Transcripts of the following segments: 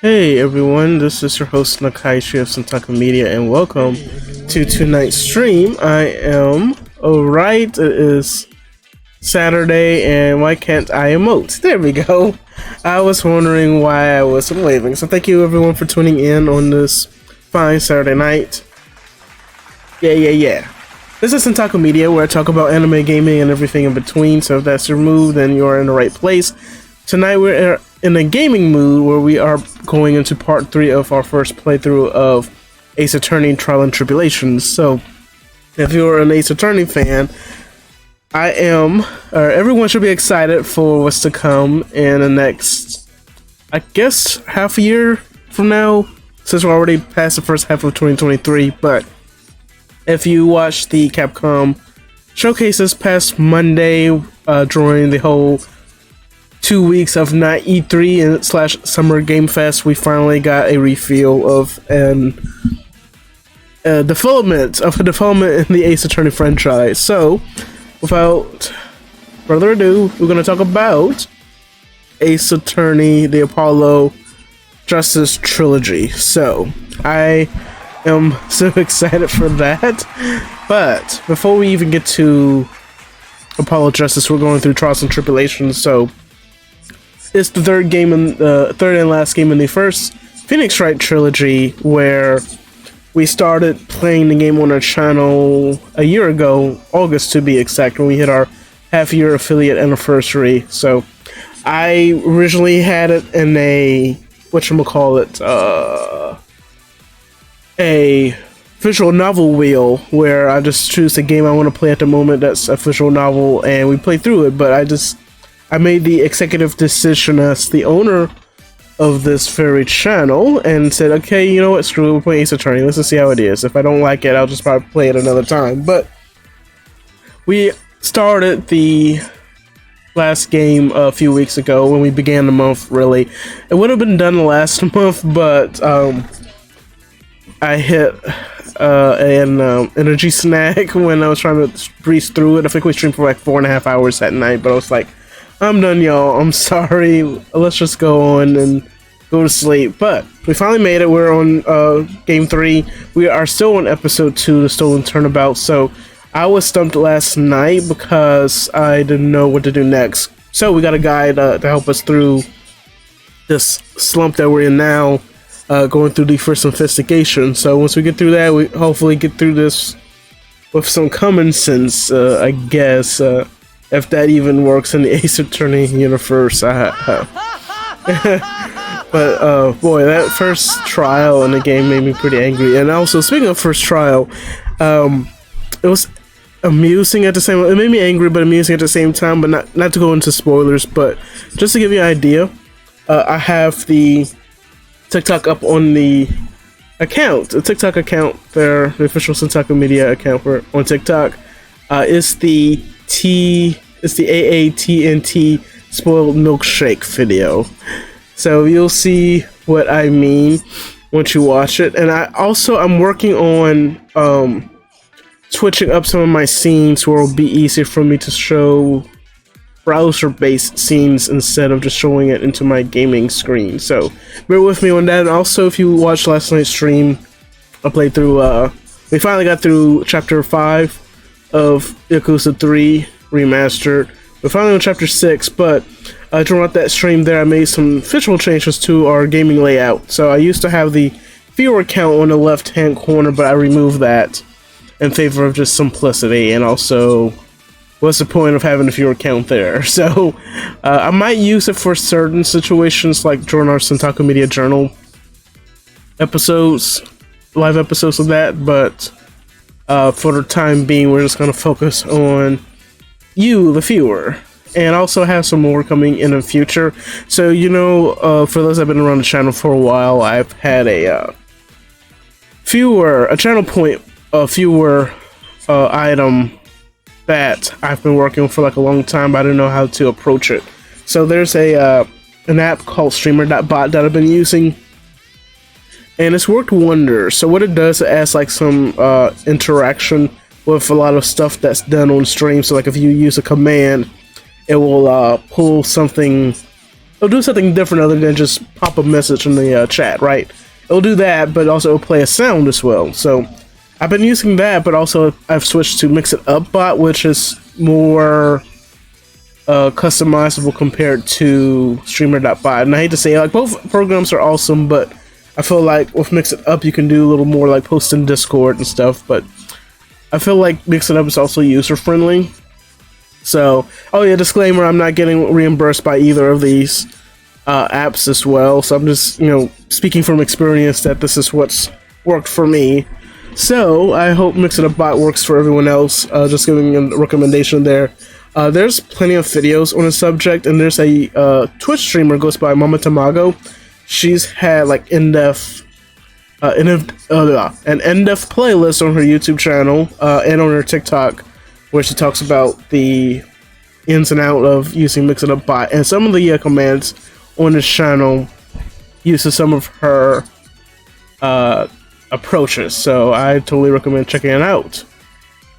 Hey everyone, this is your host Nakaishi of Centaku Media, and welcome to tonight's stream. I am alright. It is Saturday, and why can't I emote? There we go. I was wondering why I wasn't waving. So thank you everyone for tuning in on this fine Saturday night. Yeah. This is Centaku Media, where I talk about anime, gaming, and everything in between. So if that's your mood, then you're in the right place. Tonight we're in a gaming mood where we are going into part 3 of our first playthrough of Ace Attorney Trial and Tribulations. So if you're an Ace Attorney fan, everyone should be excited for what's to come in the next, I guess, half a year from now, since we're already past the first half of 2023. But if you watch the Capcom showcase this past Monday during the whole 2 weeks of not E3 and / Summer Game Fest, we finally got a reveal of a development in the Ace Attorney franchise. So, without further ado, we're going to talk about Ace Attorney, the Apollo Justice Trilogy. So, I am so excited for that. But before we even get to Apollo Justice, we're going through Trials and Tribulations. So, it's the third and last game in the first Phoenix Wright trilogy, where we started playing the game on our channel a year ago, August to be exact, when we hit our half-year affiliate anniversary. So I originally had it in a a visual novel wheel, where I just choose the game I want to play at the moment that's a visual novel, and we play through it. But I made the executive decision as the owner of this very channel and said, okay, you know what, screw it, we're playing Ace Attorney, let's just see how it is. If I don't like it, I'll just probably play it another time. But we started the last game a few weeks ago when we began the month, really. It would have been done last month, but I hit an energy snag when I was trying to breeze through it. I think we streamed for like 4.5 hours that night, but I was like, I'm done, y'all. I'm sorry. Let's just go on and go to sleep. But we finally made it. We're on game 3. We are still on episode 2, the Stolen Turnabout. So I was stumped last night because I didn't know what to do next. So we got a guide to help us through this slump that we're in now, going through the first investigation. So once we get through that, we hopefully get through this with some common sense, I guess. If that even works in the Ace Attorney universe. But boy, that first trial in the game made me pretty angry. And also, speaking of first trial, it was amusing at the same time. It made me angry, but amusing at the same time. But not to go into spoilers, but just to give you an idea, I have the TikTok up on the account. The TikTok account there, the official Centaku Media account on TikTok, is the AATNT spoiled milkshake video. So you'll see what I mean once you watch it. And I'm working on switching up some of my scenes where it'll be easier for me to show browser-based scenes instead of just showing it into my gaming screen. So bear with me on that. And also, if you watched last night's stream, I played through we finally got through chapter 5 of Yakuza 3 Remastered. We're finally on chapter 6, but during that stream there, I made some visual changes to our gaming layout. So I used to have the viewer count on the left-hand corner, but I removed that in favor of just simplicity. And also, what's the point of having the viewer count there? So I might use it for certain situations, like during our Centaku Media Journal episodes, live episodes of that, but for the time being, we're just going to focus on you, the viewer, and also have some more coming in the future. So, for those that have been around the channel for a while, I've had a channel point viewer item that I've been working on for like a long time, but I didn't know how to approach it. So there's an app called Streamer.bot that I've been using, and it's worked wonders. So what it does, it adds like some interaction with a lot of stuff that's done on stream. So like if you use a command, it will pull something it'll do something different other than just pop a message in the chat, right? It'll do that, but also it'll play a sound as well. So I've been using that, but also I've switched to Mix It Up Bot, which is more customizable compared to Streamer.bot. And I hate to say, like, both programs are awesome, but I feel like with Mix It Up, you can do a little more like post in Discord and stuff. But I feel like Mix It Up is also user friendly. So, oh yeah, disclaimer: I'm not getting reimbursed by either of these apps as well. So I'm just, speaking from experience that this is what's worked for me. So I hope Mix It Up Bot works for everyone else. Just giving a recommendation there. There's plenty of videos on the subject, and there's a Twitch streamer goes by Mama Tamago. She's had like in-depth playlist on her YouTube channel and on her TikTok, where she talks about the ins and out of using Mix It Up Bot, and some of the commands on this channel uses some of her approaches. So I totally recommend checking it out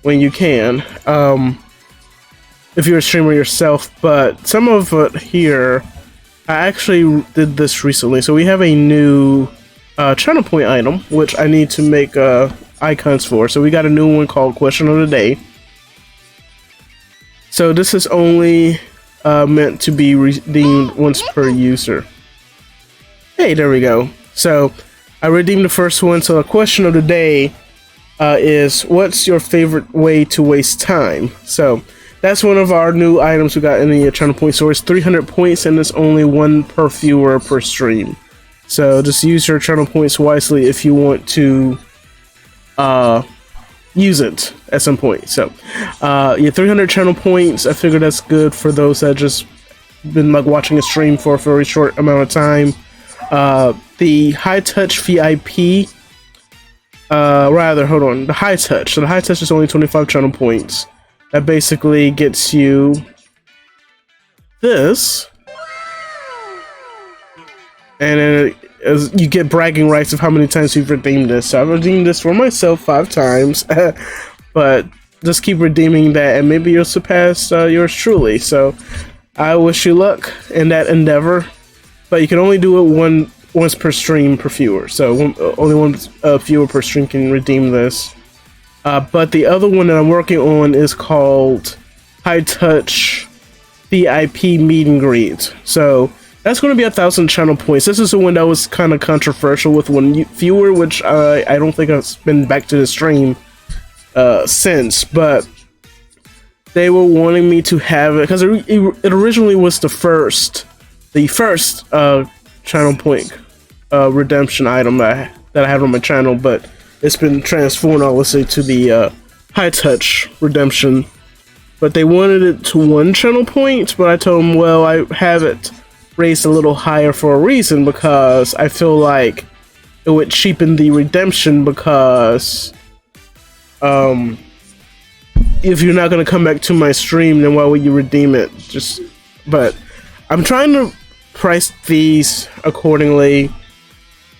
when you can, if you're a streamer yourself. But some of it here, I actually did this recently. So we have a new channel point item, which I need to make icons for. So we got a new one called Question of the Day. So this is only meant to be redeemed once per user. Hey, there we go. So I redeemed the first one. So a question of the day is, what's your favorite way to waste time? So that's one of our new items we got in the channel point source. 300 points, and it's only one per viewer per stream. So just use your channel points wisely if you want to use it at some point. So yeah, 300 channel points. I figured that's good for those that just been like watching a stream for a very short amount of time. The high touch VIP, the high touch. So the high touch is only 25 channel points. That basically gets you this, and then you get bragging rights of how many times you've redeemed this. So I've redeemed this for myself 5 times, but just keep redeeming that, and maybe you'll surpass yours truly. So I wish you luck in that endeavor, but you can only do it once per stream per viewer. So only one viewer per stream can redeem this. But the other one that I'm working on is called High Touch VIP Meet and Greet. So that's going to be 1,000 channel points. This is the one that was kind of controversial with one viewer, which I don't think I've been back to the stream since. But they were wanting me to have it because it originally was the first channel point redemption item that I had on my channel, but it's been transformed, obviously, to the high touch redemption. But they wanted it to 1 channel point, but I told them, well, I have it raised a little higher for a reason, because I feel like it would cheapen the redemption, because if you're not going to come back to my stream, then why would you redeem it? But I'm trying to price these accordingly.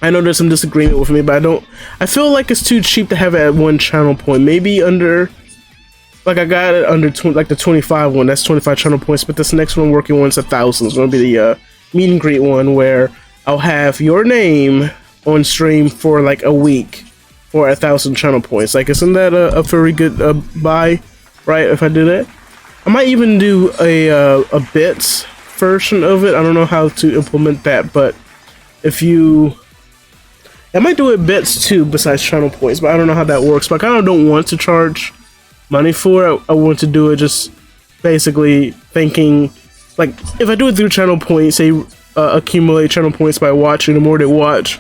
I know there's some disagreement with me, but I feel like it's too cheap to have it at 1 channel point. Maybe under, like I got it under like the 25 one, that's 25 channel points, but this next one I'm working on is 1,000. It's going to be the meet and greet one, where I'll have your name on stream for like a week for 1,000 channel points. Like, isn't that a very good buy, right? If I do that, I might even do a bits version of it. I don't know how to implement that, but I might do it bits too besides channel points, but I don't know how that works. But I kind of don't want to charge money for it. I want to do it just basically thinking, like, if I do it through channel points, say accumulate channel points by watching, the more they watch,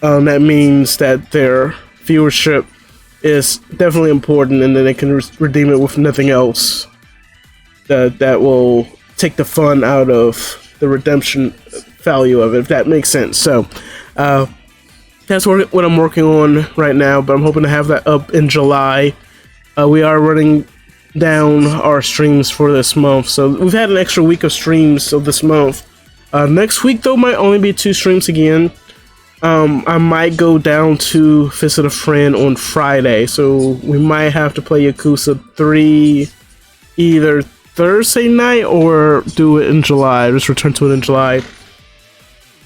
that means that their viewership is definitely important, and then they can redeem it with nothing else that will take the fun out of the redemption value of it, if that makes sense. So that's what I'm working on right now, but I'm hoping to have that up in July. We are running down our streams for this month, so we've had an extra week of streams of this month. Next week, though, might only be 2 streams again. I might go down to visit a friend on Friday, so we might have to play Yakuza 3 either Thursday night or do it in July. Just return to it in July.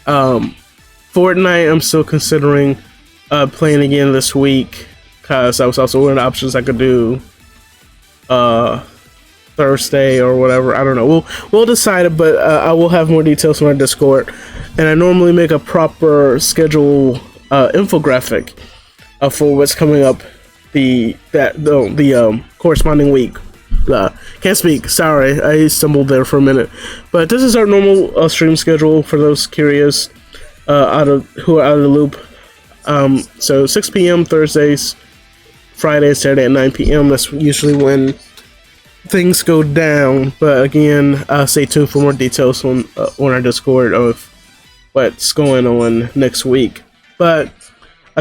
Fortnite, I'm still considering playing again this week because I was also one of the options I could do Thursday or whatever. I don't know. We'll decide it, but I will have more details on our Discord. And I normally make a proper schedule infographic for what's coming up the corresponding week. Can't speak. Sorry, I stumbled there for a minute. But this is our normal stream schedule for those curious who are out of the loop. So 6 p.m. Thursdays, Fridays, Saturday at 9 p.m. That's usually when things go down. But again, stay tuned for more details on our Discord of what's going on next week. But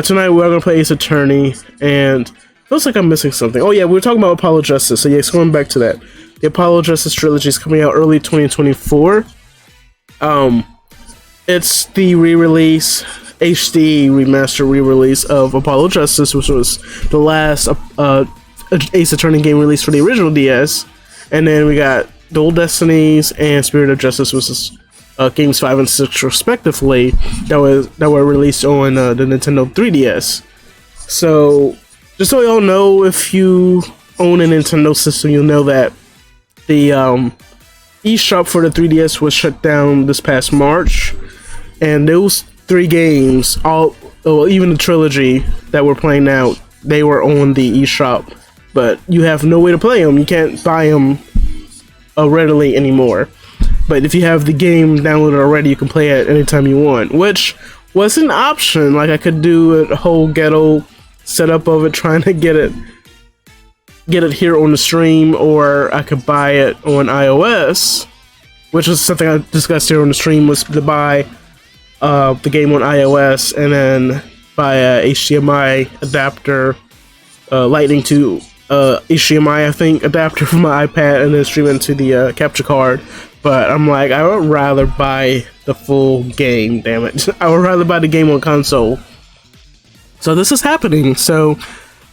tonight we're going to play Ace Attorney, and feels like I'm missing something. Oh yeah, we were talking about Apollo Justice. So yes, going back to that. The Apollo Justice trilogy is coming out early 2024. It's the re-release, HD remaster re-release of Apollo Justice, which was the last Ace Attorney game released for the original DS. And then we got Dual Destinies and Spirit of Justice, which is games 5 and 6 respectively, that were released on the Nintendo 3DS. So just so y'all know, if you own a Nintendo system, you'll know that the eShop for the 3DS was shut down this past March, and those 3 games, even the trilogy that we're playing now, they were on the eShop, but you have no way to play them. You can't buy them readily anymore. But if you have the game downloaded already, you can play it anytime you want, which was an option. Like, I could do a whole ghetto setup of it, trying to get it here on the stream, or I could buy it on iOS, which is something I discussed here on the stream, was to buy the game on iOS and then buy a HDMI adapter, Lightning to HDMI, I think, adapter for my iPad, and then stream into the capture card. But I'm like, I would rather buy the full game, damn it. I would rather buy the game on console. So this is happening. So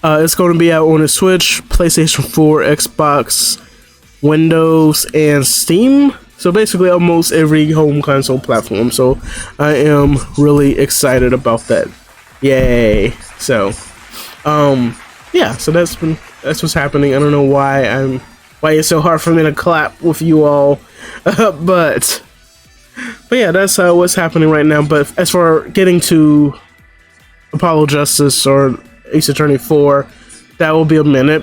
it's going to be out on the Switch, PlayStation 4, Xbox, Windows, and Steam. So basically almost every home console platform. So I am really excited about that. Yay. So yeah, so that's what's happening. I don't know why it's so hard for me to clap with you all. But yeah, that's what's happening right now. But as for getting to Apollo Justice or Ace Attorney 4, that will be a minute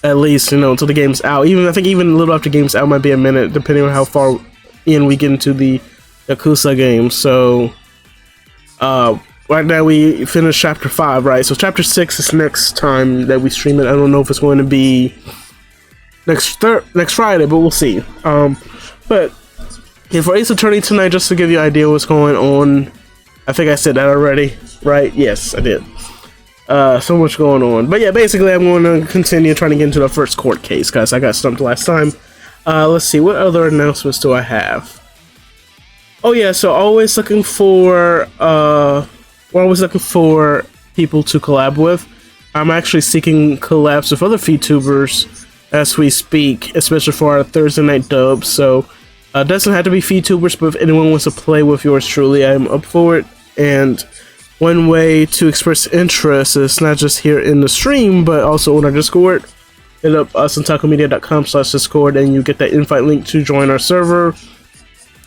at least, until the game's out. I think even a little after the game's out might be a minute, depending on how far in we get into the Yakuza game. So right now we finished chapter 5, right? So chapter 6 is next time that we stream it. I don't know if it's going to be next Friday, but we'll see. But yeah, for Ace Attorney tonight, just to give you an idea what's going on, I think I said that already, right? Yes, I did. So much going on. But yeah, basically I'm going to continue trying to get into the first court case, because I got stumped last time. Let's see, what other announcements do I have? Oh yeah, so always looking for people to collab with. I'm actually seeking collabs with other VTubers as we speak, especially for our Thursday night dubs. So it doesn't have to be VTubers, but if anyone wants to play with yours truly, I'm up for it. And one way to express interest is not just here in the stream, but also on our Discord. Hit up centakumedia.com/Discord, and you get that invite link to join our server.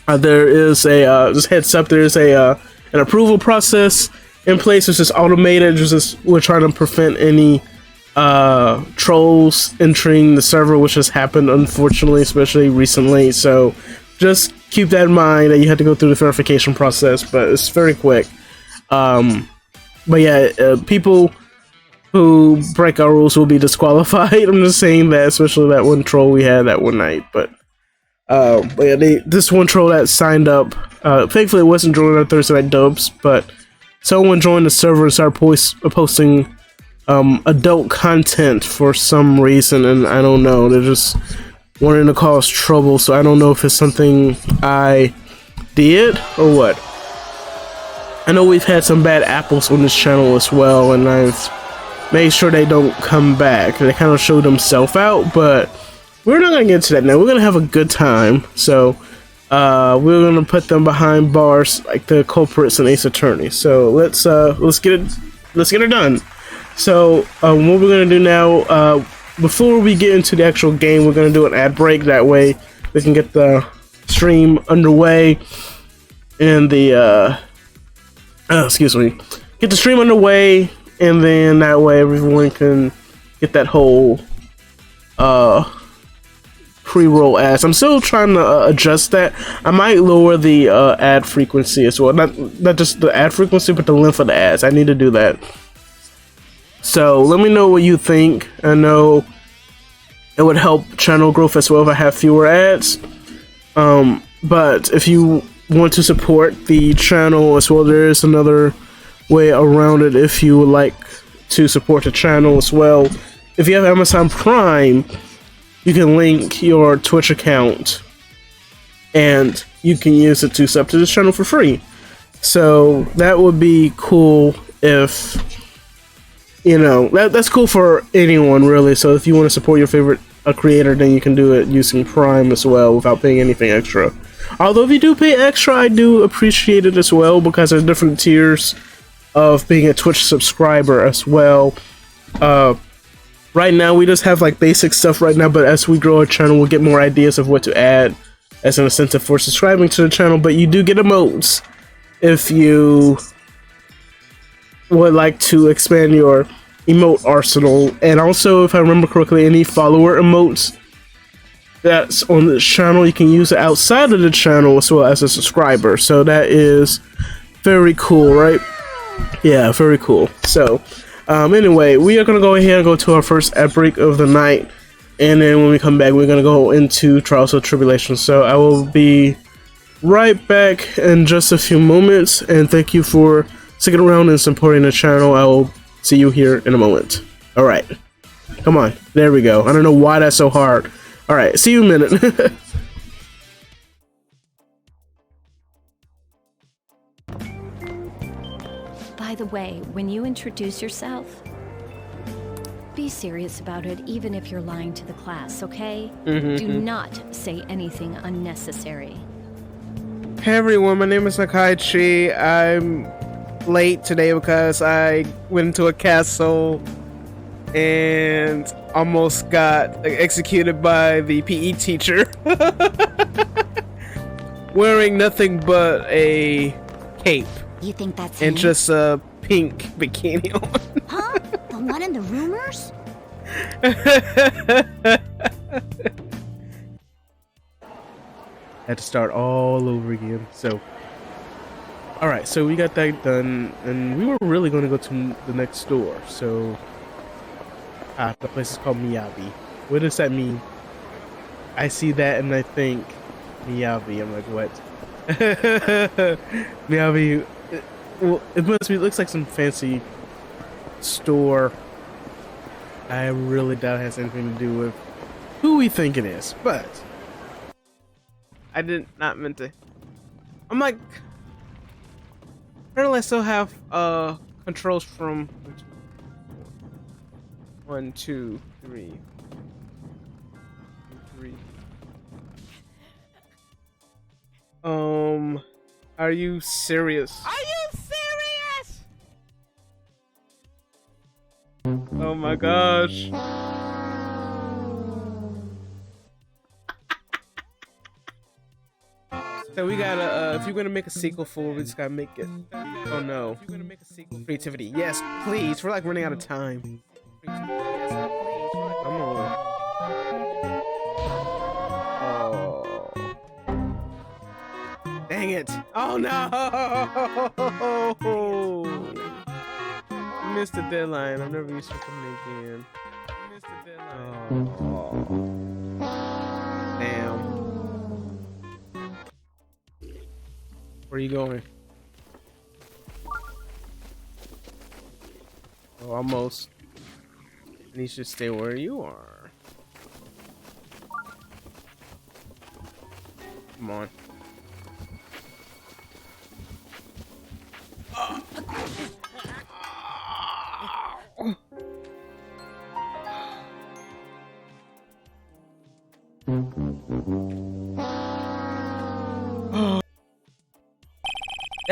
There is just heads up, there is an approval process in place, which is automated. We're trying to prevent any trolls entering the server, which has happened, unfortunately, especially recently. So just keep that in mind, that you have to go through the verification process, but it's very quick. But yeah, people who break our rules will be disqualified. I'm just saying that, especially that one troll we had that one night. But yeah, this one troll that signed up, thankfully it wasn't joining our Thursday night dubs, but someone joined the server and started posting adult content for some reason, and I don't know, they're just wanting to cause trouble. So I don't know if it's something I did or what. I know we've had some bad apples on this channel as well, and I've made sure they don't come back. They kind of showed themselves out, but we're not gonna get into that now. We're gonna have a good time. So we're gonna put them behind bars like the culprits and Ace Attorney. So let's get it done. So what we're gonna do now, before we get into the actual game, we're gonna do an ad break. That way we can get the stream underway and the excuse me, get the stream underway, and then that way everyone can get that whole pre-roll ads. I'm still trying to adjust that. I might lower the ad frequency as well. Not just the ad frequency, but the length of the ads. I need to do that. So let me know what you think. I know it would help channel growth as well if I have fewer ads. But if you want to support the channel as well, there is another way around it if you would like to support the channel as well. If you have Amazon Prime, you can link your Twitch account and you can use it to sub to this channel for free. So that would be cool if, you know, that's cool for anyone really. So if you want to support your favorite creator, then you can do it using Prime as well without paying anything extra. Although if you do pay extra, I do appreciate it as well, because there's different tiers of being a Twitch subscriber as well. Right now we just have like basic stuff right now, but as we grow our channel, we'll get more ideas of what to add as an incentive for subscribing to the channel. But you do get emotes if you would like to expand your emote arsenal. And also, if I remember correctly, any follower emotes that's on this channel, you can use it outside of the channel as well as a subscriber. So that is very cool, right? Yeah, very cool. So anyway, we are gonna go ahead and go to our first ad break of the night, and then when we come back, we're gonna go into Trials or Tribulations. So I will be right back in just a few moments, and thank you for sticking around and supporting the channel. I will see you here in a moment. All right, come on, there we go. I don't know why that's so hard. All right, see you in a minute. By the way, when you introduce yourself, be serious about it, even if you're lying to the class, okay? Do not say anything unnecessary. Hey everyone, my name is Nakaichi. I'm late today because I went into a castle and almost got executed by the PE teacher. Wearing nothing but a cape. You think that's and him? Just a pink bikini on. Huh? The one in the rumors? Had to start all over again. So, all right. So we got that done, and we were really going to go to the next door. So, the place is called Miyabi. What does that mean? I see that and I think Miyabi. I'm like, what? Miyabi. Well, it must be. It looks like some fancy store. I really doubt it has anything to do with who we think it is, but I did not meant to. I'm like, apparently I still have controls from 1, 2, 3. Are you serious? Are you serious? Oh my gosh. So we gotta, if you're gonna make a sequel for it, we just gotta make it. Oh no. Creativity. Yes, please. We're like running out of time. Come on. Oh. Dang it. Oh no. Missed the deadline. I'm never used to coming again. Missed the deadline. Oh. Damn. Where are you going? Oh, almost. And you should stay where you are. Come on.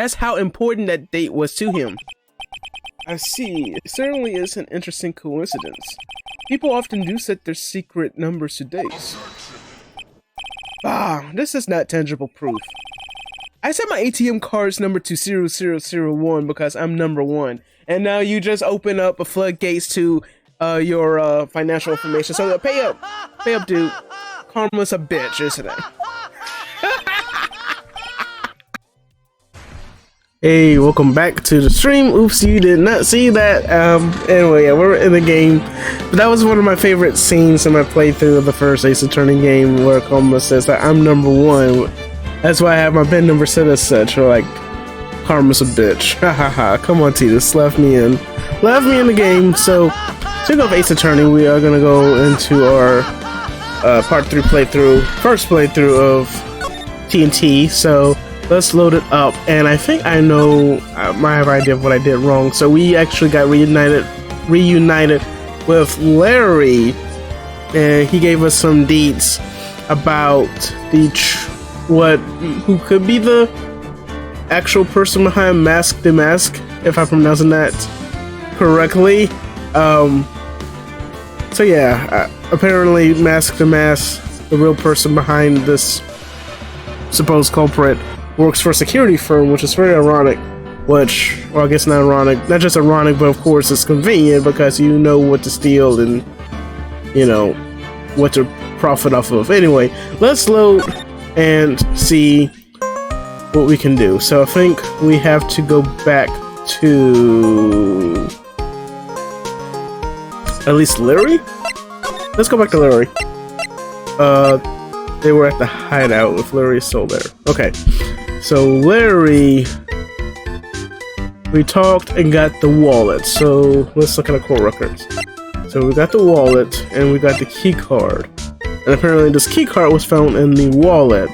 That's how important that date was to him. I see. It certainly is an interesting coincidence. People often do set their secret numbers to dates. Ah, this is not tangible proof. I set my ATM card's number to 0001 because I'm number 1. And now you just open up a floodgates to your financial information. So pay up, dude. Karma's a bitch, isn't it? Hey, welcome back to the stream. Oops, you did not see that. Anyway, yeah, we're in the game. But that was one of my favorite scenes in my playthrough of the first Ace Attorney game, where Karma says that I'm number 1. That's why I have my bin number set as such. Or like, Karma's a bitch. Hahaha. Come on, Titus, left me in the game. So, to go with Ace Attorney, we are gonna go into our part 3 playthrough, first playthrough of TNT. So let's load it up, and I think I know, I have an idea of what I did wrong. So we actually got reunited with Larry, and he gave us some deets about who could be the actual person behind Mask the Mask, if I'm pronouncing that correctly. So yeah, apparently Mask the Mask, the real person behind this supposed culprit, works for a security firm, which is very ironic. Which, well, I guess not ironic, not just ironic, but of course it's convenient because you know what to steal and, you know, what to profit off of. Anyway, let's load and see what we can do. So I think we have to go back to at least Larry? Let's go back to Larry. They were at the hideout if Larry is still there. Okay. So Larry, we talked and got the wallet. So let's look at our court records. So we got the wallet and we got the key card. And apparently this key card was found in the wallet.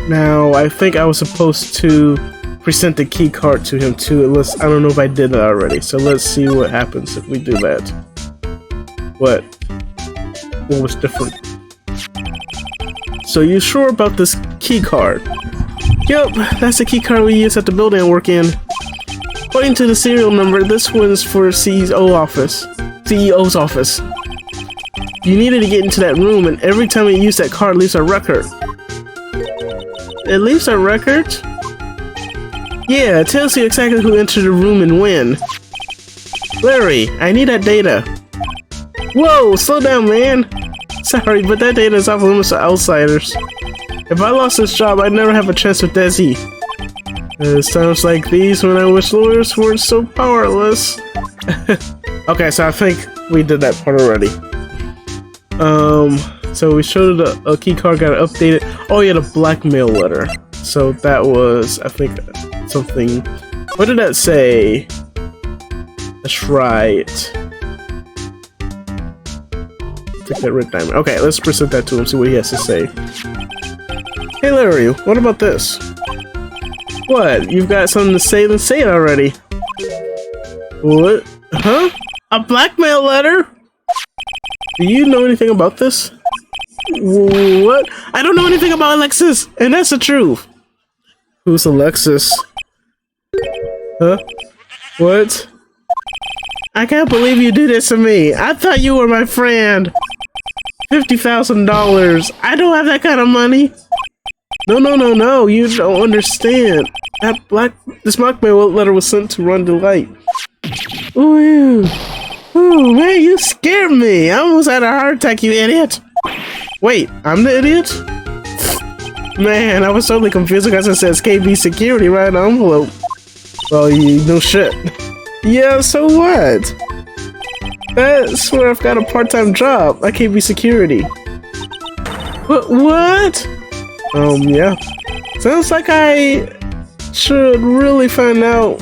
Now, I think I was supposed to present the key card to him too. Unless, I don't know if I did that already. So let's see what happens if we do that. What was different? So you sure about this key card? Yep, that's the key card we use at the building I work in. According to the serial number, this one's for CEO's office. You needed to get into that room, and every time you use that card, it leaves a record. It leaves a record? Yeah, it tells you exactly who entered the room and when. Larry, I need that data. Whoa, slow down, man. Sorry, but that data is off limits to outsiders. If I lost this job, I'd never have a chance with Desi. It's times like these when I wish lawyers weren't so powerless. Okay, so I think we did that part already. So we showed a key card got updated. Oh yeah, the blackmail letter. So that was, I think, something. What did that say? That's right. Take that red diamond. Okay, let's present that to him, see what he has to say. Hey Larry, what about this? What? You've got something to say? Then say it already. What? Huh? A blackmail letter? Do you know anything about this? What? I don't know anything about Alexis, and that's the truth. Who's Alexis? Huh? What? I can't believe you did this to me. I thought you were my friend. $50,000. I don't have that kind of money. No. You don't understand. This blackmail letter was sent to Run Delight. Ooh, man, you scared me. I almost had a heart attack, you idiot. Wait, I'm the idiot? Man, I was totally confused because it says KB Security right in the envelope. Well, you know shit. Yeah, so what? That's where I've got a part-time job at KB Security. What? Yeah. Sounds like I should really find out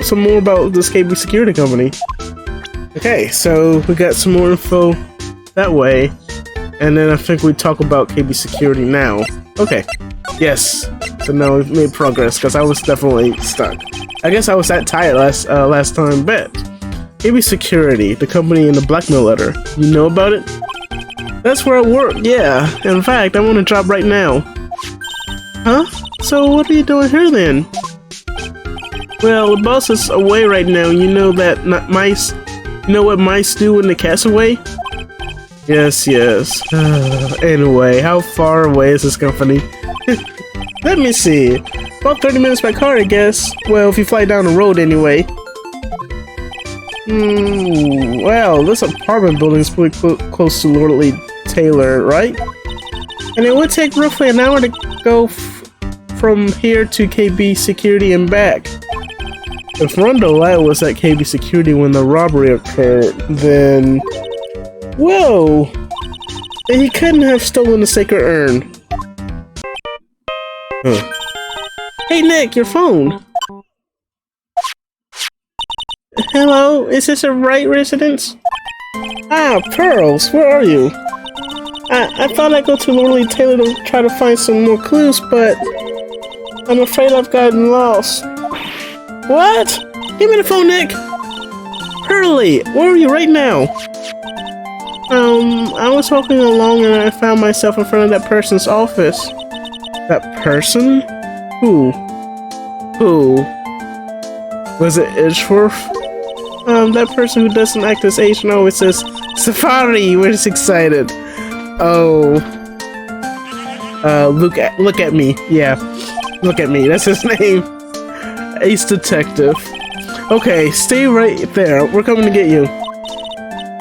some more about this KB Security company. Okay, so we got some more info that way. And then I think we talk about KB Security now. Okay. Yes. So now we've made progress because I was definitely stuck. I guess I was that tired last time, but KB Security, the company in the blackmail letter. You know about it? That's where I work, yeah. In fact, I'm on a job right now. Huh? So what are you doing here then? Well, the boss is away right now. You know that mice. You know what mice do when the cat's away? Yes, yes. Anyway, how far away is this company? Let me see. About 30 minutes by car, I guess. Well, if you fly down the road anyway. Well, this apartment building is pretty close to Lordly Taylor, right? And it would take roughly an hour to go from here to KB Security and back. If Rondo Light was at KB Security when the robbery occurred, then... Whoa! Then he couldn't have stolen the sacred urn. Huh. Hey Nick, your phone! Hello, is this a right residence? Ah, Pearls, where are you? I thought I'd go to Lordly Taylor to try to find some more clues, but I'm afraid I've gotten lost. What? Give me the phone, Nick! Hurley, where are you right now? I was walking along and I found myself in front of that person's office. That person? Who? Who? Was it Edgeworth? That person who doesn't act his age and always says, Safari, we're just excited. Oh. Look at me. Yeah. Look at me. That's his name. Ace Detective. Okay, stay right there. We're coming to get you.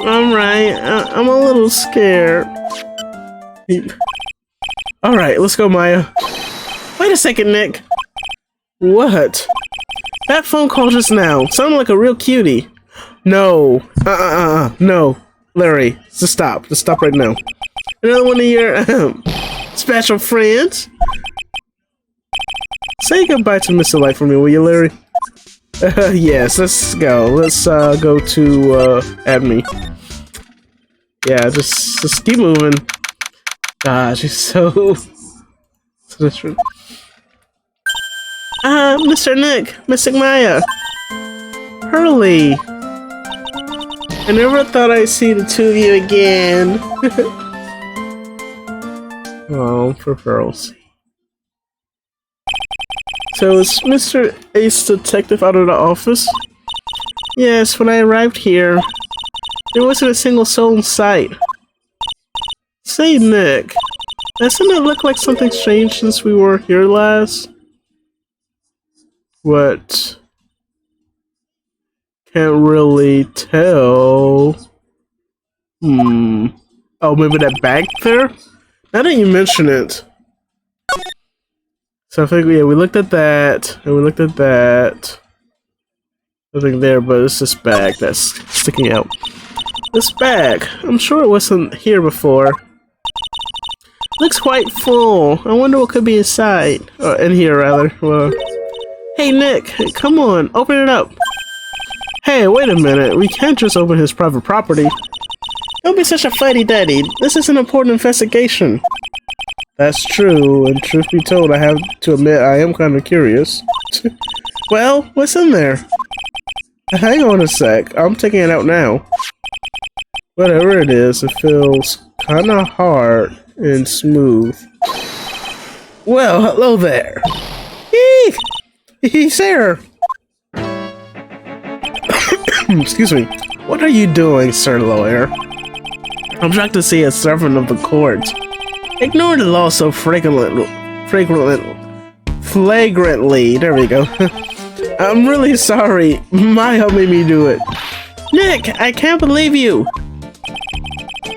Alright, I'm a little scared. Alright, let's go, Maya. Wait a second, Nick. What? That phone call just now sounded like a real cutie. No. No. Larry, just stop. Just stop right now. Another one of your special friends? Say goodbye to Mr. Light for me, will you, Larry? Yes, let's go. Let's go to Admi. Yeah, just keep moving. Gosh, she's so different. Mr. Nick, Mystic Maya, Hurley. I never thought I'd see the two of you again. Oh, for pearls. So is Mr. Ace Detective out of the office? Yes, when I arrived here, there wasn't a single soul in sight. Say, Nick, doesn't it look like something strange since we were here last? What? Can't really tell. Oh, maybe that bag there? Now that you mention it. So I think, yeah, we looked at that, and we looked at that. Nothing there, but it's this bag that's sticking out. This bag, I'm sure it wasn't here before. Looks quite full. I wonder what could be inside. In here, rather. Well, hey, Nick, come on, open it up. Hey, wait a minute. We can't just open his private property. Don't be such a fuddy-duddy. This is an important investigation. That's true, and truth be told, I have to admit I am kind of curious. Well, what's in there? Hang on a sec. I'm taking it out now. Whatever it is, it feels kind of hard and smooth. Well, hello there. He's there. Excuse me. What are you doing, Sir Lawyer? I'm shocked to see a servant of the court ignore the law so flagrantly. There we go. I'm really sorry. My help made me do it. Nick, I can't believe you.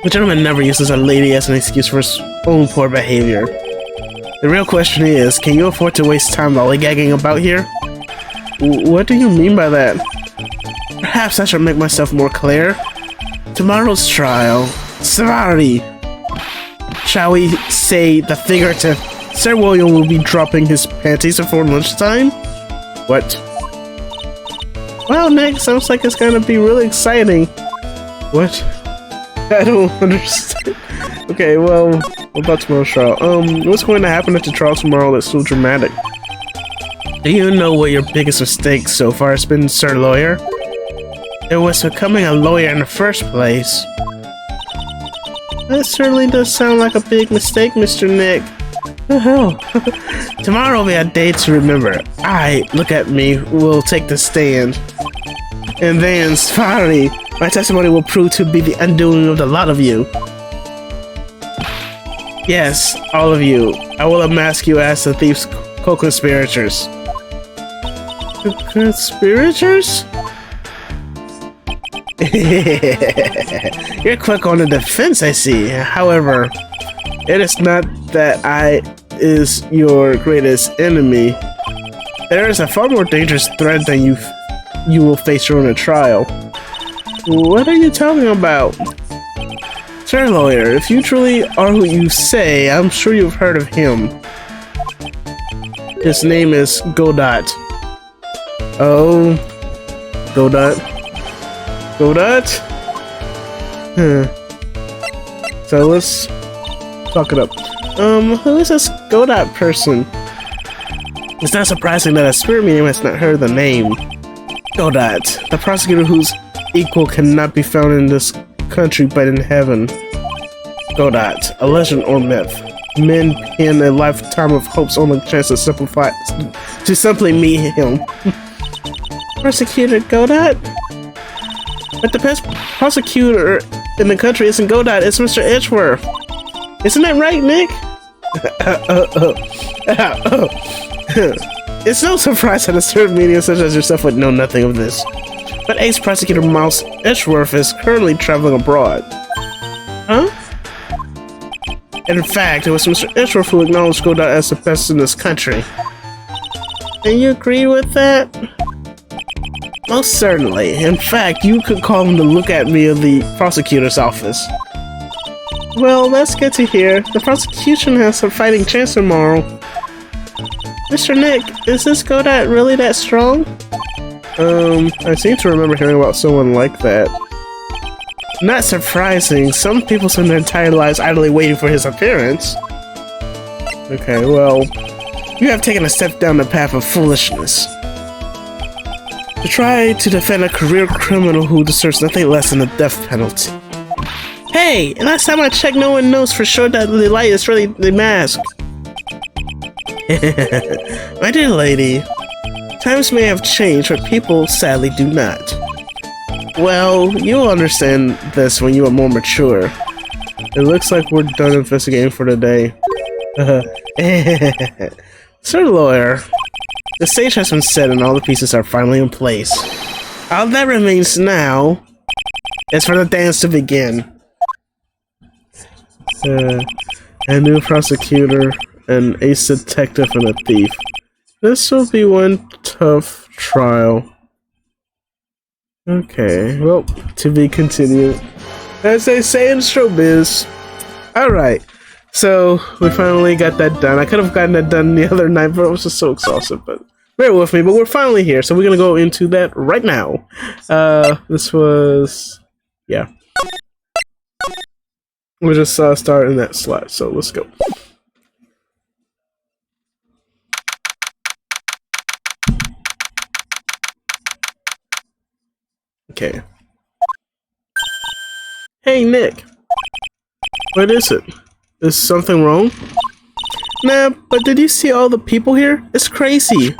The gentleman never uses a lady as an excuse for his own poor behavior. The real question is, can you afford to waste time lollygagging about here? What do you mean by that? Perhaps I should make myself more clear. Tomorrow's trial. Sorry. Shall we say the figurative? Sir William will be dropping his panties before lunchtime? What? Well, Nick, sounds like it's gonna be really exciting. What? I don't understand. Okay, well, what about tomorrow's trial? What's going to happen at the trial tomorrow that's so dramatic? Do you know what your biggest mistake so far has been, Sir Lawyer? It was becoming a lawyer in the first place. That certainly does sound like a big mistake, Mr. Nick. The hell? Tomorrow will be a day to remember. Look at me, will take the stand. And then, finally, my testimony will prove to be the undoing of the lot of you. Yes, all of you. I will unmask you as the thief's co-conspirators. Conspirators? You're quick on the defense, I see. However, it is not that I is your greatest enemy. There is a far more dangerous threat than you will face during a trial. What are you talking about? Sir Lawyer, if you truly are who you say, I'm sure you've heard of him. His name is Godot. Oh, Godot. Godot? So let's talk it up. Who is this Godot person? It's not surprising that a spirit medium has not heard the name. Godot, the prosecutor whose equal cannot be found in this country but in heaven. Godot, a legend or myth. Men in a lifetime of hopes on the chance to simply meet him. Prosecutor Godot? But the best prosecutor in the country isn't Godot, it's Mr. Edgeworth. Isn't that right, Nick? It's no surprise that a certain media such as yourself would know nothing of this. But Ace Prosecutor Mouse Edgeworth is currently traveling abroad. Huh? In fact, it was Mr. Edgeworth who acknowledged Godot as the best in this country. And you agree with that? Most certainly. In fact, you could call him the look at me of the prosecutor's office. Well, that's good to hear. The prosecution has a fighting chance tomorrow. Mr. Nick, is this Godot really that strong? I seem to remember hearing about someone like that. Not surprising. Some people spend their entire lives idly waiting for his appearance. Okay, well, you have taken a step down the path of foolishness. To try to defend a career criminal who deserves nothing less than the death penalty. Hey, last time I checked, no one knows for sure that the light is really the mask. My dear lady, times may have changed, but people sadly do not. Well, you'll understand this when you are more mature. It looks like we're done investigating for the day. Sir Lawyer, the stage has been set and all the pieces are finally in place. All that remains now is for the dance to begin. A new prosecutor, an ace detective, and a thief. This will be one tough trial. Okay, well, to be continued. As they say in showbiz. Alright, so we finally got that done. I could have gotten that done the other night, but I was just so exhausted, but bear with me. But we're finally here, so we're gonna go into that right now. This was... yeah. We'll just start in that slot, so let's go. Okay. Hey, Nick. What is it? Is something wrong? Nah, but did you see all the people here? It's crazy.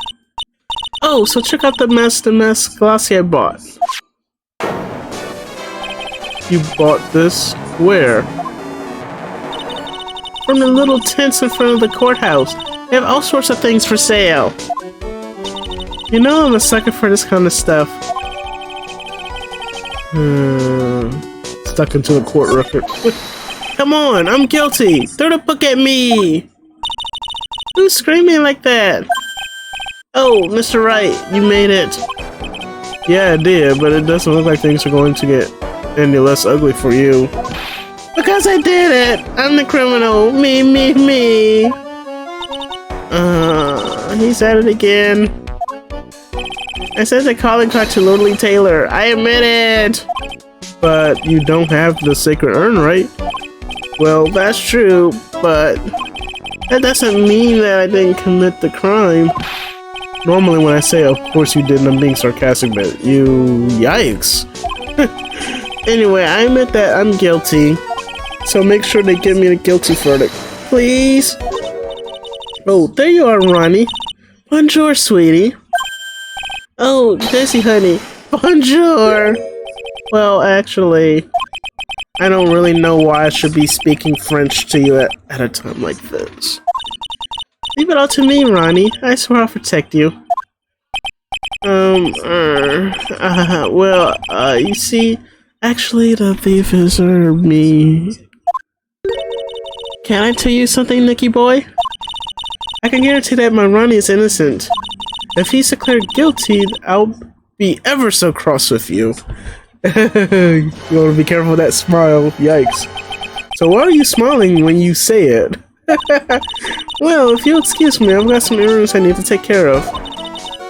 Oh, so check out the mask glassy I bought. You bought this? Where? From the little tents in front of the courthouse. They have all sorts of things for sale. You know I'm a sucker for this kind of stuff. Stuck into a court record. Come on, I'm guilty! Throw the book at me! Who's screaming like that? Oh, Mr. Wright, you made it. Yeah, I did, but it doesn't look like things are going to get any less ugly for you. Because I did it! I'm the criminal! Me! He's at it again. I sent a calling card to Lonely Taylor. I admit it! But you don't have the sacred urn, right? Well, that's true, but that doesn't mean that I didn't commit the crime. Normally when I say, of course you didn't, I'm being sarcastic, but you... yikes. Anyway, I admit that I'm guilty, so make sure they give me a guilty verdict. Please? Oh, there you are, Ronnie. Bonjour, sweetie. Oh, Jessie, honey. Bonjour. Well, actually, I don't really know why I should be speaking French to you at a time like this. Leave it all to me, Ronnie. I swear I'll protect you. You see, actually, the thief is me. Can I tell you something, Nicky boy? I can guarantee that my Ronnie is innocent. If he's declared guilty, I'll be ever so cross with you. You want to be careful with that smile. Yikes. So why are you smiling when you say it? Well, if you'll excuse me, I've got some errands I need to take care of.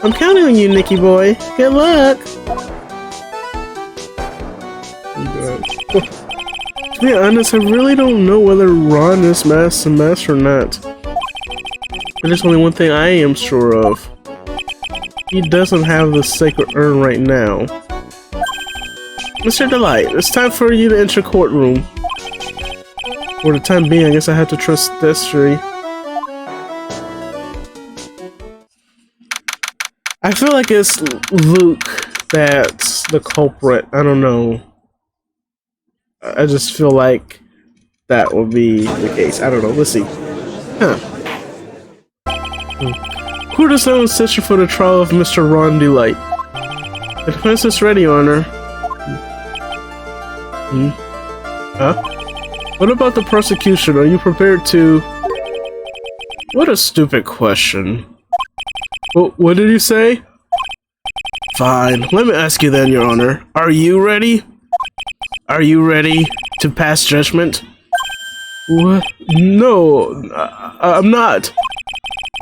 I'm counting on you, Nicky boy. Good luck. To be honest, I really don't know whether Ron is masked and masked or not. But there's only one thing I am sure of. He doesn't have the sacred urn right now. Mr. Delight, it's time for you to enter courtroom. For the time being, I guess I have to trust DASÜ. I feel like it's Luke that's the culprit. I don't know. I just feel like that will be the case. I don't know. Let's see. Huh. Who does know session for the trial of Mr. Ron Delight? The defense is ready, Honor. Huh? What about the prosecution? Are you prepared to... What a stupid question. What did you say? Fine. Let me ask you then, Your Honor. Are you ready? Are you ready to pass judgment? What? No, I'm not.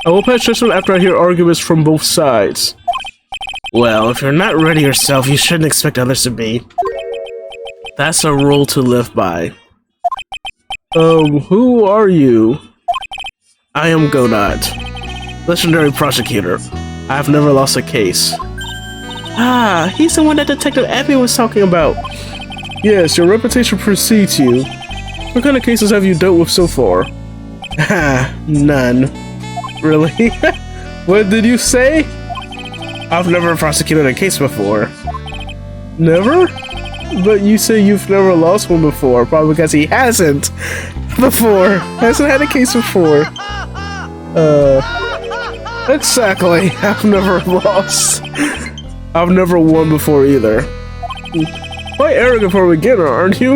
I will pass judgment after I hear arguments from both sides. Well, if you're not ready yourself, you shouldn't expect others to be. That's a rule to live by. Who are you? I am Godot, legendary prosecutor. I have never lost a case. Ah, he's the one that Detective Abby was talking about. Yes, your reputation precedes you. What kind of cases have you dealt with so far? Ha, none. Really? What did you say? I've never prosecuted a case before. Never? But you say you've never lost one before, probably because he hasn't before. Hasn't had a case before. Exactly. I've never lost. I've never won before either. Quite arrogant for a beginner, aren't you?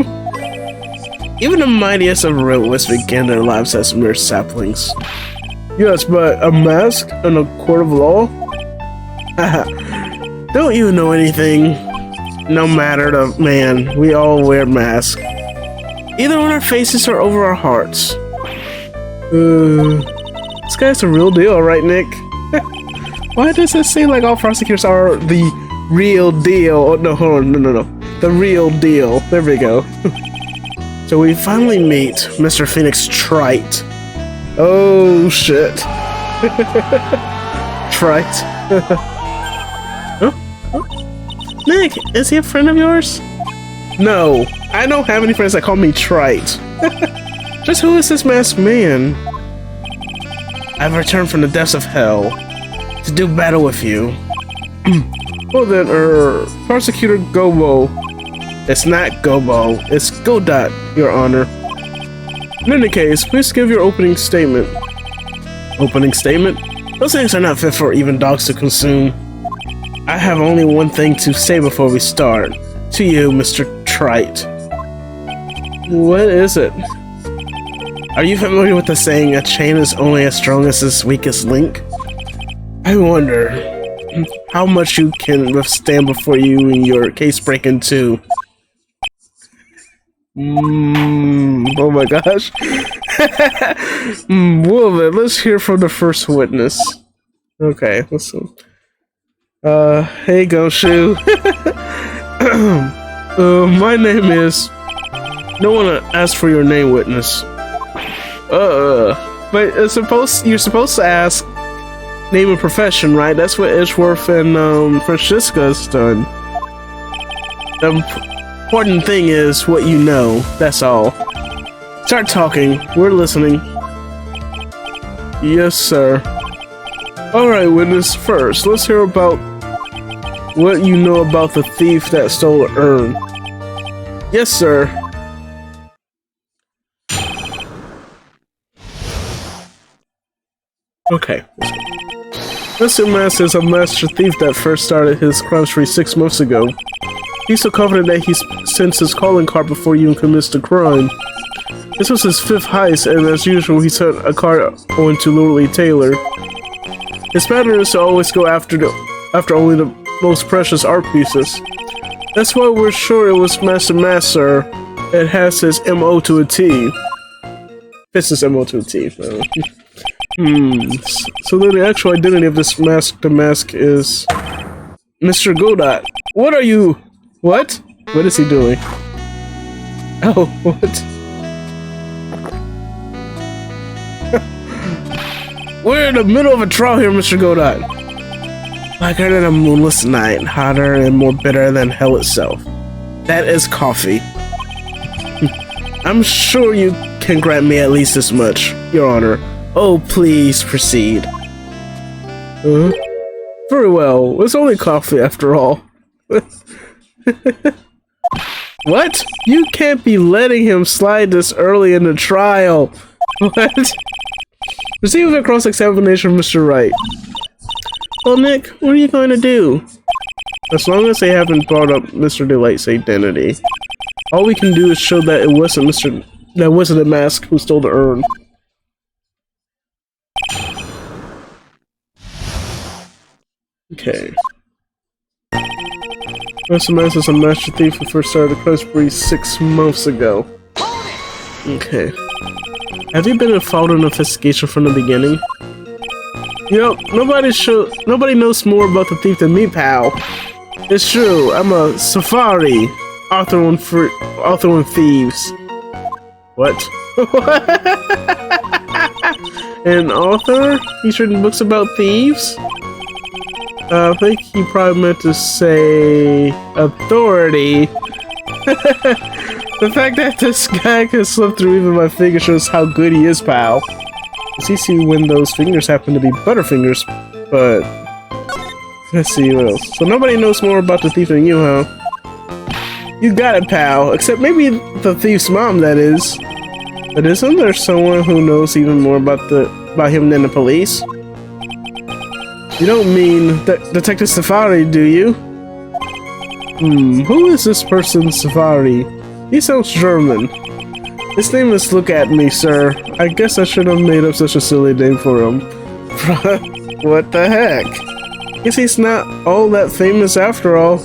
Even the mightiest of realists began their lives as mere saplings. Yes, but a mask in a court of law? Don't you know anything? No matter the man, we all wear masks. Either on our faces or over our hearts. This guy's the real deal, right, Nick? Why does it seem like all prosecutors are the real deal? Oh, no, hold on, no. The real deal. There we go. So we finally meet Mr. Phoenix Trite. Oh, shit. Trite. Huh? Nick, is he a friend of yours? No, I don't have any friends that call me Trite. Just who is this masked man? I've returned from the depths of hell to do battle with you. Well then, Prosecutor Gobo. It's not Gobo, it's Godot, Your Honor. In any case, please give your opening statement. Opening statement? Those things are not fit for even dogs to consume. I have only one thing to say before we start. To you, Mr. Trite. What is it? Are you familiar with the saying, a chain is only as strong as its weakest link? I wonder how much you can withstand before you and your case break into. Oh my gosh. Well then, let's hear from the first witness. Okay, listen. Hey Goshu. My name is... No one asked for your name, witness. But you're supposed to ask name and profession, right? That's what Edgeworth and Francesca's done. The important thing is what you know. That's all. Start talking. We're listening. Yes, sir. Alright, witness, first, let's hear about what you know about the thief that stole the urn. Yes, sir. Okay. Mr. Mask is a master thief that first started his crime spree 6 months ago. He's so confident that he sends his calling card before he even commits the crime. This was his 5th heist, and as usual, he sent a card on to Lordly Taylor. His pattern is to always go after only the most precious art pieces. That's why we're sure it was Master Mask, sir. It has his MO to a T. Fits his MO to a T. So then the actual identity of this mask, the mask is Mr. Godot. What are you? What? What is he doing? Oh, what? We're in the middle of a trial here, Mr. Godot. Blacker than a moonless night, hotter and more bitter than hell itself. That is coffee. I'm sure you can grant me at least this much, Your Honor. Oh, please proceed. Very well. It's only coffee after all. What? You can't be letting him slide this early in the trial. What? Proceed with a cross-examination, Mr. Wright. Well, Nick, what are you going to do? As long as they haven't brought up Mr. Delight's identity, all we can do is show that it wasn't the mask who stole the urn. Okay. Mr. Mask is a master thief who first started the crime spree 6 months ago. Okay. Have you been involved in an investigation from the beginning? You know, nobody knows more about the thief than me, pal. It's true, I'm a safari, author on thieves. What? An author? He's written books about thieves? I think he probably meant to say authority. The fact that this guy can slip through even my fingers shows how good he is, pal. It's easy when those fingers happen to be butterfingers, but let's see what else. So nobody knows more about the thief than you, huh? You got it, pal. Except maybe the thief's mom, that is. But isn't there someone who knows even more about him than the police? You don't mean Detective Safari, do you? Who is this person, Safari? He sounds German. His name is Look At Me, sir. I guess I should have made up such a silly name for him. What the heck? Guess he's not all that famous after all.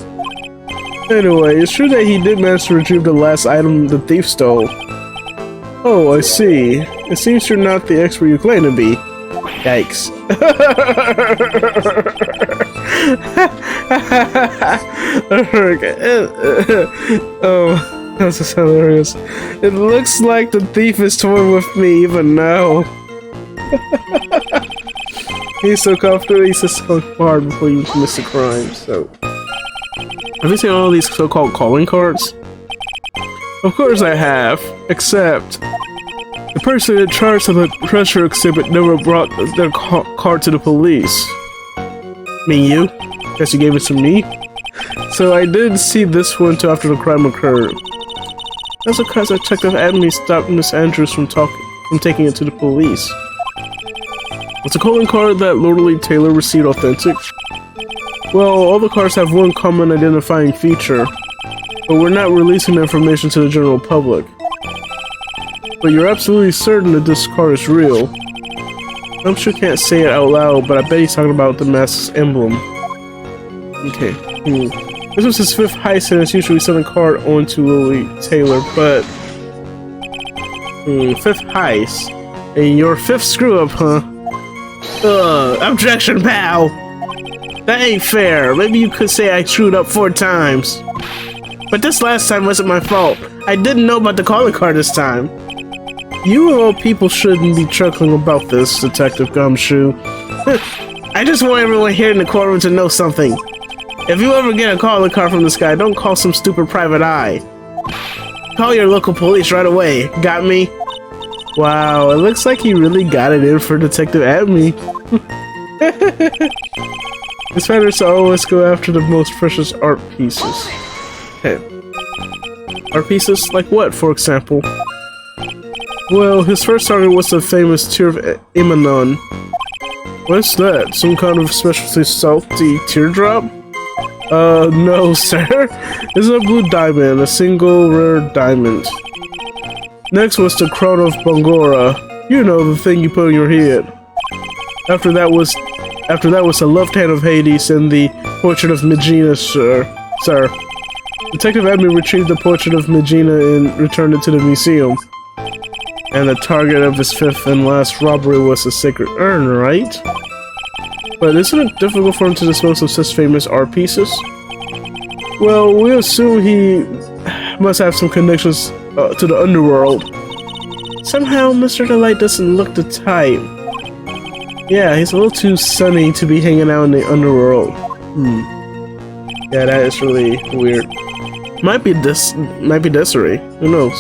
Anyway, it's true that he did manage to retrieve the last item the thief stole. Oh, I see. It seems you're not the expert you claim to be. Yikes. Oh, that's just hilarious. It looks like the thief is toying with me even now. He's so confident he's just so hard before you commit a crime, so... Have you seen all these so-called calling cards? Of course I have, except... the person in charge of the treasure exhibit never brought their card to the police. Mean you? Guess you gave it to me? So I didn't see this one until after the crime occurred. That's because Detective Adamy stopped Miss Andrews from taking it to the police. Was the calling card that Lordly Taylor received authentic? Well, all the cards have one common identifying feature, but we're not releasing the information to the general public. But you're absolutely certain that this card is real. I'm sure can't say it out loud, but I bet he's talking about the mask's emblem. Okay. This was his 5th heist, and it's usually selling card on to Lordly Taylor, but... 5th heist. And your 5th screw-up, huh? Objection, pal! That ain't fair. Maybe you could say I screwed up 4 times. But this last time wasn't my fault. I didn't know about the calling card this time. You of all people shouldn't be chuckling about this, Detective Gumshoe. I just want everyone here in the courtroom to know something. If you ever get a calling card from this guy, don't call some stupid private eye. Call your local police right away. Got me? Wow, it looks like he really got it in for Detective Adme. His fighters always go after the most precious art pieces. Okay. Art pieces? Like what, for example? Well, his first target was the famous Tear of Imanon. What's that? Some kind of specialty salty teardrop? No, sir. It's a blue diamond, a single rare diamond. Next was the Crown of Bangora. You know, the thing you put on your head. After that was the left hand of Hades and the portrait of Megina, sir. Detective Admin retrieved the portrait of Megina and returned it to the museum. And the target of his fifth and last robbery was a sacred urn, right? But isn't it difficult for him to dispose of such famous art pieces? Well, we assume he must have some connections to the underworld. Somehow, Mr. Delight doesn't look the type. Yeah, he's a little too sunny to be hanging out in the underworld. Yeah, that is really weird. Might be DASÜ. Who knows?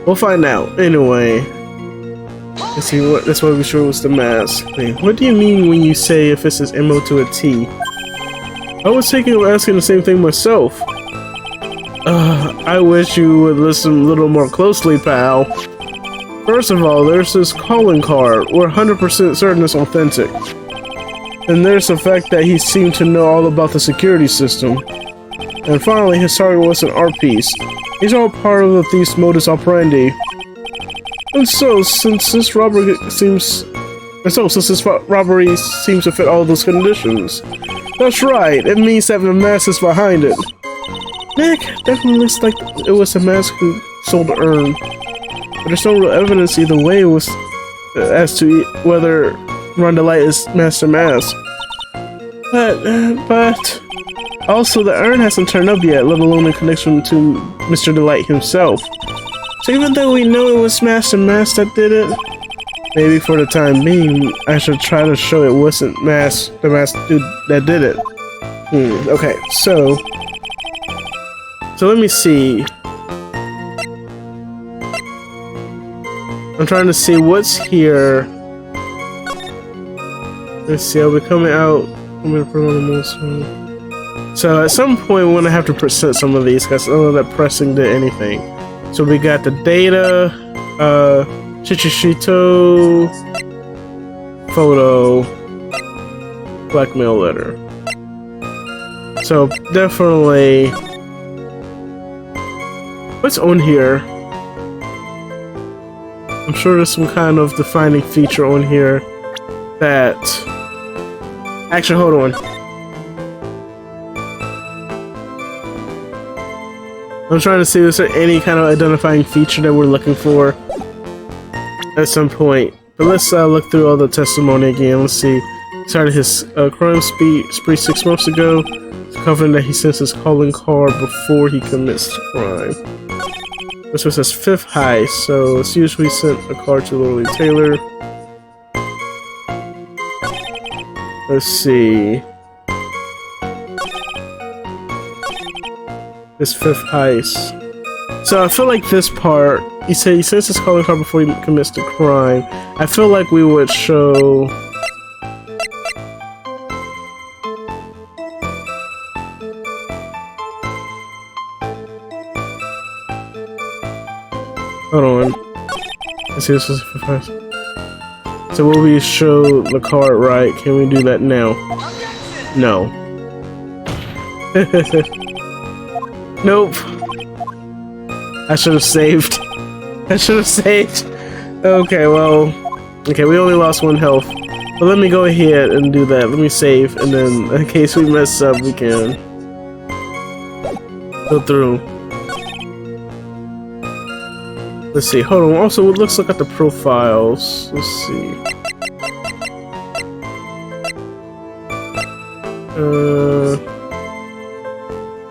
We'll find out. Anyway, let's see what. That's why we sure was the mask. Wait, what do you mean when you say if this is MO to a T? I was thinking of asking the same thing myself. I wish you would listen a little more closely, pal. First of all, there's this calling card. We're 100% certain it's authentic. And there's the fact that he seemed to know all about the security system. And finally, his target was an art piece. These are all part of the thief's modus operandi. And so, since this robbery seems to fit all those conditions. That's right, it means that the mask is behind it. Nick, definitely looks like it was the mask who sold the urn. But there's no real evidence either way as to whether Ron Delight is Master Mask. But also the urn hasn't turned up yet, let alone in connection to Mr. Delight himself. So even though we know it was Master Mask that did it, maybe for the time being, I should try to show it wasn't the mask dude that did it. Okay, so let me see. I'm trying to see what's here. Let's see, I'll be coming out. I'm gonna put on the most one. So at some point we're gonna have to present some of these because none of that pressing did anything. So we got the data, Chichishito, photo, blackmail letter. So definitely, what's on here? I'm sure there's some kind of defining feature on here that... Actually, hold on. I'm trying to see if there's any kind of identifying feature that we're looking for at some point. But let's look through all the testimony again. Let's see. Started his crime spree 6 months ago. He's confident that he sends his calling card before he commits the crime. This was his 5th heist, so it's usually sent a card to Lily Taylor. Let's see. This 5th heist. So I feel like this part, he said he sends his calling card before he commits the crime. I feel like we would show... Hold on. Let's see, this is the 5th heist. So will we show the card right? Can we do that now? No. Nope. I should have saved. Okay, well. Okay, we only lost 1 health. But let me go ahead and do that. Let me save, and then in case we mess up, we can go through. Let's see, hold on. Also, let's look at the profiles. Let's see.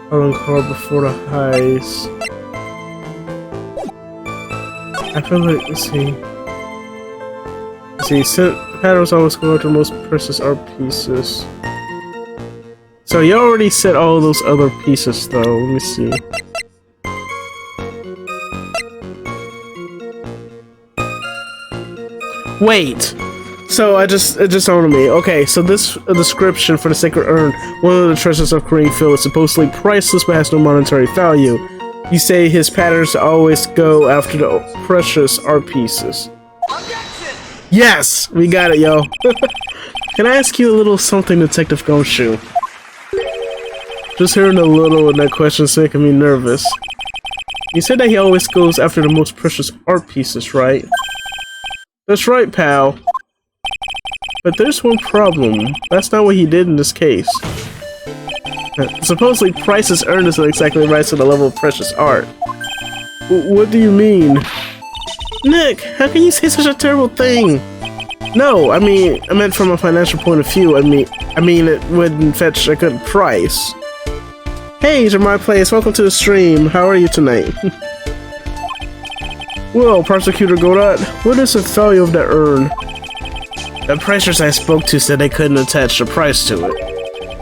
Calling card before the heist. I feel like, let's see, patterns always go after most precious art pieces. So you already said all those other pieces though, let me see. Wait. So it just dawned on me. Okay, so this description for the sacred urn, one of the treasures of Korean Field, is supposedly priceless but has no monetary value. You say his patterns always go after the precious art pieces. Objection! Yes, we got it, yo. Can I ask you a little something, Detective Gumshoe? Just hearing a little of that question is making me nervous. You said that he always goes after the most precious art pieces, right? That's right, pal. But there's one problem. That's not what he did in this case. Supposedly, prices earned isn't exactly right to the level of precious art. What do you mean? Nick, how can you say such a terrible thing? No, I meant from a financial point of view. I mean it wouldn't fetch a good price. Hey, Jeremiah Plays, welcome to the stream. How are you tonight? Well, Prosecutor Godot, what is the value of that urn? The pricers I spoke to said they couldn't attach a price to it.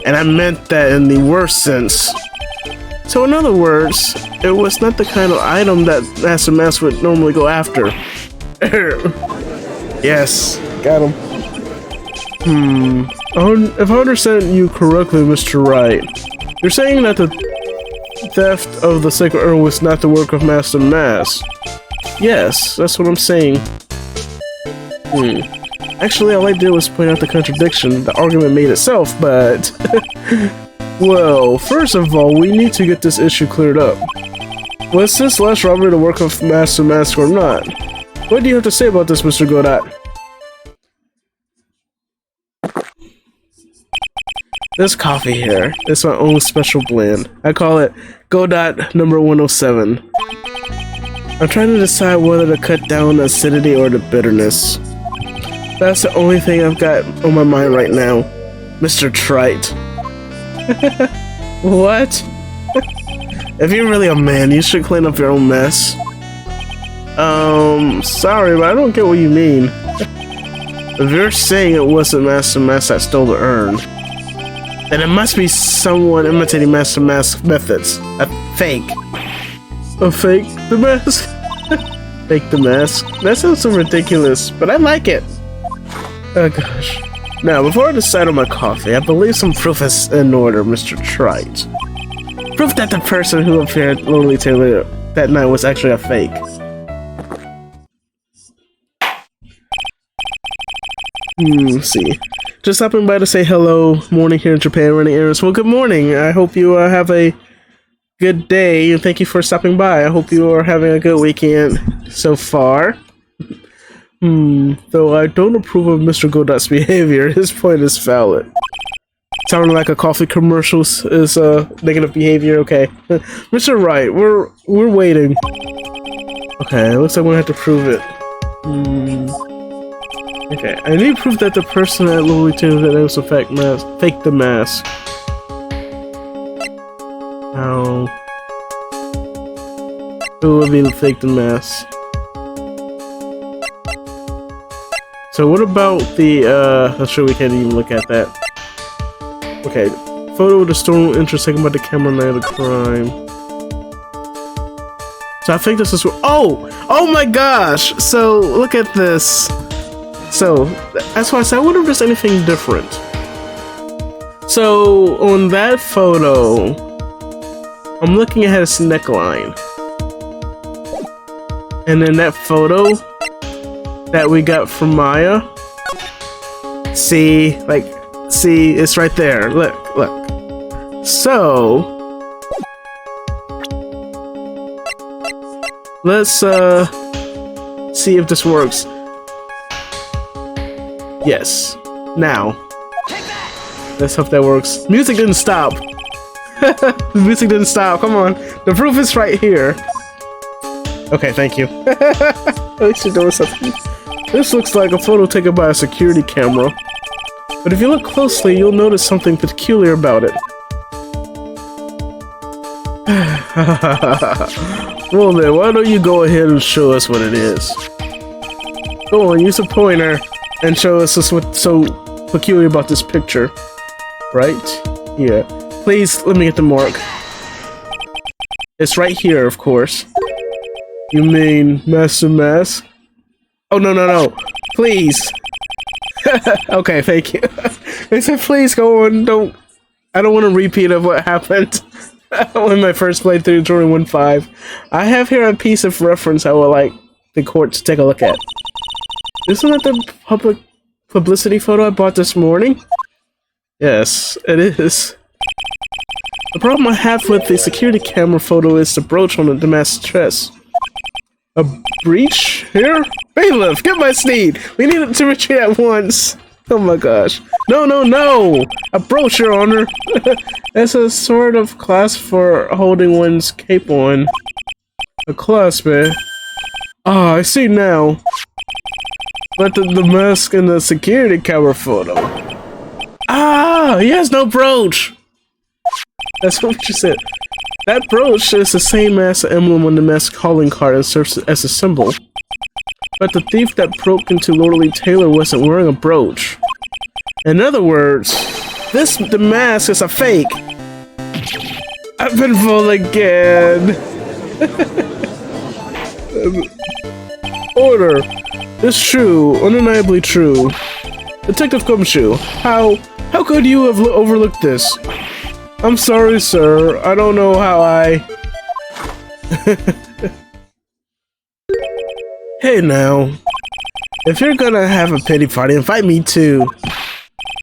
And I meant that in the worst sense. So in other words, it was not the kind of item that Master Mass would normally go after. Yes, got him. If I understand you correctly, Mr. Wright, you're saying that the theft of the sacred urn was not the work of Master Mass. Yes, that's what I'm saying. Actually, all I did was point out the contradiction. The argument made itself, but... Well, first of all, we need to get this issue cleared up. Was this last robbery the work of Master Mask or not? What do you have to say about this, Mr. Godot? This coffee here is my own special blend. I call it Godot number 107. I'm trying to decide whether to cut down the acidity or the bitterness. That's the only thing I've got on my mind right now, Mr. Trite. What? If you're really a man, you should clean up your own mess. Sorry, but I don't get what you mean. If you're saying it wasn't Master Mask that stole the urn, then it must be someone imitating Master Mask's methods. A fake. A fake the mask? Fake the mask? That sounds so ridiculous, but I like it. Oh gosh. Now, before I decide on my coffee, I believe some proof is in order, Mr. Trite. Proof that the person who appeared Lonely Taylor that night was actually a fake. Let's see. Just stopping by to say hello. Morning here in Japan, running errands. Well, good morning. I hope you have a good day, and thank you for stopping by. I hope you are having a good weekend so far. Though I don't approve of Mr. Godot's behavior, his point is valid. Sounding like a coffee commercial is negative behavior. Okay, Mr. Wright, we're waiting. Okay, looks like we have to prove it. Okay, I need proof that the person at Lowly Tunes that was a fake the mask. How? Who would be the fake the mask? So what about the, I'm sure we can't even look at that. Okay, photo of the stolen interest taken by the camera night of the crime. So I think this is, oh my gosh! So, look at this. So, that's why I said, I wonder if there's anything different. So, on that photo, I'm looking at his neckline. And then that photo that we got from Maya, see, it's right there. Look. So, let's see if this works. Yes. Now, let's hope that works. Music didn't stop. Music didn't stop. Come on, the proof is right here. Okay, thank you. At least you're doing something. This looks like a photo taken by a security camera. But if you look closely, you'll notice something peculiar about it. Well then, why don't you go ahead and show us what it is? Go on, use a pointer and show us what's so peculiar about this picture. Right? Yeah. Please, let me get the mark. It's right here, of course. You mean Master Mask? Oh, no. Please. Okay, thank you. They said, please go on. I don't want a repeat of what happened when my first playthrough during 1.5. I have here a piece of reference I would like the court to take a look at. Isn't that the publicity photo I bought this morning? Yes, it is. The problem I have with the security camera photo is the brooch on the damask chest. A breach here? Bailiff, get my steed! We need to retreat at once! Oh my gosh. No, no, no! A brooch, Your Honor! It's a sort of clasp for holding one's cape on. A clasp, eh? Ah, I see now. But the mask in the security camera photo. Ah, he has no brooch! That's what you said. That brooch is the same as the emblem on the mask calling card and serves as a symbol. But the thief that broke into Lordly Taylor wasn't wearing a brooch. In other words, the mask is a fake. I've been fooled again. Order. It's true, undeniably true. Detective Gumshoe, how could you have overlooked this? I'm sorry, sir. I don't know how I... Hey now. If you're gonna have a pity party, invite me too.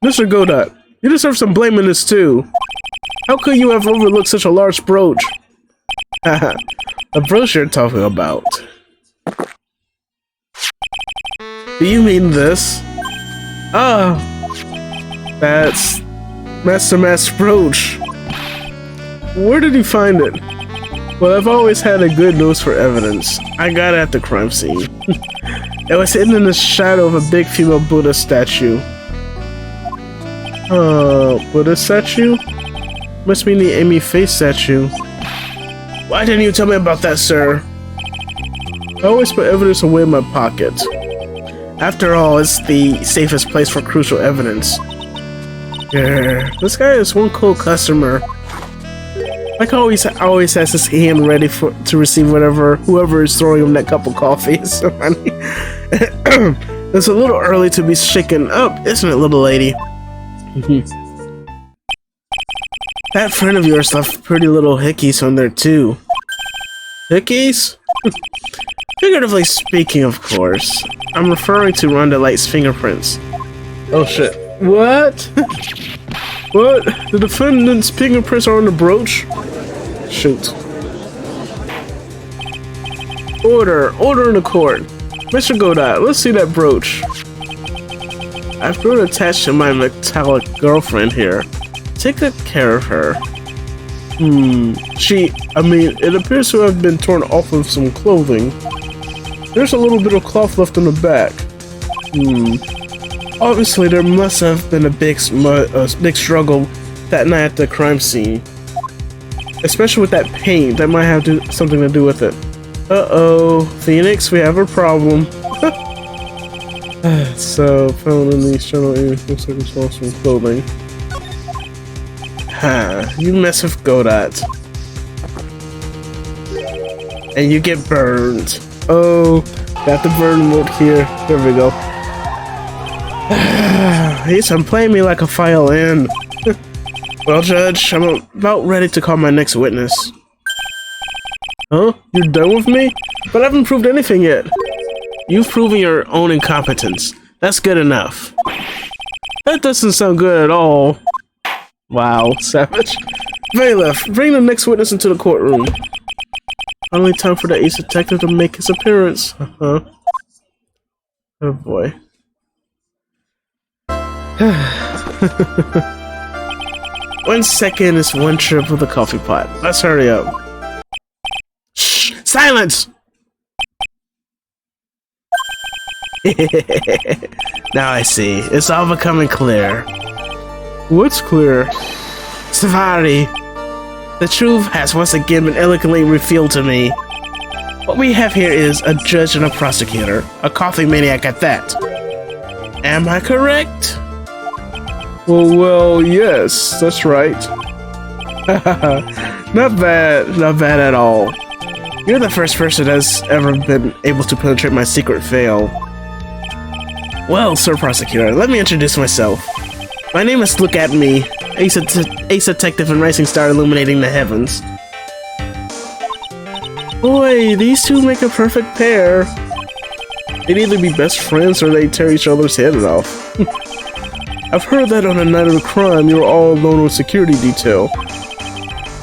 Mr. Godot, you deserve some blame in this too. How could you have overlooked such a large brooch? Haha, the brooch you're talking about. Do you mean this? Ah, that's Master Mask's brooch. Where did you find it? Well, I've always had a good nose for evidence. I got it at the crime scene. It was hidden in the shadow of a big female Buddha statue. Buddha statue? Must mean the Amy face statue. Why didn't you tell me about that, sir? I always put evidence away in my pocket. After all, it's the safest place for crucial evidence. Grr, this guy is one cool customer. Like always has his hand ready to receive whoever is throwing him that cup of coffee. It's so funny. It's a little early to be shaken up, isn't it, little lady? That friend of yours left pretty little hickeys on there too. Hickeys? Figuratively speaking, of course. I'm referring to Rhonda Light's fingerprints. Oh shit. What? What? The defendant's fingerprints are on the brooch? Shoot. Order in the court. Mr. Godot, let's see that brooch. I've grown attached to my metallic girlfriend here. Take good care of her. It appears to have been torn off of some clothing. There's a little bit of cloth left on the back. Obviously, there must have been a big struggle that night at the crime scene. Especially with that paint, that might have something to do with it. Uh-oh, Phoenix, we have a problem. So, found in the external areas, looks like it's lost some clothing. You mess with Godot. And you get burned. Oh, got the burn mode here. There we go. He's playing me like a violin. Well, Judge, I'm about ready to call my next witness. Huh? You're done with me? But I haven't proved anything yet. You've proven your own incompetence. That's good enough. That doesn't sound good at all. Wow, savage. Bailiff, bring the next witness into the courtroom. Only time for the ace detective to make his appearance. Oh boy. 1 second is one trip with a coffee pot. Let's hurry up. Shh! Silence! Now I see. It's all becoming clear. What's clear? Savari, the truth has once again been elegantly revealed to me. What we have here is a judge and a prosecutor. A coffee maniac at that. Am I correct? Well, yes, that's right. Not bad at all. You're the first person that's ever been able to penetrate my secret veil. Well, Sir Prosecutor, let me introduce myself. My name is Look At Me, Ace Detective and Rising Star illuminating the heavens. Boy, these two make a perfect pair. They'd either be best friends or they'd tear each other's heads off. I've heard that on a night of the crime, you were all alone with security detail.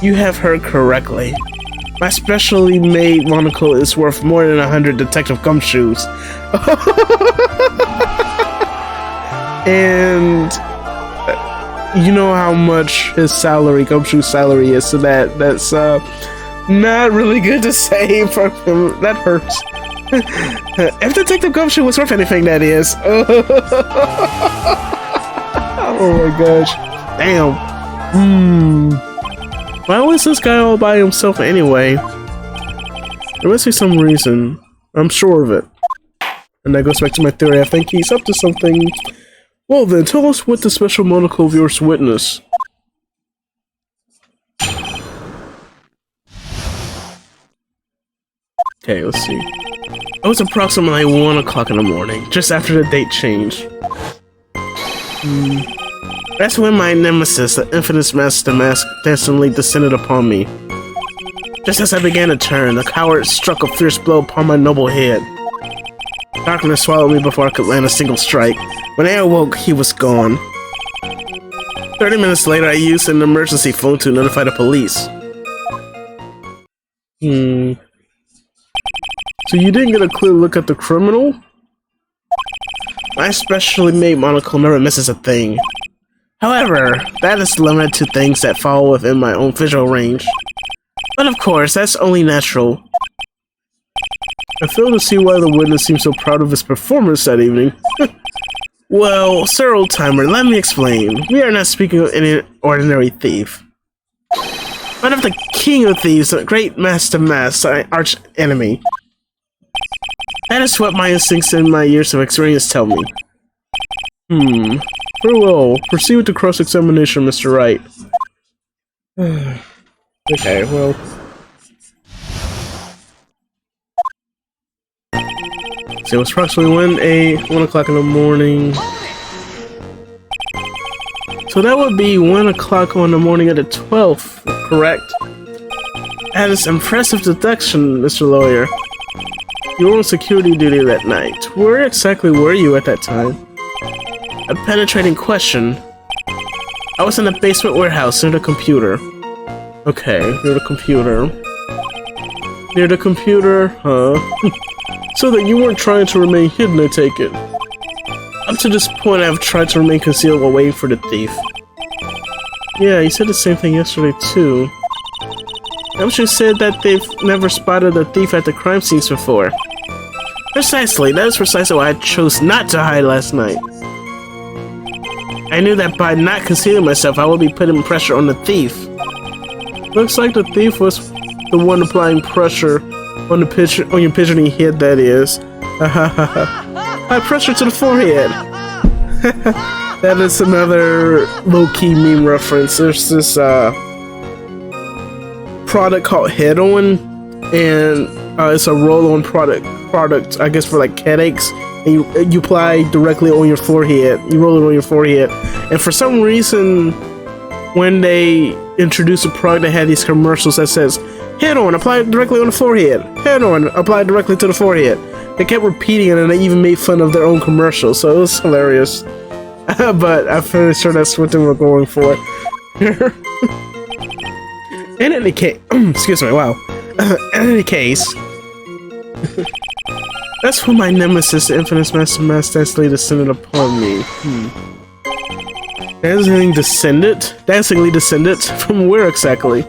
You have heard correctly. My specially made monocle is worth more than 100 Detective Gumshoes. And you know how much his salary, Gumshoe's salary is, so that's not really good to say for him. That hurts. If Detective Gumshoe was worth anything, that is. Oh my gosh. Damn. Why was this guy all by himself anyway? There must be some reason. I'm sure of it. And that goes back to my theory. I think he's up to something. Well then, tell us what the special monocle viewers witness. Okay, let's see. It was approximately 1 o'clock in the morning, just after the date change. That's when my nemesis, the infamous Master Mask, instantly descended upon me. Just as I began to turn, the coward struck a fierce blow upon my noble head. Darkness swallowed me before I could land a single strike. When I awoke, he was gone. 30 minutes later, I used an emergency phone to notify the police. So you didn't get a clear look at the criminal? My specially made monocle never misses a thing. However, that is limited to things that fall within my own visual range. But of course, that's only natural. I fail to see why the witness seems so proud of his performance that evening. Well, Sir Oldtimer, let me explain. We are not speaking of any ordinary thief, but of the king of thieves, the great Master Mask, my arch enemy. That is what my instincts and my years of experience tell me. Very well. Proceed with the cross-examination, Mr. Wright. Okay, well. So it was approximately 1 o'clock in the morning. So that would be 1 o'clock on the morning of the 12th, correct? That is impressive deduction, Mr. Lawyer. You were on security duty that night. Where exactly were you at that time? A penetrating question. I was in the basement warehouse near the computer. Okay, near the computer. Near the computer, huh? So that you weren't trying to remain hidden, I take it. Up to this point, I've tried to remain concealed while waiting for the thief. Yeah, you said the same thing yesterday, too. Gumshoe said that they've never spotted a thief at the crime scenes before. Precisely, that is precisely why I chose not to hide last night. I knew that by not concealing myself, I would be putting pressure on the thief. Looks like the thief was the one applying pressure on the on your pigeony head, that is. Apply pressure to the forehead. That is another low-key meme reference. There's this product called Head On, and it's a roll-on product, I guess, for like headaches. And you apply directly on your forehead. You roll it on your forehead, and for some reason, when they introduced a product that had these commercials that says "Head On, apply it directly on the forehead. Head On, apply it directly to the forehead." They kept repeating it, and they even made fun of their own commercials. So it was hilarious. But I'm fairly sure that's what they were going for. In any case, excuse me, wow. In any case, that's when my nemesis, the infamous Master Mask, dancingly descended upon me. Dancingly descended? From where exactly?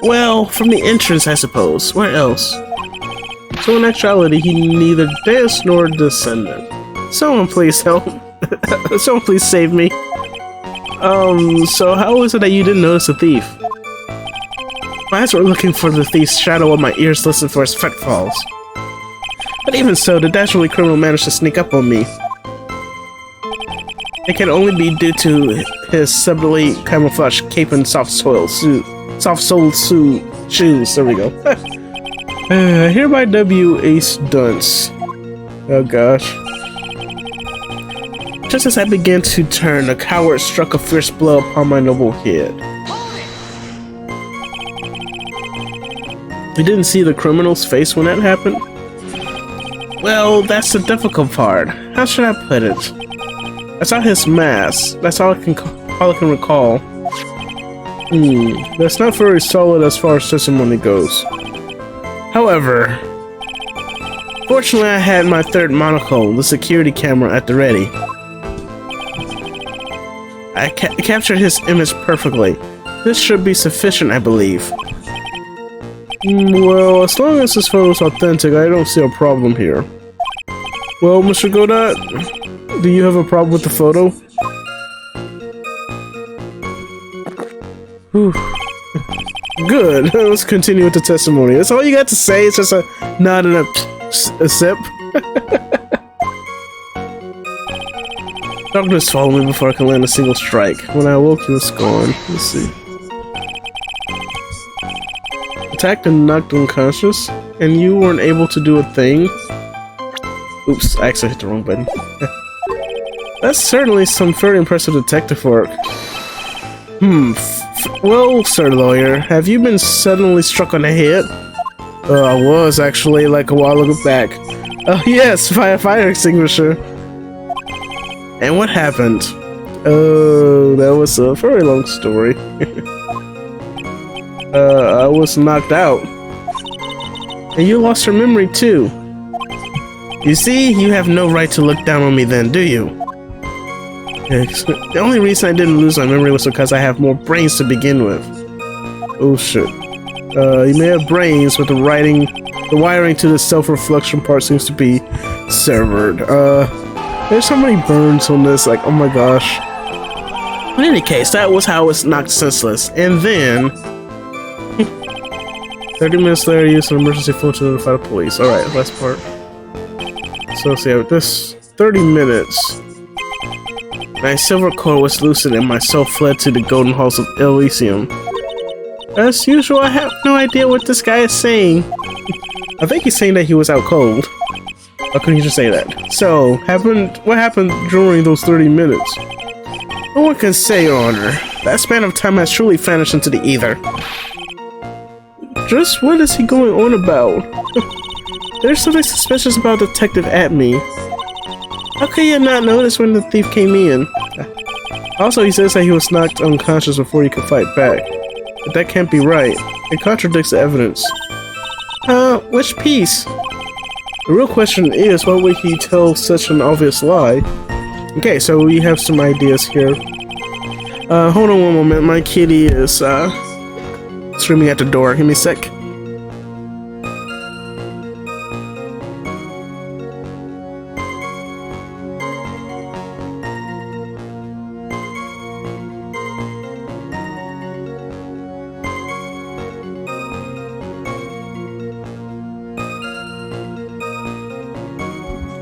Well, from the entrance, I suppose. Where else? So in actuality, he neither danced nor descended. Someone please help. Someone please save me. So how is it that you didn't notice the thief? My eyes were looking for the thief's shadow while my ears listened for his footfalls. But even so, the dastardly criminal managed to sneak up on me. It can only be due to his subtly camouflaged cape and soft-soled shoes. There we go. Hereby W. Ace Dunce. Oh gosh. Just as I began to turn, the coward struck a fierce blow upon my noble head. You didn't see the criminal's face when that happened? Well, that's the difficult part. How should I put it? I saw his mask. That's all I can recall. That's not very solid as far as testimony goes. However, fortunately I had my third monocle, the security camera, at the ready. I captured his image perfectly. This should be sufficient, I believe. Well, as long as this photo is authentic, I don't see a problem here. Well, Mr. Godot, do you have a problem with the photo? Whew. Good. Let's continue with the testimony. That's all you got to say. It's just a nod and a sip. Darkness followed me before I could land a single strike. When I awoke, he was gone. Let's see. Attacked and knocked unconscious, and you weren't able to do a thing? Oops, I actually hit the wrong button. That's certainly some very impressive detective work. Well, sir lawyer, have you been suddenly struck on the head? I was actually, like a while back. Oh yes, via fire extinguisher. And what happened? Oh, that was a very long story. I was knocked out. And you lost your memory too. You see, you have no right to look down on me then, do you? The only reason I didn't lose my memory was because I have more brains to begin with. Oh shit. You may have brains, but the wiring to the self-reflection part seems to be severed. There's so many burns on this, like, oh my gosh. In any case, that was how I was knocked senseless. And then 30 minutes later, I used an emergency phone to notify the police. Alright, last part. So let's see, with this 30 minutes, my silver cord was loosened and my soul fled to the golden halls of Elysium. As usual, I have no idea what this guy is saying. I think he's saying that he was out cold. How couldn't you just say that? So, what happened during those 30 minutes? No one can say, Your Honor. That span of time has truly vanished into the ether. Just what is he going on about? There's something suspicious about Detective Atme. How could you not notice when the thief came in? Also, he says that he was knocked unconscious before he could fight back. But that can't be right. It contradicts the evidence. Which piece? The real question is, why would he tell such an obvious lie? Okay, so we have some ideas here. Hold on one moment. My kitty is, screaming at the door. Give me a sec.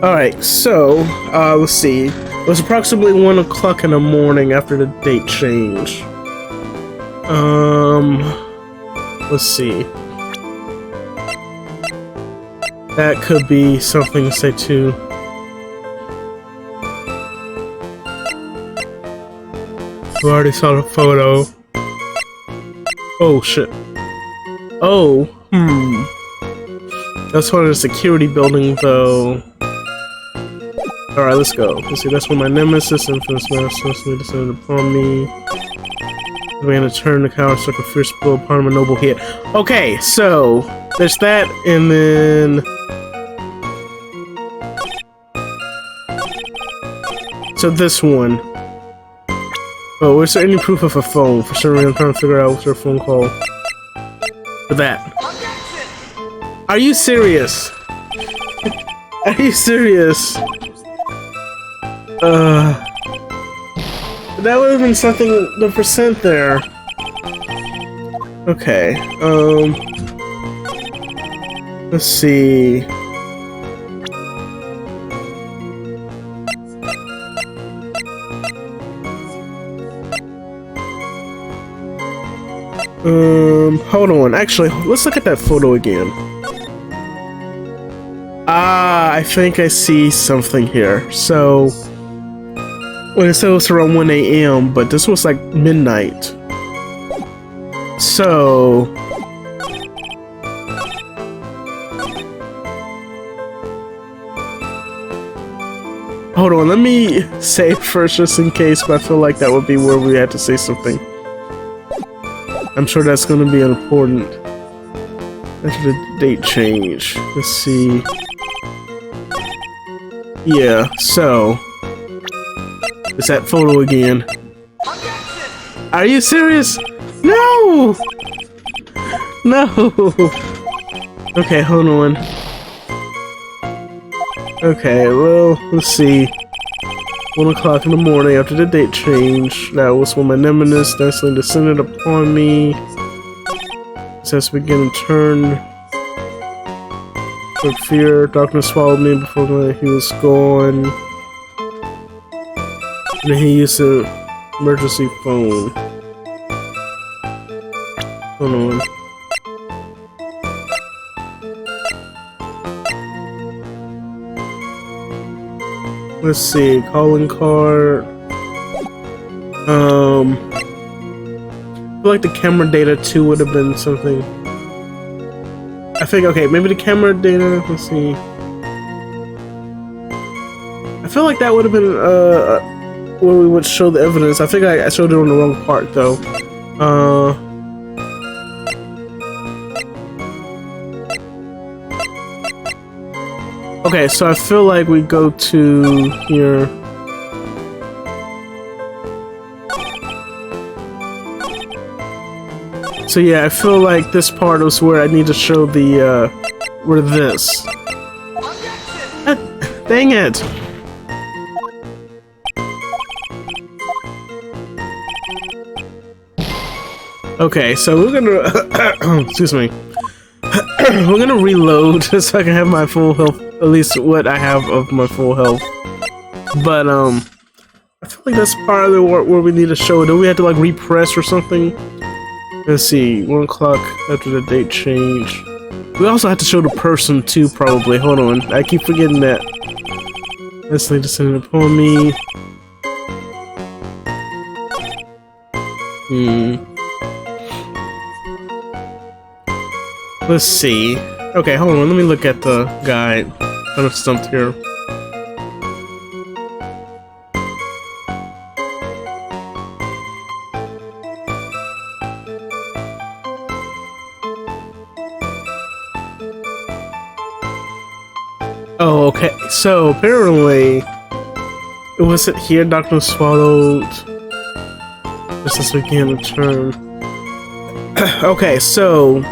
Alright, so, let's see. It was approximately 1 o'clock in the morning after the date change. Let's see. That could be something to say too. We already saw the photo. Oh shit. Oh, That's one of the security building though. Alright, let's go. Let's see, that's when my nemesis, infamous master, descended upon me. I'm gonna turn the coward, struck a fierce blow upon my noble head. Okay, so there's that, and then so this one. Oh, is there any proof of a phone? For some reason, I'm trying to figure out what's their phone call. For that. Are you serious? Are you serious? That would have been something, the percent there. Okay, let's see. Hold on. Actually, let's look at that photo again. Ah, I think I see something here. So, Well, it said it was around 1 a.m., but this was like midnight. So... hold on, let me save first just in case, but I feel like that would be where we had to say something. I'm sure that's going to be important. After the date change. Let's see. Yeah, so... it's that photo again. Are you serious? No! No! Okay, hold on. Okay, well, let's see. 1 o'clock in the morning after the date change. That was when my nemesis instantly descended upon me. Since beginning to turn toward fear, darkness swallowed me before he was gone. And then he used the emergency phone. Hold on. Let's see, calling card. I feel like the camera data too would have been something. I think, okay, maybe the camera data, let's see. I feel like that would have been where we would show the evidence. I think I showed it on the wrong part though. Okay, so I feel like we go to here. So yeah, I feel like this part was where I need to show the, where this. Dang it! Okay, so we're gonna, excuse me. We're gonna reload so I can have my full health, at least what I have of my full health. But, I feel like that's part of the work where we need to show it. Do we have to like repress or something? Let's see, 1 o'clock after the date change. We also have to show the person too, probably. Hold on, I keep forgetting that. Let's leave this in upon me. Let's see. Okay, hold on, let me look at the guide. Kind of stumped here. Oh, okay. So apparently, it wasn't here. Doctor swallowed. Just as we began to turn. Okay, so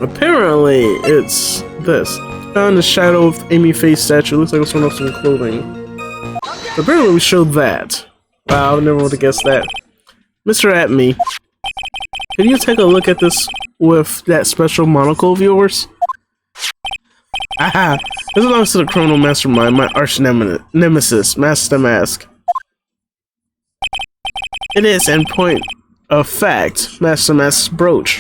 apparently it's this. Found the shadow of Amy face statue. Looks like it's someone else's clothing. So apparently we showed that. Wow, I never would have guessed that. Mr. Atme, can you take a look at this with that special monocle of yours? Aha! This belongs to the criminal mastermind, my arch nemesis, Master Mask. It is, in point of fact, Master Mask's brooch.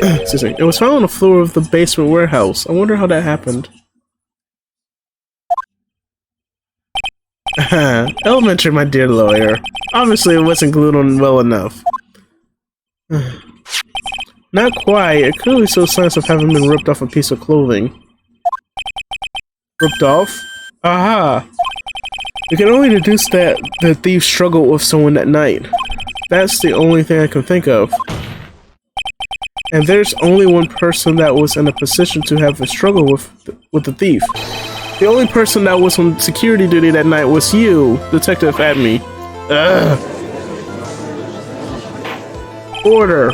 Excuse me. It was found on the floor of the basement warehouse. I wonder how that happened. Elementary, my dear lawyer. Obviously, it wasn't glued on well enough. Not quite. It clearly shows signs of having been ripped off a piece of clothing. Ripped off? Aha! We can only deduce that the thief struggled with someone that night. That's the only thing I can think of. And there's only one person that was in a position to have a struggle with the thief. The only person that was on security duty that night was you, Detective Atme. Ugh. Order.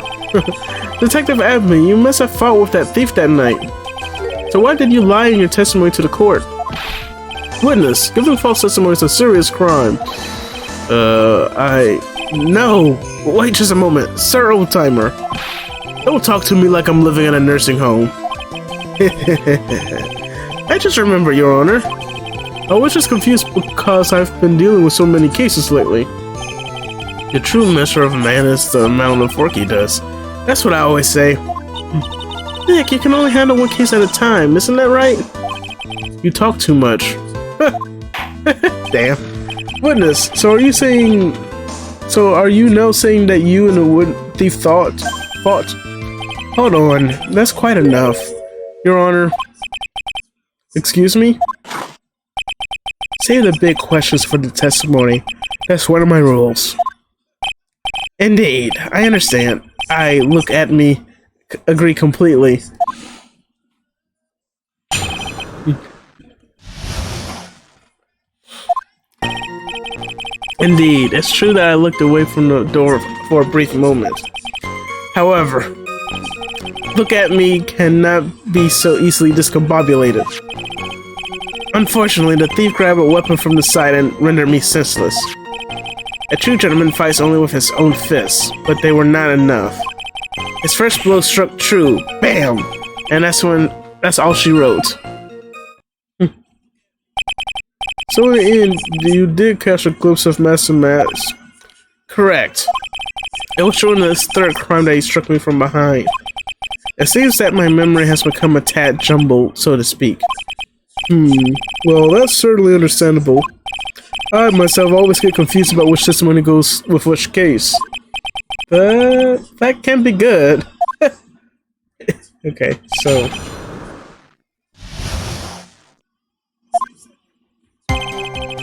Detective Atme, you must have fought with that thief that night. So why did you lie in your testimony to the court? Witness, giving false testimony is a serious crime. No! Wait just a moment. Sir Oldtimer. Don't talk to me like I'm living in a nursing home. I just remember, Your Honor. I was just confused because I've been dealing with so many cases lately. The true measure of a man is the amount of work he does. That's what I always say. Nick, you can only handle one case at a time, isn't that right? You talk too much. Damn. Witness, so are you saying... So are you now saying that you and the wood thief fought? Hold on, that's quite enough. Your Honor. Excuse me? Save the big questions for the testimony. That's one of my rules. Indeed, I understand. I look at me, agree completely. Indeed, it's true that I looked away from the door for a brief moment. However, look at me cannot be so easily discombobulated. Unfortunately, the thief grabbed a weapon from the side and rendered me senseless. A true gentleman fights only with his own fists, but they were not enough. His first blow struck true, bam! And that's all she wrote. So in the end, you did catch a glimpse of Master Max. Correct. It was showing this third crime that he struck me from behind. It seems that my memory has become a tad jumbled, so to speak. Well, that's certainly understandable. I myself always get confused about which testimony goes with which case. That can be good. Okay, so...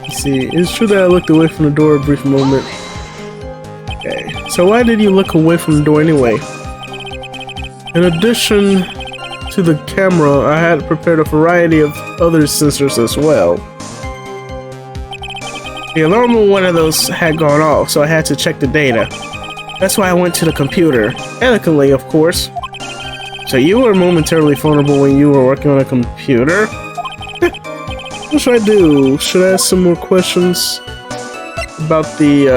See, it's true that I looked away from the door a brief moment. Okay, so why did you look away from the door anyway? In addition to the camera, I had prepared a variety of other sensors as well. The alarm on one of those had gone off, so I had to check the data. That's why I went to the computer. Ethically, of course. So you were momentarily vulnerable when you were working on a computer? What should I do? Should I ask some more questions about the,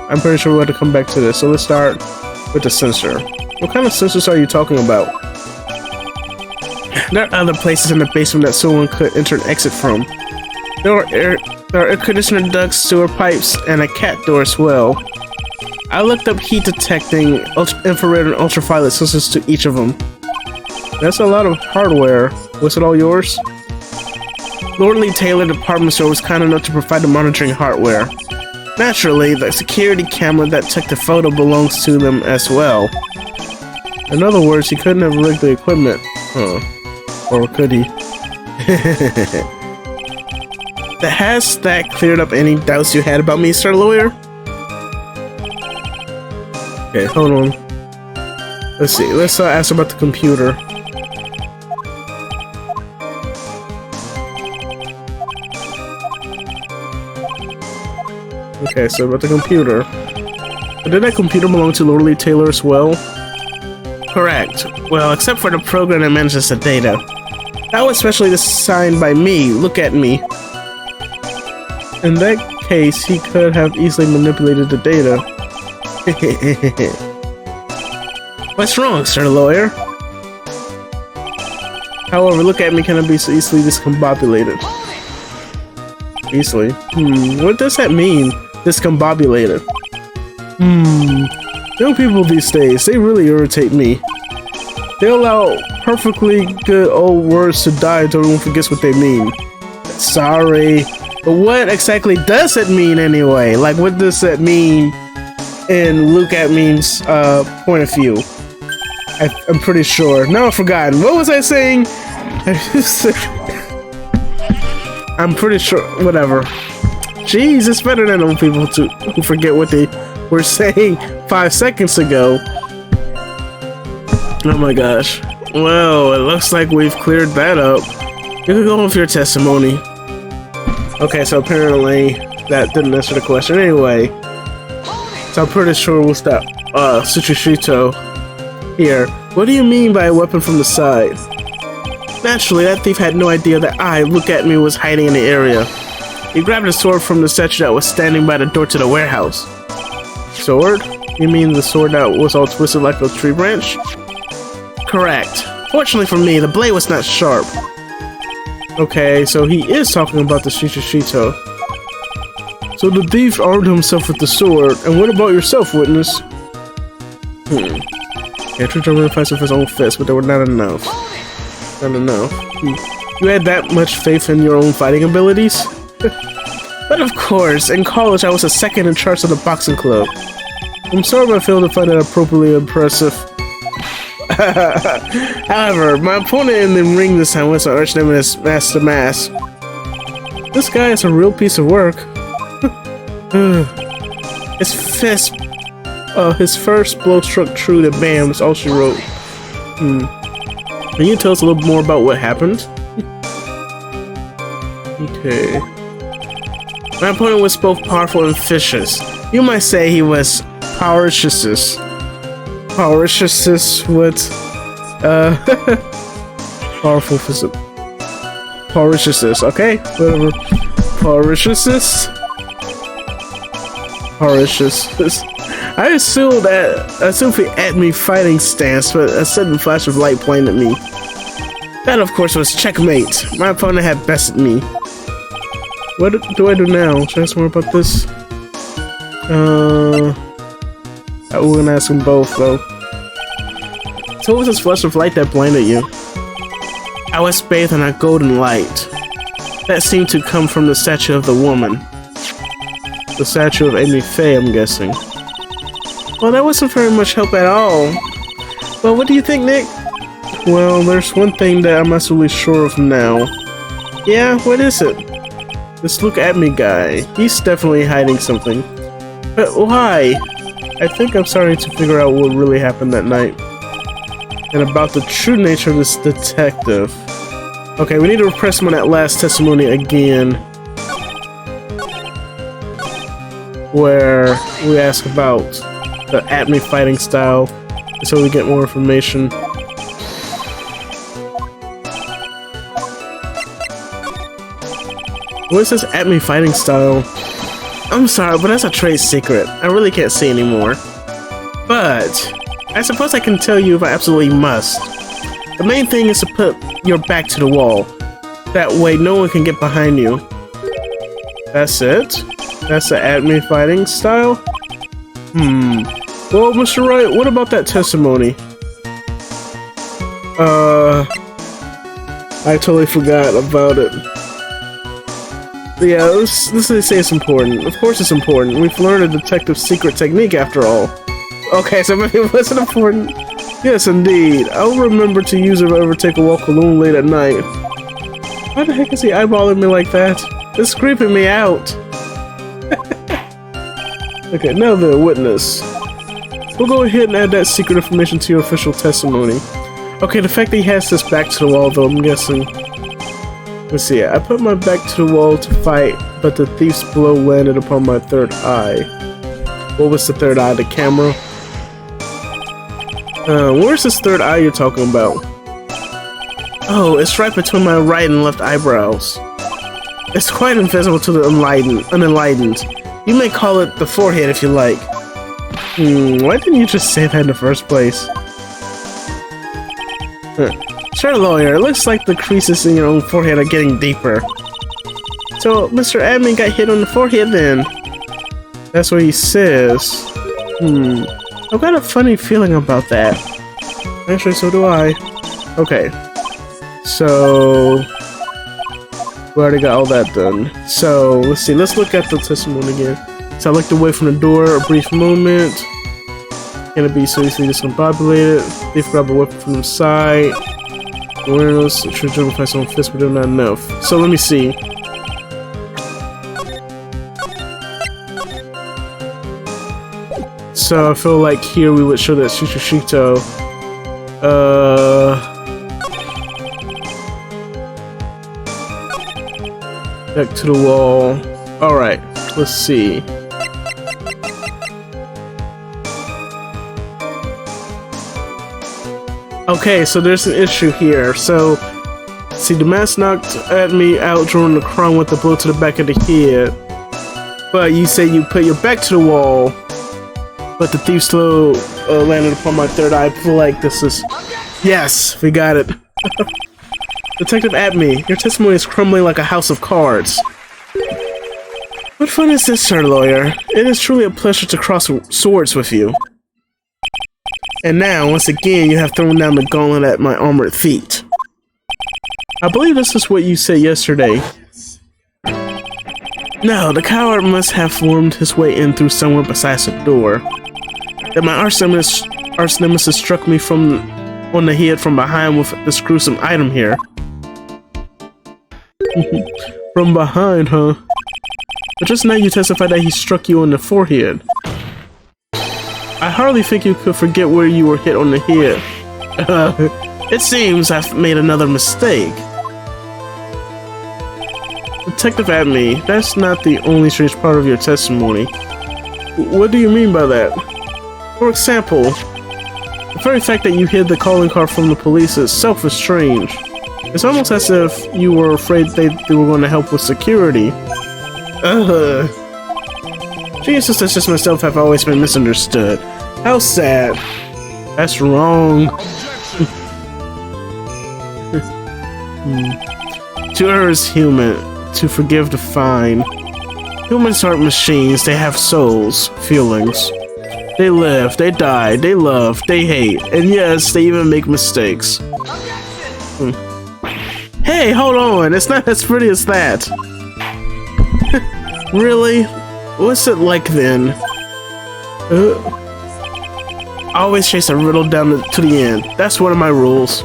I'm pretty sure we'll have to come back to this, so let's start with the sensor. What kind of sensors are you talking about? There are other places in the basement that someone could enter and exit from. There are air conditioner ducts, sewer pipes, and a cat door as well. I looked up heat detecting, infrared, and ultraviolet sensors to each of them. That's a lot of hardware. Was it all yours? Lord Lee Taylor department store was kind enough to provide the monitoring hardware. Naturally, the security camera that took the photo belongs to them as well. In other words, he couldn't have rigged the equipment. Or could he? Has that cleared up any doubts you had about me, Sir Lawyer? Okay, hold on. Let's see. Let's ask about the computer. Okay, so about the computer. Did that computer belong to Lord Lee Taylor as well? Correct. Well, except for the program that manages the data. That was specially designed by me. Look at me. In that case, he could have easily manipulated the data. What's wrong, Sir Lawyer? However, look at me cannot be so easily discombobulated. Easily? What does that mean? Discombobulated. Young people these days, they really irritate me. They allow perfectly good old words to die until everyone forgets what they mean. Sorry. But what exactly does it mean anyway? Like, what does that mean in Look At Me's point of view? I'm pretty sure. Now I've forgotten. What was I saying? I'm pretty sure. Whatever. Jeez, it's better than old people who forget what they were saying 5 seconds ago. Oh my gosh. Well, it looks like we've cleared that up. You can go on with your testimony. Okay, so apparently that didn't answer the question anyway. So I'm pretty sure we'll stop Tsuchishito here. What do you mean by a weapon from the side? Naturally, that thief had no idea that I, Look At Me, was hiding in the area. He grabbed a sword from the statue that was standing by the door to the warehouse. Sword? You mean the sword that was all twisted like a tree branch? Correct. Fortunately for me, the blade was not sharp. Okay, so he is talking about the Tsuchishito. So the thief armed himself with the sword, and what about yourself, witness? Yeah, true gentleman fights with his own fist, but they were not enough. Not enough. You had that much faith in your own fighting abilities? But of course, in college I was a second in charge of the boxing club. I'm sorry if I failed to find that appropriately impressive. However, my opponent in the ring this time was our arch nemesis, Master Mask. This guy is a real piece of work. His first blow struck true to bam, that's all she wrote. Can you tell us a little more about what happened? Okay. My opponent was both powerful and vicious. You might say he was powericious. Powericious with powerful physical. Powericious, okay? Whatever. Powericious. I assumed he had me fighting stance, but a sudden flash of light blinded me. That, of course, was checkmate. My opponent had bested me. What do I do now? Should I ask more about this? We're gonna ask them both, though. So what was this flash of light that blinded you? I was bathed in a golden light. That seemed to come from the statue of the woman. The statue of Amy Faye, I'm guessing. Well, that wasn't very much help at all. Well, what do you think, Nick? Well, there's one thing that I'm absolutely sure of now. Yeah, what is it? This look at me guy. He's definitely hiding something. But why? I think I'm starting to figure out what really happened that night. And about the true nature of this detective. Okay, we need to repress him on that last testimony again. Where we ask about the at-me fighting style, so we get more information. What is this at-me fighting style? I'm sorry, but that's a trade secret. I really can't say anymore. But I suppose I can tell you if I absolutely must. The main thing is to put your back to the wall. That way no one can get behind you. That's it? That's the at-me fighting style? Well, Mr. Wright, what about that testimony? I totally forgot about it. Yeah, let's say it's important. Of course it's important. We've learned a detective's secret technique after all. Okay, so maybe it wasn't important. Yes, indeed. I'll remember to use it if I ever take a walk alone late at night. Why the heck is he eyeballing me like that? It's creeping me out. Okay, now the witness. We'll go ahead and add that secret information to your official testimony. Okay, the fact that he has this back to the wall, though, I'm guessing. Let's see, I put my back to the wall to fight, but the thief's blow landed upon my third eye. What was the third eye? The camera? Where's this third eye you're talking about? Oh, it's right between my right and left eyebrows. It's quite invisible to the unenlightened. You may call it the forehead if you like. Why didn't you just say that in the first place? Sure, lawyer, it looks like the creases in your own forehead are getting deeper. So, Mr. Admin got hit on the forehead then? That's what he says. I've got a funny feeling about that. Actually, so do I. Okay. So we already got all that done. So let's see, let's look at the testimony again. So I looked away from the door a brief moment. Can it be so easily discombobulated? They grabbed the weapon from the side. Awareness, the true jump by some fist, but they're not enough. So let me see. So I feel like here we would show that Shishushito. Back to the wall. Alright, let's see. Okay, so there's an issue here. So, see, the mask knocked at me out, drawing the crown with a blow to the back of the head. But you say you put your back to the wall, but the thief's blow landed upon my third eye. I feel like this is... Yes, we got it. Detective Atme, your testimony is crumbling like a house of cards. What fun is this, sir lawyer? It is truly a pleasure to cross swords with you. And now, once again, you have thrown down the gauntlet at my armored feet. I believe this is what you said yesterday. No, the coward must have wormed his way in through somewhere besides the door. Then my arch nemesis struck me on the head from behind with this gruesome item here. From behind, huh? But just now you testified that he struck you on the forehead. I hardly think you could forget where you were hit on the head. It seems I've made another mistake. Detective Adme, that's not the only strange part of your testimony. What do you mean by that? For example, the very fact that you hid the calling card from the police itself is strange. It's almost as if you were afraid they were going to help with security. Geniuses such as myself have always been misunderstood. How sad. That's wrong. To err is human, to forgive the fine. Humans aren't machines, they have souls, feelings. They live, they die, they love, they hate, and yes, they even make mistakes. Hey, hold on, it's not as pretty as that. Really? What's it like then? Always chase a riddle down to the end. That's one of my rules.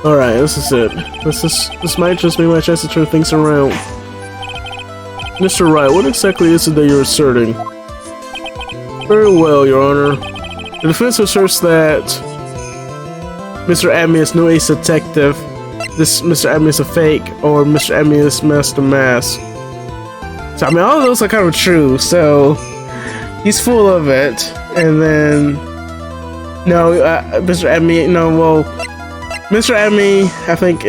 Alright, this is it. This might just be my chance to turn things around. Mr. Wright, what exactly is it that you're asserting? Very well, Your Honor. The defense asserts that Mr. Adme is no ace detective, this Mr. Adme is a fake, or Mr. Adme is Master Mask. So, I mean, all of those are kind of true, so he's full of it. And then, no, Mr. Adme, no, well, Mr. Adme, I think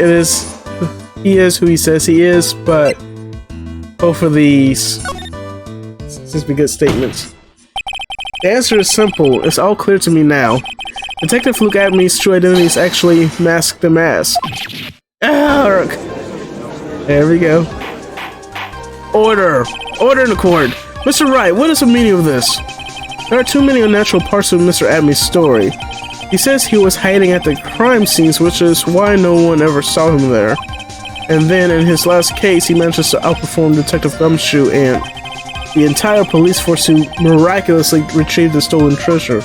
he is who he says he is, but both of these seems to be good statements. The answer is simple. It's all clear to me now. Detective Luke Adme's true identity is actually Mask the Mask. Arrgh. There we go. Order! Order in the court! Mr. Wright, what is the meaning of this? There are too many unnatural parts of Mr. Adme's story. He says he was hiding at the crime scenes, which is why no one ever saw him there. And then in his last case, he manages to outperform Detective Gumshoe and the entire police force who miraculously retrieved the stolen treasure.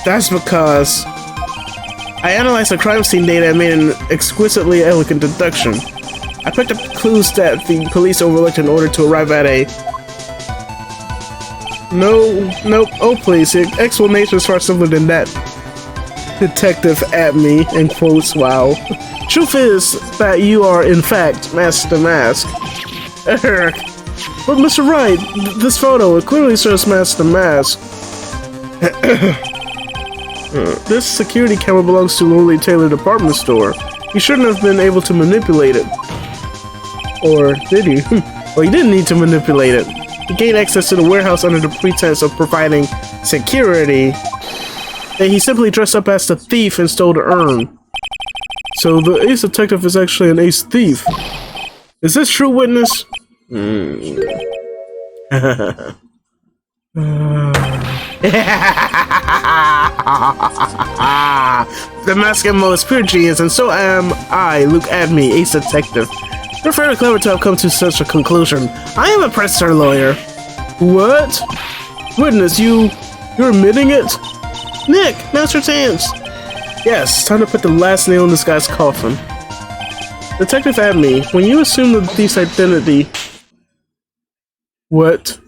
That's because I analyzed the crime scene data and made an exquisitely elegant deduction. I picked up clues that the police overlooked in order to arrive at a... Nope, oh please, the explanation is far simpler than that. Detective Adme, in quotes, wow. Truth is that you are, in fact, Master Mask. But Mr. Wright, this photo, it clearly shows Master Mask. This security camera belongs to Lily Taylor department store. You shouldn't have been able to manipulate it. Or did he? Well, you didn't need to manipulate it. He gained access to the warehouse under the pretense of providing security. Then he simply dressed up as the thief and stole the urn. So the ace detective is actually an ace thief. Is this true, witness? The mask MO is pure genius, and so am I, Luke Adme, ace detective. You're fairly clever to have come to such a conclusion. I am a press-star lawyer. What? Witness, you're admitting it? Nick, now's your chance. Yes, time to put the last nail in this guy's coffin. Detective Adme, when you assume the thief's identity... What?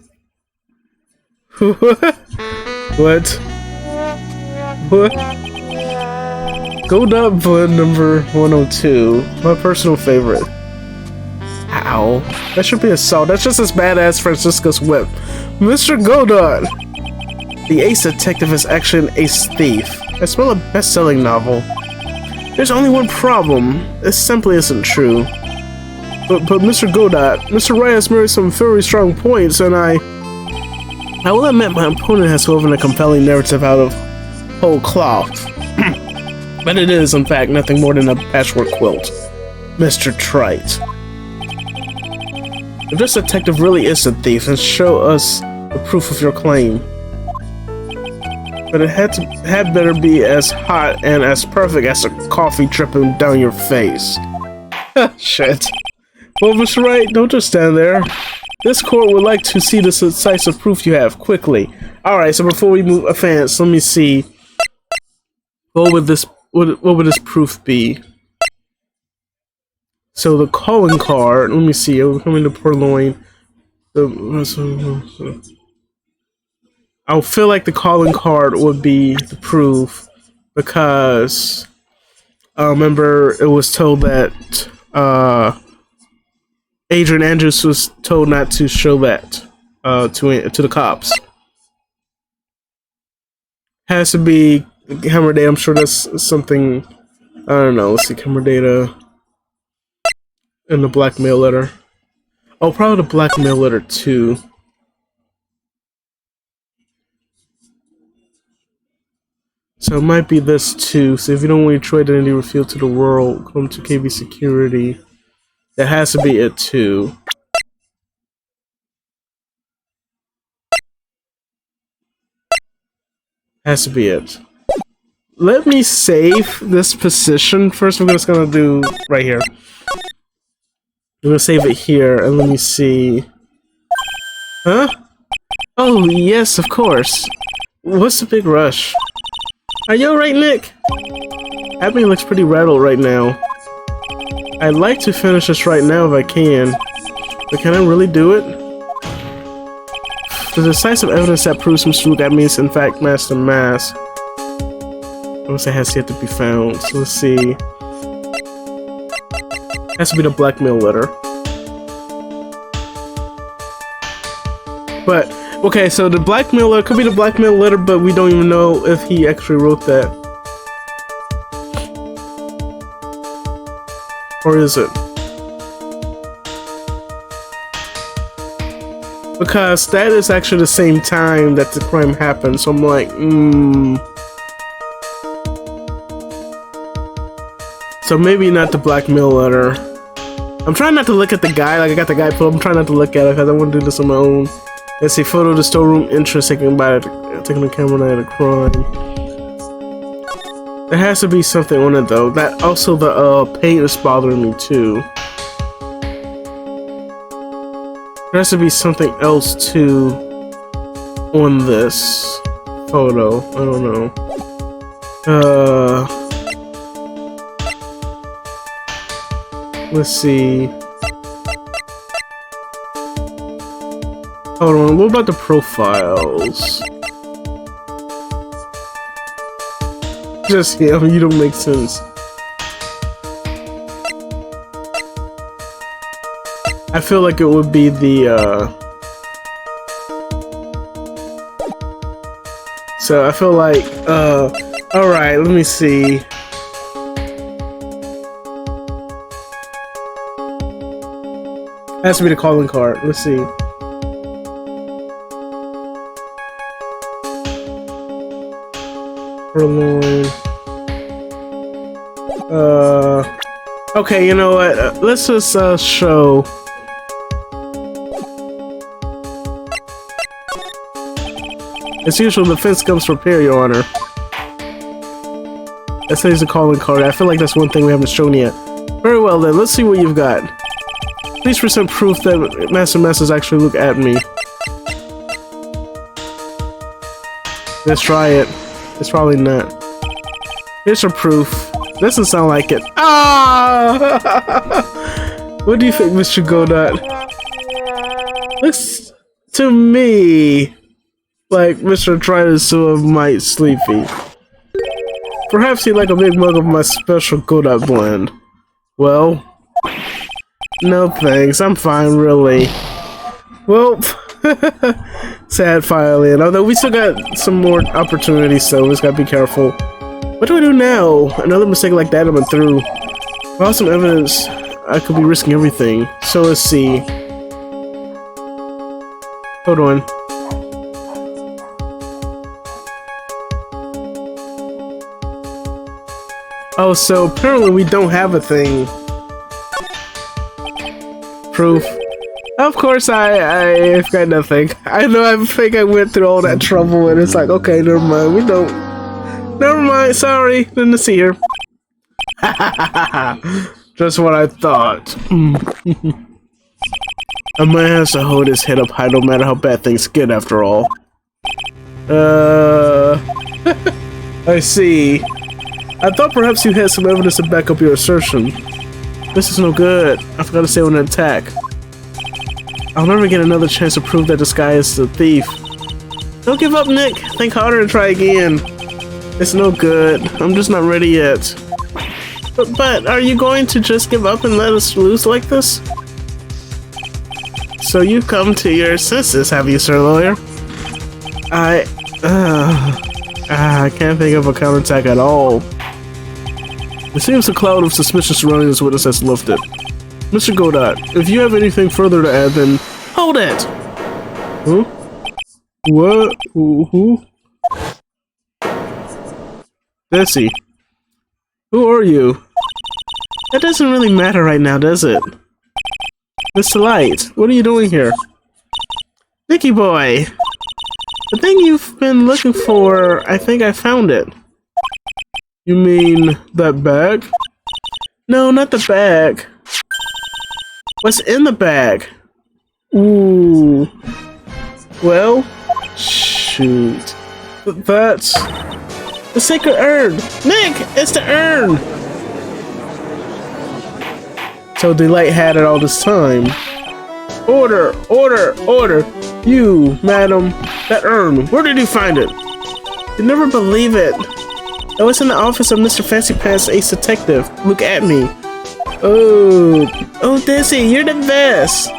What? What? Gold up blood number 102. My personal favorite. Ow. That should be assault. That's just as bad as Francisco's whip. Mr. Godot! The ace detective is actually an ace thief. I smell a best-selling novel. There's only one problem. It simply isn't true. But Mr. Godot, Mr. Wright has made some very strong points, and I will admit my opponent has woven a compelling narrative out of whole cloth. But it is, in fact, nothing more than a patchwork quilt. Mr. Trite. If this detective really is a thief, then show us the proof of your claim. But it had better be as hot and as perfect as the coffee dripping down your face. Shit. Well, Mr. Wright, don't just stand there. This court would like to see the decisive proof you have, quickly. Alright, so before we move advance, let me see. What would this proof be? So the calling card, let me see, coming to Purloin. I feel like the calling card would be the proof because remember it was told that Adrian Andrews was told not to show that to the cops. Has to be camera data. I'm sure that's something. I don't know. Let's see, camera data and the blackmail letter. Oh, probably the blackmail letter too. So it might be this too. So if you don't want your trade identity revealed to the world, come to KB Security. That has to be it too. Has to be it. Let me save this position first. We're just gonna do right here. I'm gonna save it here and let me see. Huh? Oh yes, of course. What's the big rush? Are you alright, Nick? Abby looks pretty rattled right now. I'd like to finish this right now if I can, but can I really do it? The decisive evidence that proves Mr. Luke Abney is in fact Master Mask. I would say has yet to be found. So let's see. Has to be the blackmail letter. But okay, so the blackmail letter could be the blackmail letter, but we don't even know if he actually wrote that. Or is it? Because that is actually the same time that the crime happened, so I'm like, So maybe not the blackmail letter. I'm trying not to look at the guy, like I got the guy pulled. I'm trying not to look at it because I want to do this on my own. Let's see, photo of the storeroom entrance taken the camera night of the crime. There has to be something on it though. That also the paint is bothering me too. There has to be something else too on this photo. I don't know. Let's see. Hold on, what about the profiles? Just him, you don't make sense. I feel like it would be the, So I feel like, alright, let me see. Has to be the calling card, let's see. Purloin. Okay, you know what? Let's just show. As usual, the defense comes prepared, Your Honor. That says the calling card. I feel like that's one thing we haven't shown yet. Very well then, let's see what you've got. Please present proof that Master Masters actually look at me. Let's try it. It's probably not. Here's your proof. Doesn't sound like it. Ah! What do you think, Mr. Godot? Looks to me like Mr. Tribulations might sleepy. Perhaps he'd like a big mug of my special Godot blend. Well, no thanks. I'm fine, really. Well, sad filing. Although we still got some more opportunities, so we just gotta be careful. What do I do now? Another mistake like that I'm through. Without some evidence, I could be risking everything. So let's see. Hold on. Oh, so apparently we don't have a thing. Proof. Of course, I've got nothing. I know. I think I went through all that trouble, and it's like, okay, never mind. We don't. Never mind. Sorry, nothing to see here. Just what I thought. A man has to hold his head up high no matter how bad things get, after all. I see. I thought perhaps you had some evidence to back up your assertion. This is no good. I forgot to say on an attack. I'll never get another chance to prove that this guy is the thief. Don't give up, Nick. Think harder and try again. It's no good. I'm just not ready yet. But are you going to just give up and let us lose like this? So you've come to your senses, have you, Sir Lawyer? I can't think of a counterattack at all. It seems a cloud of suspicion surrounding this witness has lifted. Mr. Godot, if you have anything further to add, then hold it! Huh? What? Who? DASÜ. Who are you? That doesn't really matter right now, does it? Mr. Light, what are you doing here? Nicky boy! The thing you've been looking for, I think I found it. You mean that bag? No, not the bag. What's in the bag? Ooh. Well, shoot. That's the sacred urn. Nick, it's the urn. So Delight had it all this time. Order, order, order. You, madam, that urn. Where did you find it? You'd never believe it. I was in the office of Mr. Fancy Pants, Ace Detective. Look at me. Oh, DASÜ, you're the best.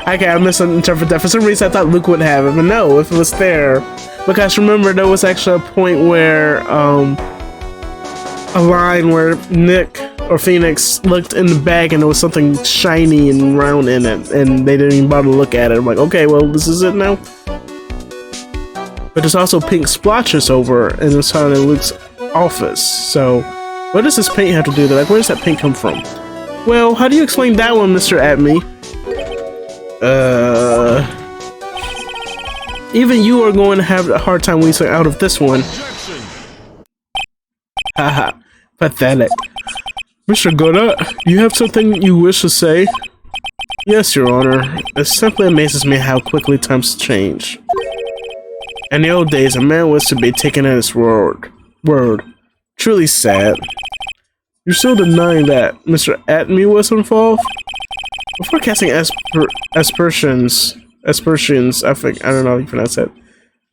Okay, I misinterpreted that. For some reason, I thought Luke would have it, but no, if it was there. Because remember, there was actually a point where, a line where Nick or Phoenix looked in the bag and there was something shiny and round in it, and they didn't even bother to look at it. I'm like, okay, well, this is it now. But there's also pink splotches over in the side of Luke's office. So, what does this paint have to do with it? Like, where does that paint come from? Well, how do you explain that one, Mr. Atme? Even you are going to have a hard time weaseling out of this one. Haha, pathetic. Mr. Godot, do you have something you wish to say? Yes, Your Honor. It simply amazes me how quickly times change. In the old days, a man was to be taken at his word. Truly sad. You're still denying that Mr. Atme was involved? Before casting aspersions, I don't know how you pronounce that.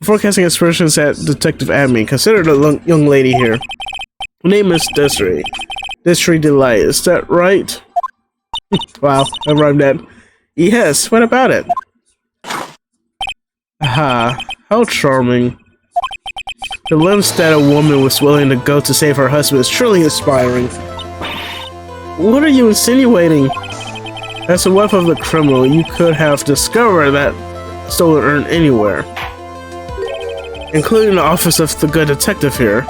Before casting aspersions at Detective Atme, consider the young lady here. Her name is DASÜ. DASÜ Delight, is that right? Wow, I rhymed that. Yes, what about it? Aha, how charming. The lengths that a woman was willing to go to save her husband is truly inspiring. What are you insinuating? As a wife of the criminal, you could have discovered that stolen urn anywhere. Including the office of the good detective here.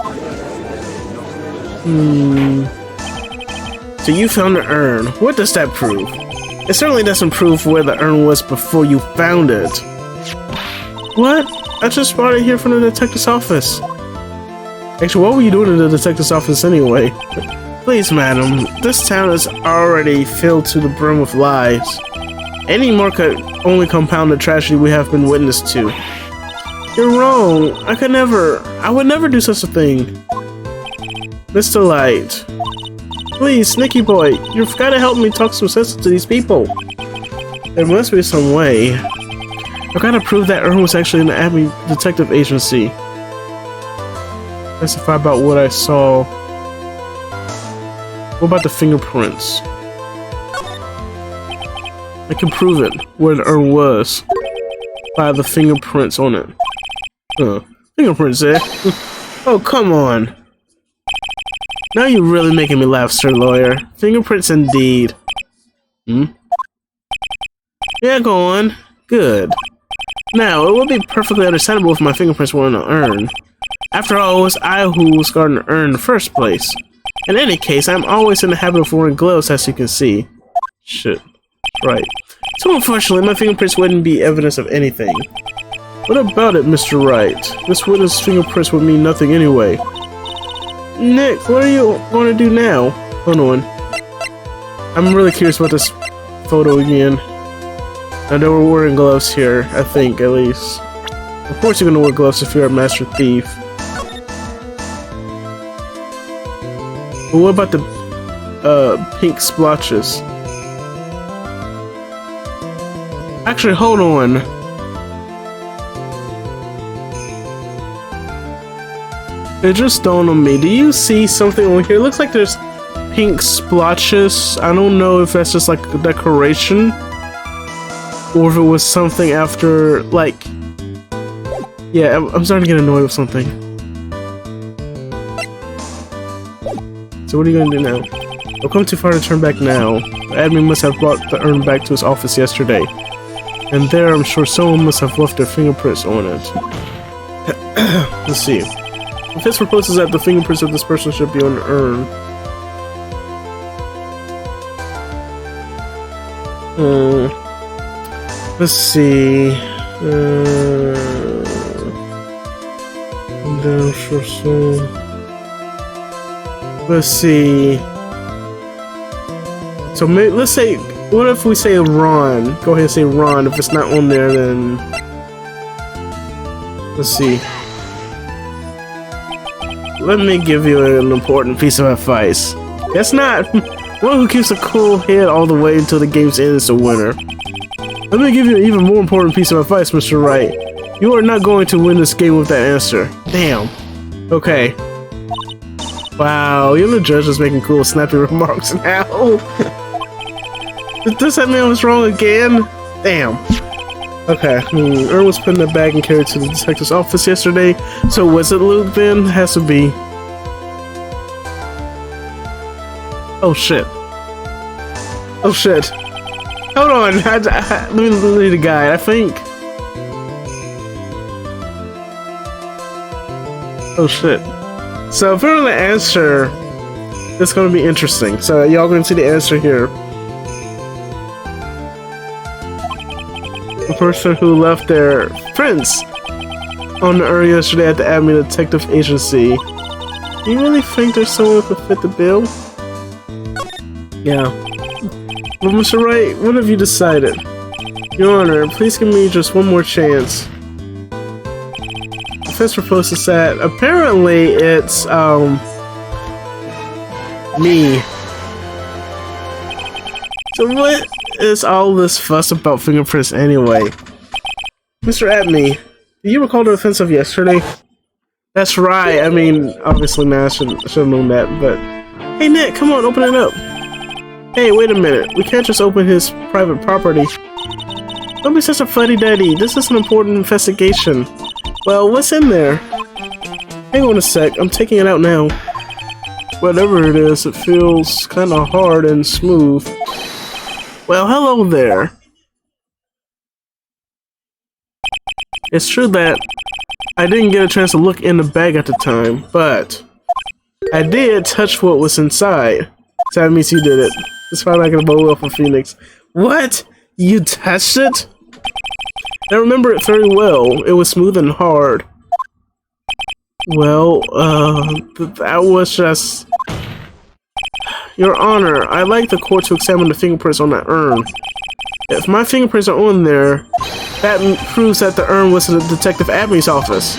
So you found the urn. What does that prove? It certainly doesn't prove where the urn was before you found it. What? I just brought it here from the detective's office. Actually, what were you doing in the detective's office anyway? Please, madam, this town is already filled to the brim with lies. Any more could only compound the tragedy we have been witness to. You're wrong. I would never do such a thing. Mr. Light. Please, Nicky boy, you've got to help me talk some sense to these people. There must be some way. I've got to prove that urn was actually in the Abbey Detective Agency. Testify about what I saw. What about the fingerprints? I can prove it, where the urn was, by the fingerprints on it. Fingerprints, eh? Oh, come on. Now you're really making me laugh, Sir Lawyer. Fingerprints indeed. Yeah, go on. Good. Now, it would be perfectly understandable if my fingerprints were in an urn. After all, it was I who was guarding the urn in the first place. In any case, I'm always in the habit of wearing gloves, as you can see. Shit. Right. So unfortunately, my fingerprints wouldn't be evidence of anything. What about it, Mr. Wright? This witness' fingerprints would mean nothing anyway. Nick, what are you going to do now? Hold on. I'm really curious about this photo again. I know we're wearing gloves here, I think, at least. Of course you're gonna wear gloves if you're a master thief. But what about the pink splotches? Actually, hold on. It just dawned on me. Do you see something on here? It looks like there's pink splotches. I don't know if that's just like a decoration or if it was something after, like... Yeah, I'm starting to get annoyed with something. So what are you gonna do now? I've come too far to turn back now. The admin must have brought the urn back to his office yesterday. And there, I'm sure someone must have left their fingerprints on it. Let's see. If this proposes that the fingerprints of this person should be on the urn. Let's see. Let's see. So let's say, what if we say Ron? Go ahead and say Ron. If it's not on there, then let's see. Let me give you an important piece of advice. It's not one who keeps a cool head all the way until the game's end is the winner. Let me give you an even more important piece of advice, Mr. Wright. You are not going to win this game with that answer. Damn. Okay. Wow, even the judge is making cool, snappy remarks now. Does that mean I was wrong again? Damn. Okay. Urn was put in the bag and carried to the detective's office yesterday. So was it Luke then? Has to be. Oh shit. Oh shit. Hold on. Let me read the guide. I think. Oh shit. So if we're the answer, it's gonna be interesting. So y'all gonna see the answer here. The person who left their prints on the urn yesterday at the admin detective agency. Do you really think there's someone who could fit the bill? Yeah. Well, Mr. Wright, what have you decided? Your Honor, please give me just one more chance. The defense proposes that apparently it's me. So what is all this fuss about fingerprints anyway? Mr. Atney, do you recall the offense of yesterday? That's right. I mean, obviously, man, I should have known that. But hey, Nick, come on, open it up. Hey, wait a minute. We can't just open his private property. Don't be such a fuddy-duddy. This is an important investigation. Well, what's in there? Hang on a sec. I'm taking it out now. Whatever it is, it feels kind of hard and smooth. Well, hello there. It's true that I didn't get a chance to look in the bag at the time, but I did touch what was inside. So that means you did it. It's probably like a bow for Phoenix. What? You touched it? I remember it very well. It was smooth and hard. Well, that was just... Your Honor, I'd like the court to examine the fingerprints on that urn. If my fingerprints are on there, that proves that the urn was in the Detective Abney's office.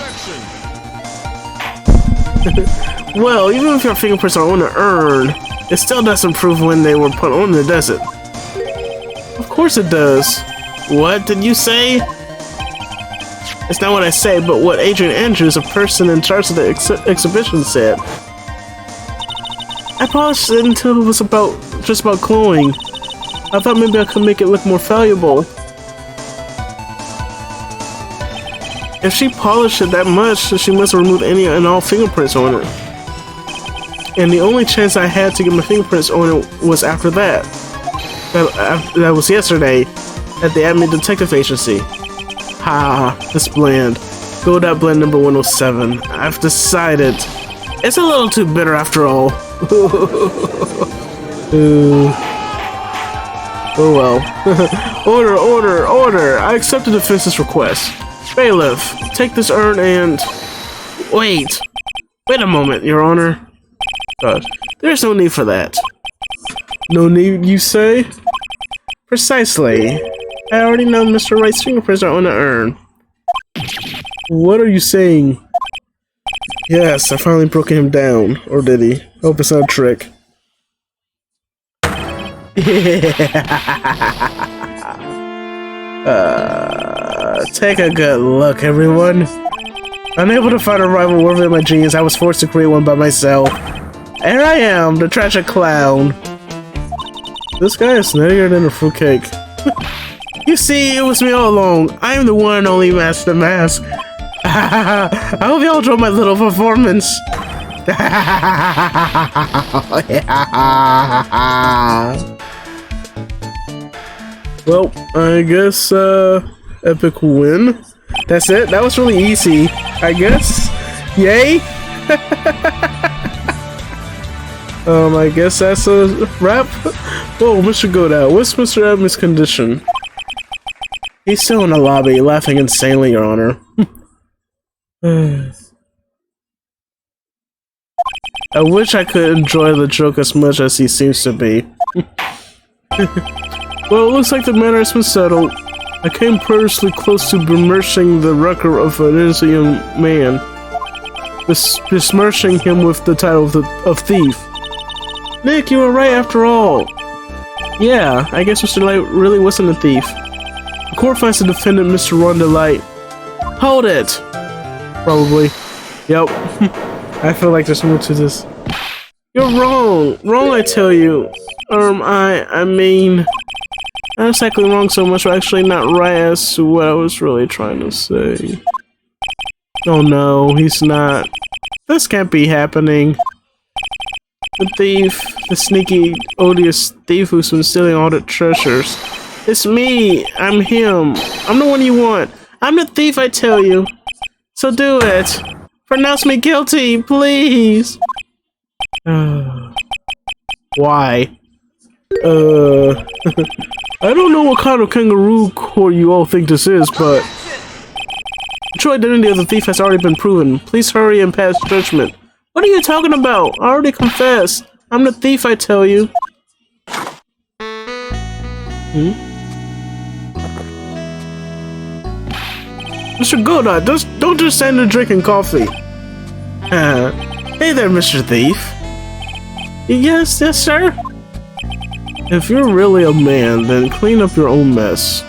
Well, even if your fingerprints are on the urn, it still doesn't prove when they were put on there, does it? Of course it does. What did you say? It's not what I say, but what Adrian Andrews, a person in charge of the exhibition, said. I polished it until it was just about glowing. I thought maybe I could make it look more valuable. If she polished it that much, she must have removed any and all fingerprints on it. And the only chance I had to get my fingerprints on it was after that. That was yesterday at the Admin Detective Agency. Ha, this blend. Go that blend number 107. I've decided. It's a little too bitter after all. Oh well. Order! I accept the defense's request. Bailiff, take this urn and... Wait a moment, Your Honor. There's no need for that. No need, you say? Precisely. I already know Mr. Wright's fingerprints are on the urn. What are you saying? Yes, I finally broke him down. Or did he? Hope it's not a trick. Take a good look, everyone. Unable to find a rival worthy of my genius, I was forced to create one by myself. Here I am, the tragic clown. This guy is nuttier than a fruitcake. You see, it was me all along. I am the one and only Master Mask. I hope y'all enjoyed my little performance. Well, I guess, epic win. That's it? That was really easy, I guess. Yay! I guess that's a wrap. Whoa, Mr. Godot, what's Mr. Edmund's condition? He's still in the lobby, laughing insanely, Your Honor. I wish I could enjoy the joke as much as he seems to be. Well, it looks like the matter has been settled. I came perilously close to besmirching the record of an innocent young man. Besmirching him with the title of thief. Nick, you were right after all. Yeah, I guess Mr. Light really wasn't a thief. The court finds the defendant, Mr. Ronda Light. Hold it! Probably. Yep. I feel like there's more to this. You're wrong! Wrong, I tell you. I mean... Not exactly wrong so much, but actually not right as to what I was really trying to say. Oh no, he's not. This can't be happening. The thief, the sneaky, odious thief who's been stealing all the treasures. It's me! I'm him! I'm the one you want! I'm the thief, I tell you! So do it! Pronounce me guilty, please! Why? I don't know what kind of kangaroo court you all think this is, but the true identity of the thief has already been proven. Please hurry and pass judgment. What are you talking about? I already confessed. I'm the thief, I tell you. Mr. Godot, don't just stand there drinking coffee. Hey there, Mr. Thief. Yes, sir? If you're really a man, then clean up your own mess.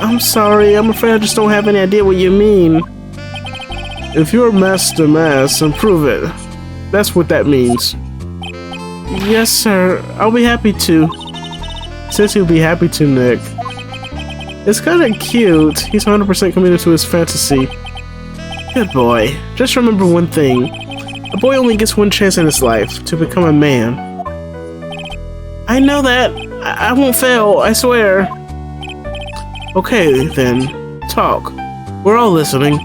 I'm sorry, I'm afraid I just don't have any idea what you mean. If you're Master Mask, then prove it. That's what that means. Yes, sir. I'll be happy to. Since you'll be happy to, Nick. It's kinda cute. He's 100% committed to his fantasy. Good boy. Just remember one thing. A boy only gets one chance in his life to become a man. I know that. I won't fail, I swear. Okay, then. Talk. We're all listening.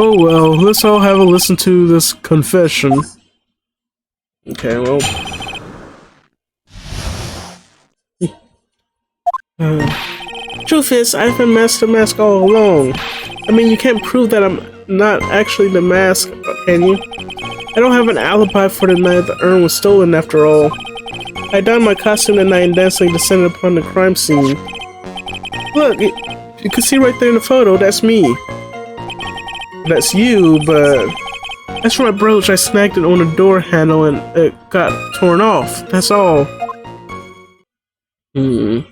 Oh well, let's all have a listen to this confession. Okay, well... Truth is, I've been Master Mask all along. I mean, you can't prove that I'm not actually the mask, can you? I don't have an alibi for the night the urn was stolen after all. I donned my costume that night and dancing descended upon the crime scene. Look, you can see right there in the photo, that's me. That's you, but... That's my brooch, I snagged it on a door handle and it got torn off, that's all. I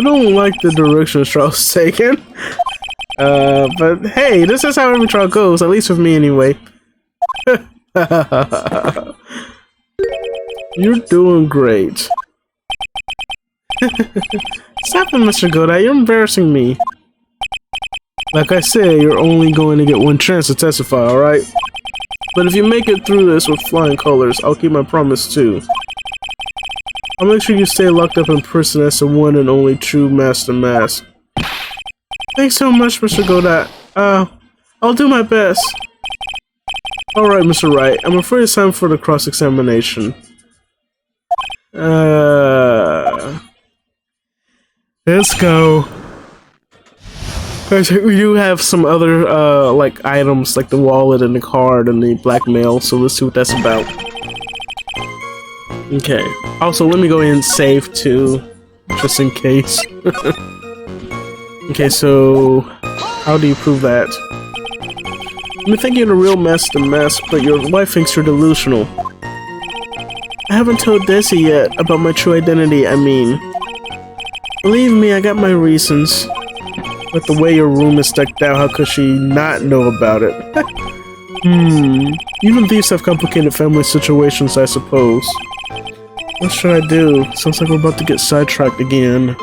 don't like the direction Charles taken. But hey, this is how every trial goes, at least with me anyway. You're doing great. Stop it, Mr. Godot, you're embarrassing me. Like I said, you're only going to get one chance to testify, alright? But if you make it through this with flying colors, I'll keep my promise too. I'll make sure you stay locked up in prison as the one and only true Master Mask. Thanks so much, Mr. Godot. I'll do my best. Alright, Mr. Wright, I'm afraid it's time for the cross-examination. Let's go. We do have some other, like, items, like the wallet and the card and the blackmail, so let's see what that's about. Okay. Also, let me go ahead and save too, just in case. Okay, so how do you prove that? You think you're the real mess, but your wife thinks you're delusional. I haven't told DASÜ yet about my true identity, I mean. Believe me, I got my reasons. But the way your room is decked out, how could she not know about it? Even thieves have complicated family situations, I suppose. What should I do? Sounds like we're about to get sidetracked again.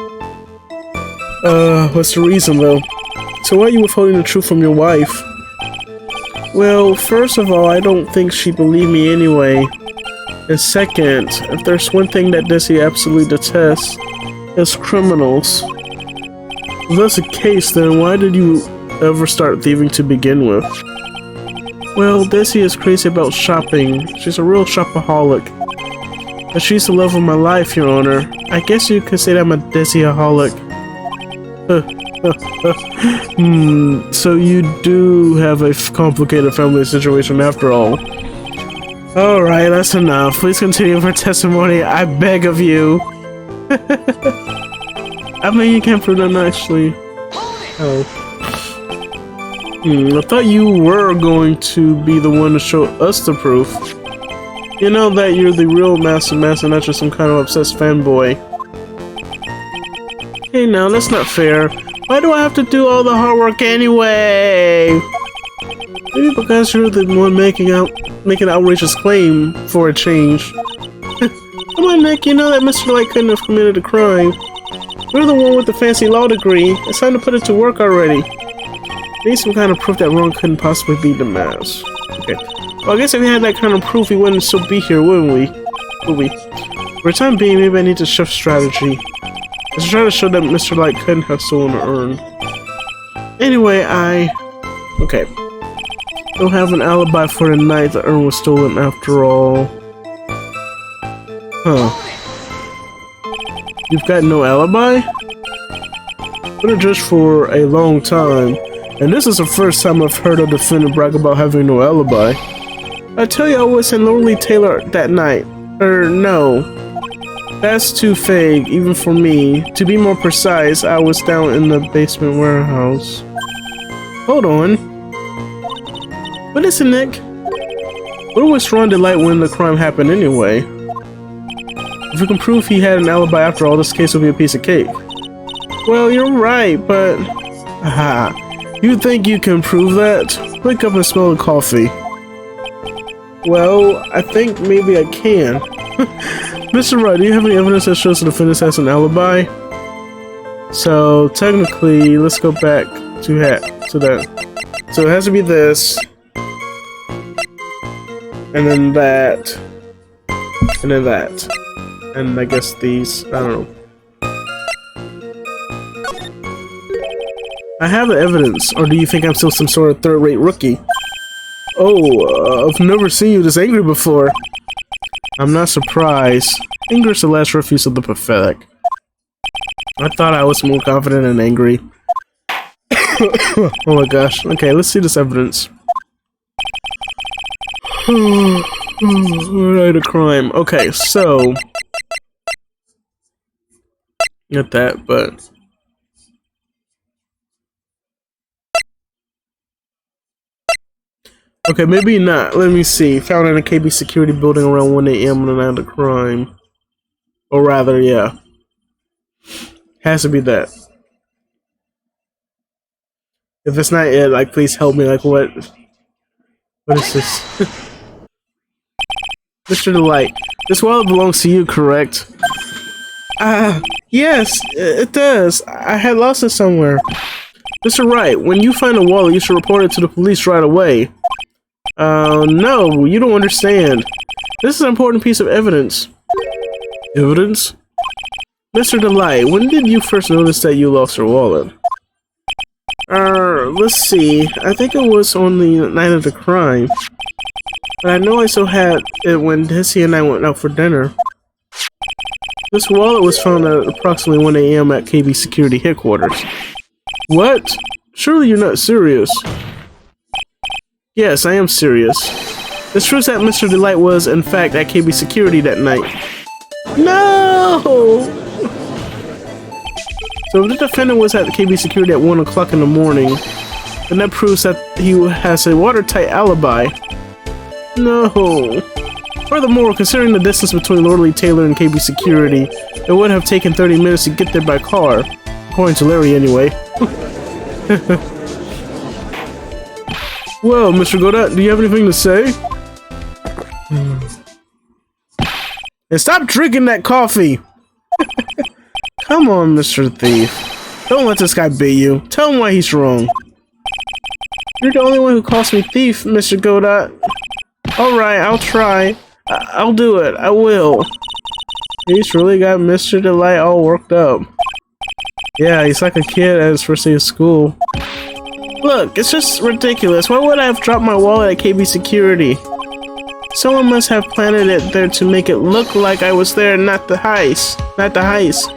What's the reason though? So why are you withholding the truth from your wife? Well, first of all, I don't think she'd believe me anyway. And second, if there's one thing that DASÜ absolutely detests, it's criminals. If that's the case, then why did you ever start thieving to begin with? Well, DASÜ is crazy about shopping. She's a real shopaholic. But she's the love of my life, Your Honor. I guess you could say that I'm a DASÜ-aholic. So you do have a complicated family situation after all. Alright, that's enough. Please continue with your testimony. I beg of you. I mean, you can't prove that actually. Oh. I thought you were going to be the one to show us the proof. You know that you're the real master, not just some kind of obsessed fanboy. Hey now, that's not fair. Why do I have to do all the hard work anyway? Maybe because you're the one making an outrageous claim for a change. Come on, Nick, you know that Mr. Light couldn't have committed a crime. You're the one with the fancy law degree. It's time to put it to work already. Need some kind of proof that wrong couldn't possibly be the mask. Okay. Well, I guess if we had that kind of proof, we wouldn't still be here, wouldn't we? Would we? For the time being, maybe I need to shift strategy. Let's try to show that Mr. Light couldn't have stolen the urn. Anyway, okay. Don't have an alibi for the night the urn was stolen after all. Huh. You've got no alibi? Been a judge for a long time, and this is the first time I've heard a defendant brag about having no alibi. I tell you I was in Lonely Taylor that night. No. That's too vague, even for me. To be more precise, I was down in the basement warehouse. Hold on. What is it, Nick? Where was Ron Delight when the crime happened anyway? If we can prove he had an alibi after all, this case will be a piece of cake. Well, you're right, but... Aha. You think you can prove that? Wake up and smell the coffee. Well, I think maybe I can. Mr. Wright, do you have any evidence that shows the defendant has an alibi? So, technically, let's go back to that. So it has to be this. And then that. And then that. And I guess these, I don't know. I have the evidence, or do you think I'm still some sort of third-rate rookie? Oh, I've never seen you this angry before. I'm not surprised. Anger is the last refuge of the pathetic. I thought I was more confident and angry. Oh my gosh. Okay, let's see this evidence. Alright, a crime. Okay, so... Not that, but... Okay, maybe not. Let me see. Found in a KB security building around 1 AM on the night of the crime. Or rather, yeah. Has to be that. If it's not it, like, please help me. Like, what? What is this? Mr. Delight, this wallet belongs to you, correct? Yes, it does. I had lost it somewhere. Mr. Wright, when you find a wallet, you should report it to the police right away. No, you don't understand. This is an important piece of evidence. Evidence? Mr. Delight, when did you first notice that you lost your wallet? Let's see. I think it was on the night of the crime. But I know I still had it when DASÜ and I went out for dinner. This wallet was found at approximately 1 AM at KB Security Headquarters. What? Surely you're not serious. Yes, I am serious. It's true that Mr. Delight was, in fact, at KB Security that night. No! So if the defendant was at KB security at 1 o'clock in the morning, then that proves that he has a watertight alibi. No. Furthermore, considering the distance between Lordly Taylor and KB security, it would have taken 30 minutes to get there by car. According to Larry, anyway. Well, Mr. Godot, do you have anything to say? And stop drinking that coffee! Come on, Mr. Thief. Don't let this guy beat you. Tell him why he's wrong. You're the only one who calls me thief, Mr. Godot. Alright, I'll try. I'll do it. I will. He's really got Mr. Delight all worked up. Yeah, he's like a kid at his first day of school. Look, it's just ridiculous. Why would I have dropped my wallet at KB security? Someone must have planted it there to make it look like I was there, not the heist. Not the heist.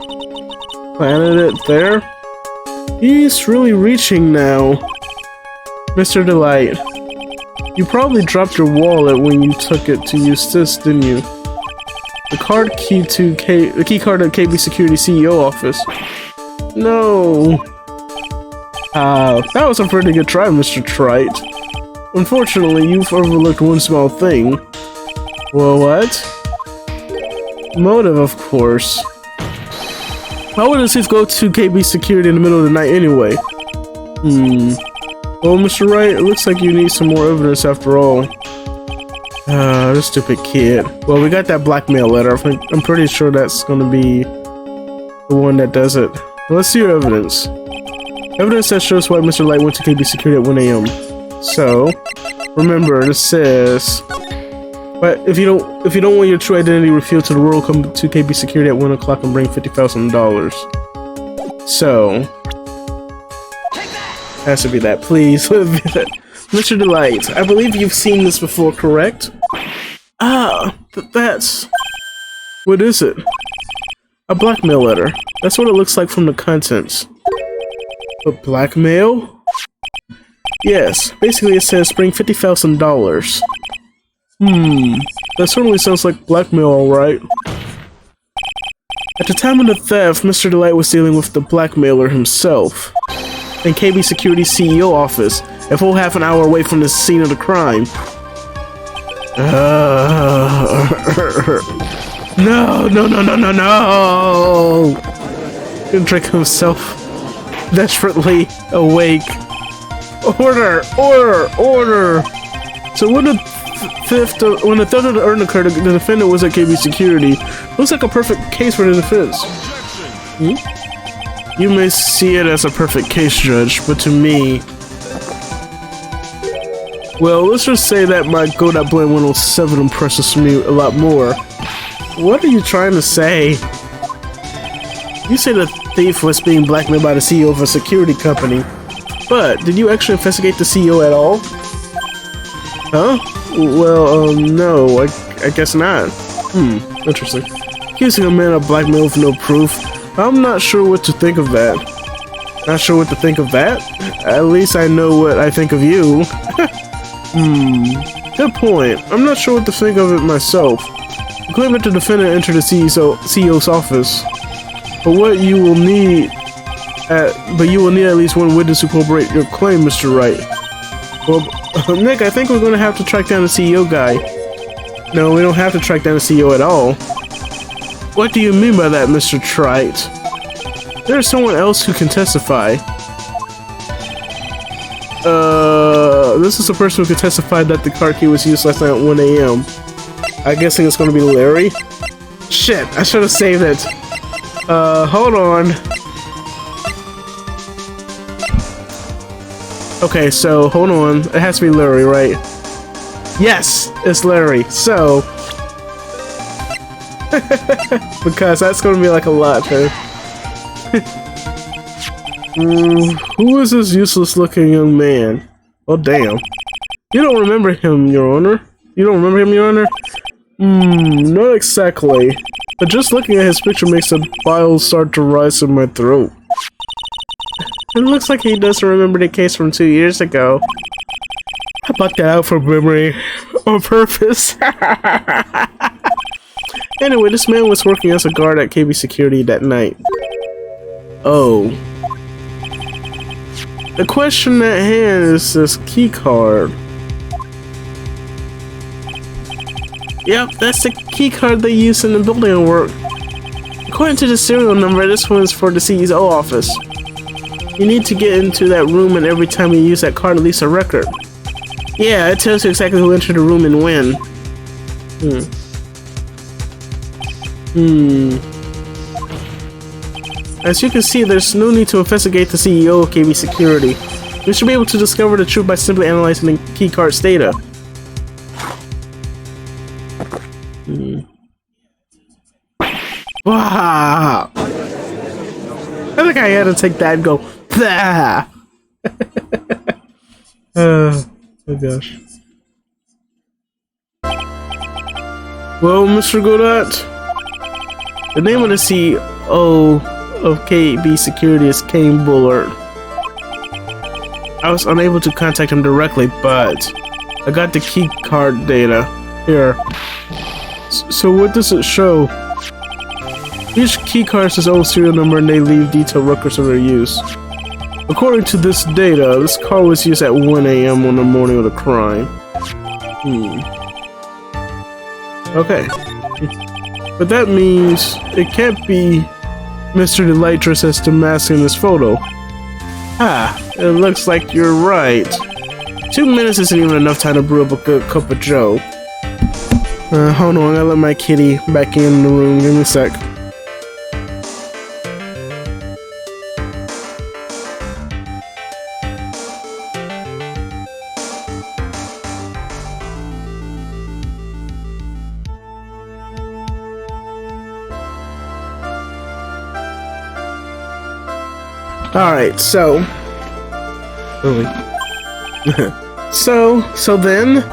Planted it there? He's really reaching now. Mr. Delight, you probably dropped your wallet when you took it to Eustace, didn't you? The key card to KB Security CEO office. No. That was a pretty good try, Mr. Trite. Unfortunately, you've overlooked one small thing. Well, what? Motive, of course. Why would a thief go to KB Security in the middle of the night anyway? Well, Mr. Wright, it looks like you need some more evidence after all. This stupid kid. Well, we got that blackmail letter. I'm pretty sure that's gonna be the one that does it. Let's see your evidence. Evidence that shows why Mr. Light went to KB Security at 1 a.m. So, remember, this says, but if you don't want your true identity revealed to the world, come to KB Security at 1 o'clock and bring $50,000. So, has to be that, please. Mr. Delight, I believe you've seen this before, correct? That's... What is it? A blackmail letter. That's what it looks like from the contents. But blackmail? Yes, basically it says bring $50,000. That certainly sounds like blackmail, alright. At the time of the theft, Mr. Delight was dealing with the blackmailer himself. In KB Security CEO office, a full half an hour away from the scene of the crime. No! He drank himself desperately awake. Order! So when the theft of the urn occurred, the defendant was at KB Security. Looks like a perfect case for the defense. You may see it as a perfect case, Judge, but to me... Well, let's just say that my Godot Blend 107 impresses me a lot more. What are you trying to say? You say the thief was being blackmailed by the CEO of a security company, but did you actually investigate the CEO at all? Huh? Well, no, I guess not. Interesting. Accusing a man of blackmail with no proof. I'm not sure what to think of that. Not sure what to think of that? At least I know what I think of you. Good point. I'm not sure what to think of it myself. You claim that the defendant entered the CEO's office, but you will need at least one witness to corroborate your claim, Mr. Wright. Well, Nick, I think we're going to have to track down the CEO guy. No, we don't have to track down the CEO at all. What do you mean by that, Mr. Trite? There's someone else who can testify. This is the person who could testify that the car key was used last night at 1 a.m. I'm guessing it's going to be Larry. Shit, I should have saved it. Hold on. Okay, so, hold on. It has to be Larry, right? Yes, it's Larry. So... because that's going to be like a lot, huh? Who is this useless looking young man? Oh, damn. You don't remember him, Your Honor? You don't remember him, Your Honor? Not exactly. But just looking at his picture makes the bile start to rise in my throat. It looks like he doesn't remember the case from 2 years ago. I blocked that out from memory on purpose. Anyway, this man was working as a guard at KB Security that night. Oh. The question at hand is this key card. Yep, that's the key card they use in the building work. According to the serial number, this one is for the CEO office. You need to get into that room, and every time you use that card, it leaves a record. Yeah, it tells you exactly who entered the room and when. As you can see, there's no need to investigate the CEO of KB Security. You should be able to discover the truth by simply analyzing the keycard's data. Wow! I think I had to take that and go, bah! Oh gosh. Well, Mr. Godot, the name of the CEO of KB Security is Kane Bullard. I was unable to contact him directly, but I got the key card data. Here. So what does it show? Each key card has its own serial number and they leave detailed records of their use. According to this data, this card was used at 1 AM on the morning of the crime. Okay. But that means it can't be Mr. Delight dressed as the mask in this photo. Ah, it looks like you're right. 2 minutes isn't even enough time to brew up a good cup of joe. Hold on, I gotta let my kitty back in the room. Give me a sec. Alright, so... Really? So then...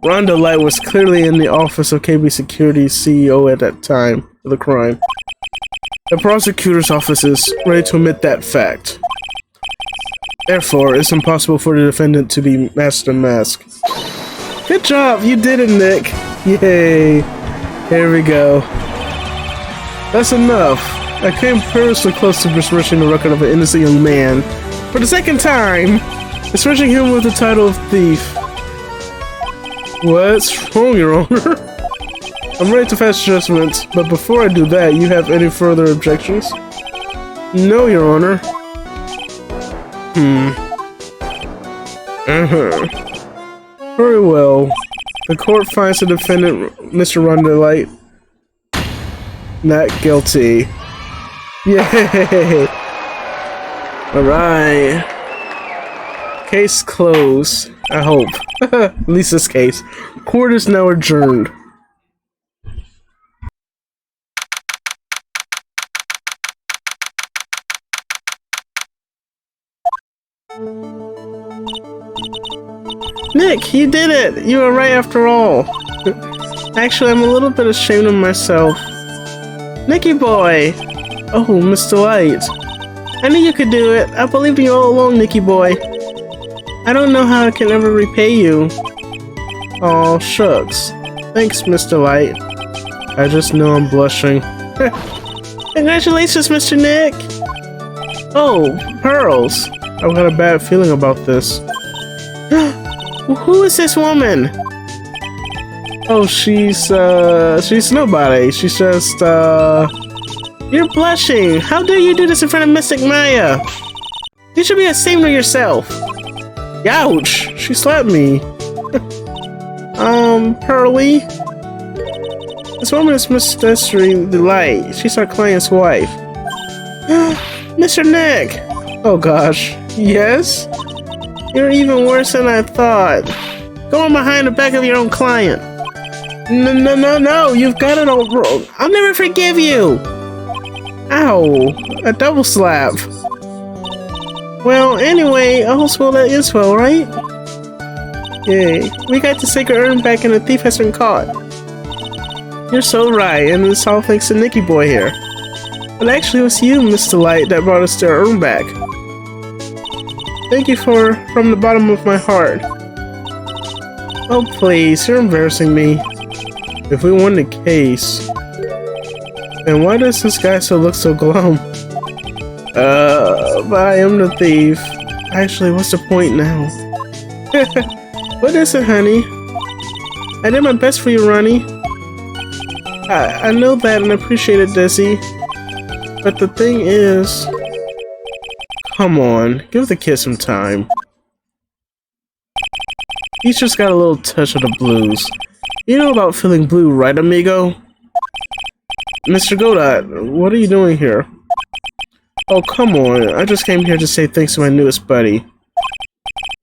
Rhonda Light was clearly in the office of KB Security's CEO at that time of the crime. The prosecutor's office is ready to admit that fact. Therefore, it's impossible for the defendant to be Master Mask. Good job! You did it, Nick! Yay! Here we go. That's enough. I came perilously close to besmirching the record of an innocent young man. For the second time! Besmirching him with the title of thief. What's wrong, Your Honor? I'm ready to pass judgment, but before I do that, you have any further objections? No, Your Honor. Very well. The court finds the defendant, Mr. Rhonda Light, not guilty. Yay! Alright. Case closed. I hope. At least this case. Court is now adjourned. Nick, you did it! You were right after all. Actually, I'm a little bit ashamed of myself. Nicky boy! Oh, Mr. Light. I knew you could do it. I believed in you all along, Nicky boy. I don't know how I can ever repay you. Aw, shucks. Thanks, Mr. Light. I just know I'm blushing. Congratulations, Mr. Nick! Oh, pearls! I've got a bad feeling about this. Who is this woman? Oh, she's nobody. She's just, You're blushing! How dare you do this in front of Mystic Maya? You should be ashamed of yourself! Ouch! She slapped me. Pearly? This woman is Miss Desiree Delight. She's our client's wife. Mr. Nick! Oh gosh. Yes? You're even worse than I thought. Going behind the back of your own client. No, you've got it all wrong. I'll never forgive you! Ow! A double slap. Well, anyway, all's well that is well, right? Yay. We got the sacred urn back and the thief has been caught. You're so right, and it's all thanks to Nicky boy here. But actually, it was you, Mr. Light, that brought us the urn back. Thank you from the bottom of my heart. Oh please, you're embarrassing me. If we won the case. And why does this guy still look so glum? But I am the thief. Actually, what's the point now? What is it, honey? I did my best for you, Ronnie. I know that and appreciate it, Desi. But the thing is... Come on, give the kid some time. He's just got a little touch of the blues. You know about feeling blue, right, amigo? Mr. Godot, what are you doing here? Oh, come on. I just came here to say thanks to my newest buddy.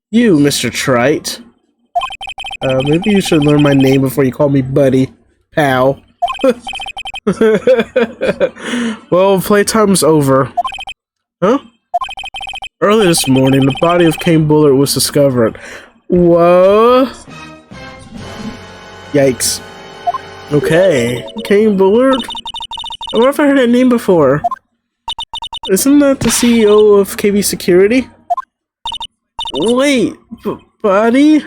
You, Mr. Trite. Maybe you should learn my name before you call me buddy, pal. Well, playtime's over. Huh? Early this morning, the body of Kane Bullard was discovered. Whoa! Yikes. Okay, Kane Bullard? I wonder if I heard that name before. Isn't that the CEO of KB Security? Wait, buddy?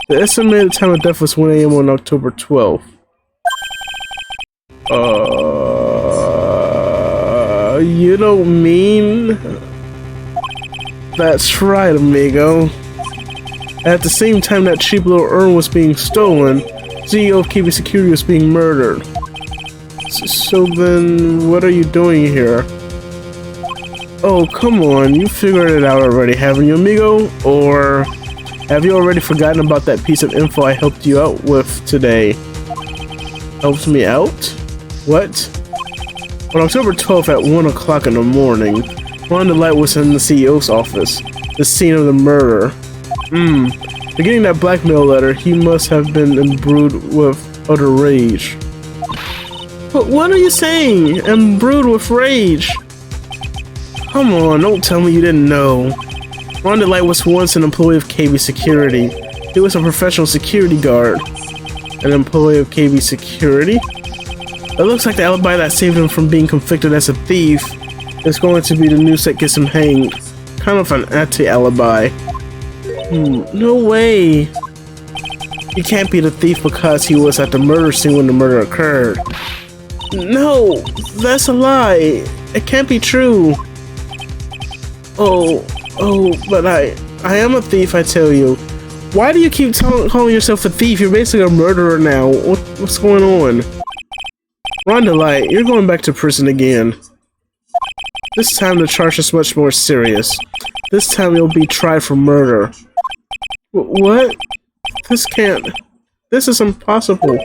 The estimated time of death was 1 AM on October 12th. You don't mean... That's right, amigo. At the same time that cheap little urn was being stolen, CEO of KB Security was being murdered. So then, what are you doing here? Oh, come on, you figured it out already, haven't you, amigo? Or have you already forgotten about that piece of info I helped you out with today? Helped me out? What? On October 12th at 1 o'clock in the morning, Wanda Light was in the CEO's office, the scene of the murder. For getting that blackmail letter, he must have been imbued with utter rage. But what are you saying? Imbued with rage? Come on, don't tell me you didn't know. Wanda Light was once an employee of KB Security. He was a professional security guard. An employee of KB Security? It looks like the alibi that saved him from being convicted as a thief is going to be the news that gets him hanged. Kind of an anti-alibi. No way. He can't be the thief because he was at the murder scene when the murder occurred. No, that's a lie. It can't be true. Oh, but I am a thief, I tell you. Why do you keep calling yourself a thief? You're basically a murderer now. What's going on? Wanda Light, you're going back to prison again. This time the charge is much more serious. This time you'll be tried for murder. What? This is impossible.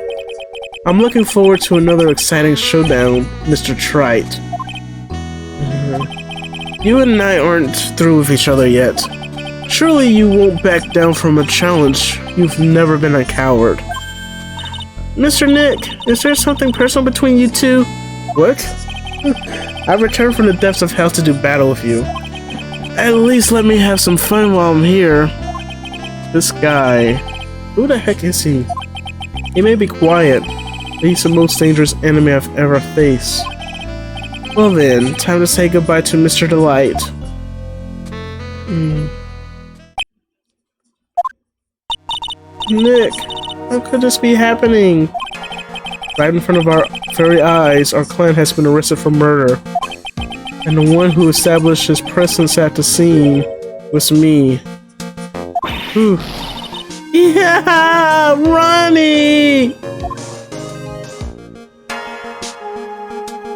I'm looking forward to another exciting showdown, Mr. Trite. You and I aren't through with each other yet. Surely you won't back down from a challenge. You've never been a coward. Mr. Nick, is there something personal between you two? What? I've returned from the depths of hell to do battle with you. At least let me have some fun while I'm here. This guy... Who the heck is he? He may be quiet, but he's the most dangerous enemy I've ever faced. Well then, time to say goodbye to Mr. Delight. Nick, how could this be happening? Right in front of our very eyes, our clan has been arrested for murder. And the one who established his presence at the scene was me. Whew. Yeah, Ronnie!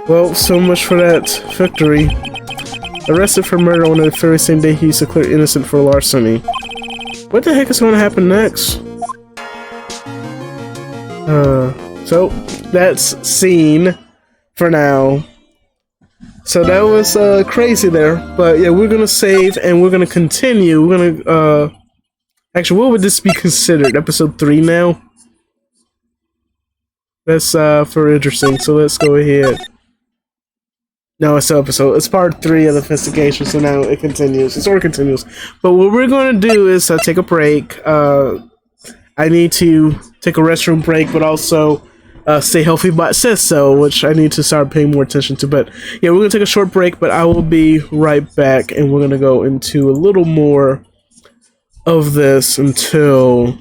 Well, so much for that victory. Arrested for murder on the very same day he used to clear innocent for larceny. What the heck is going to happen next? So that's scene for now. So that was crazy there, but yeah, we're gonna save and we're gonna continue. We're gonna actually, what would this be considered? Episode 3 now? That's for interesting. So let's go ahead. No, it's episode. It's part 3 of the investigation. So now it continues. It sort of continues. But what we're gonna do is take a break. I need to take a restroom break, but also stay healthy by it says so, which I need to start paying more attention to. But yeah, we're gonna take a short break, but I will be right back, and we're gonna go into a little more of this until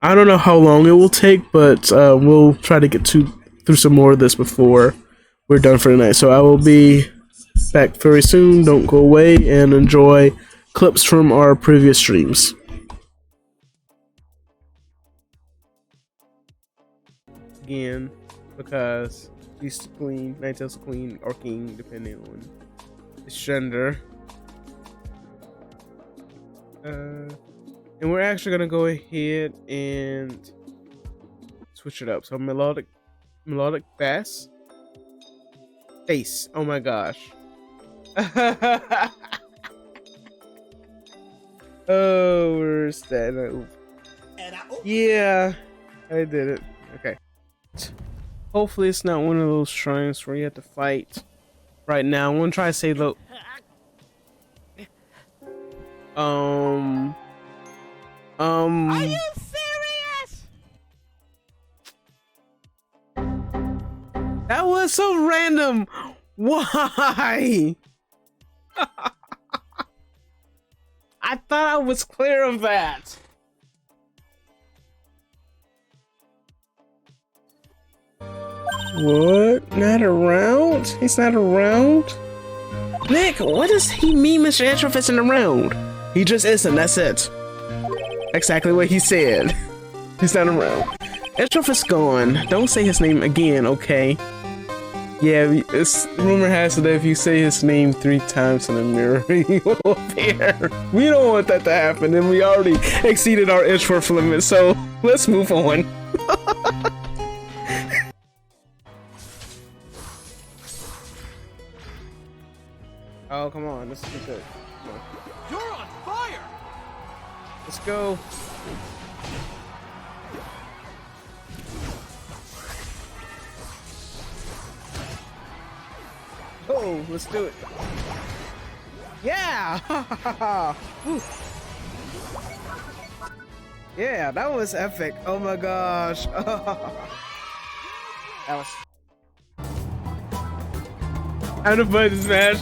I don't know how long it will take, but we'll try to get through some more of this before we're done for the night. So I will be back very soon. Don't go away and enjoy clips from our previous streams. Again, because she's the queen, Ninetales queen or king, depending on his gender. And we're actually gonna go ahead and switch it up. So melodic bass. Bass. Oh my gosh. Oh, where's that? Yeah, I did it. Okay. Hopefully it's not one of those shrines where you have to fight. Right now, I'm gonna try to say the. Are you serious? That was so random. Why? I thought I was clear of that. What? Not around? He's not around? Nick, what does he mean Mr. Etroff isn't around? He just isn't, that's it. Exactly what he said. He's not around. Etroff is gone. Don't say his name again, okay? Yeah, rumor has it that if you say his name 3 times in the mirror, he will appear. We don't want that to happen, and we already exceeded our Etroff limit, so let's move on. Oh, come on, this is good. Come on. You're on fire! Let's go. Oh, let's do it. Yeah! Woo. Yeah, that was epic. Oh my gosh. That was. How to button smash.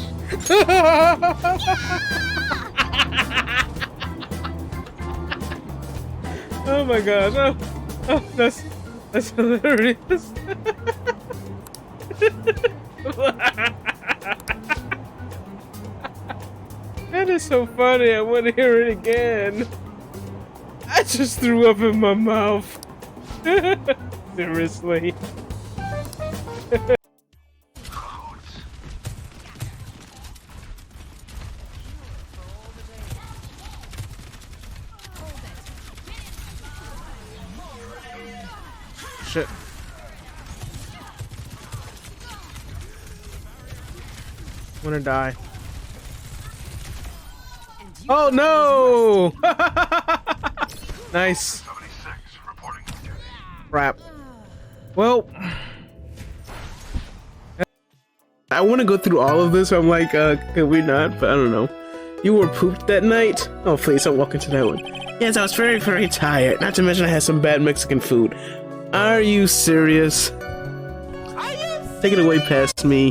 Oh my gosh. Oh, that's hilarious. That is so funny. I want to hear it again. I just threw up in my mouth. Seriously. Shit. I'm gonna die. Oh no! Nice. Crap. Well, I want to go through all of this. I'm like, could we not? But I don't know. You were pooped that night? Oh, please don't walk into that one. Yes, I was very, very tired. Not to mention I had some bad Mexican food. Are you serious? Take it away past me.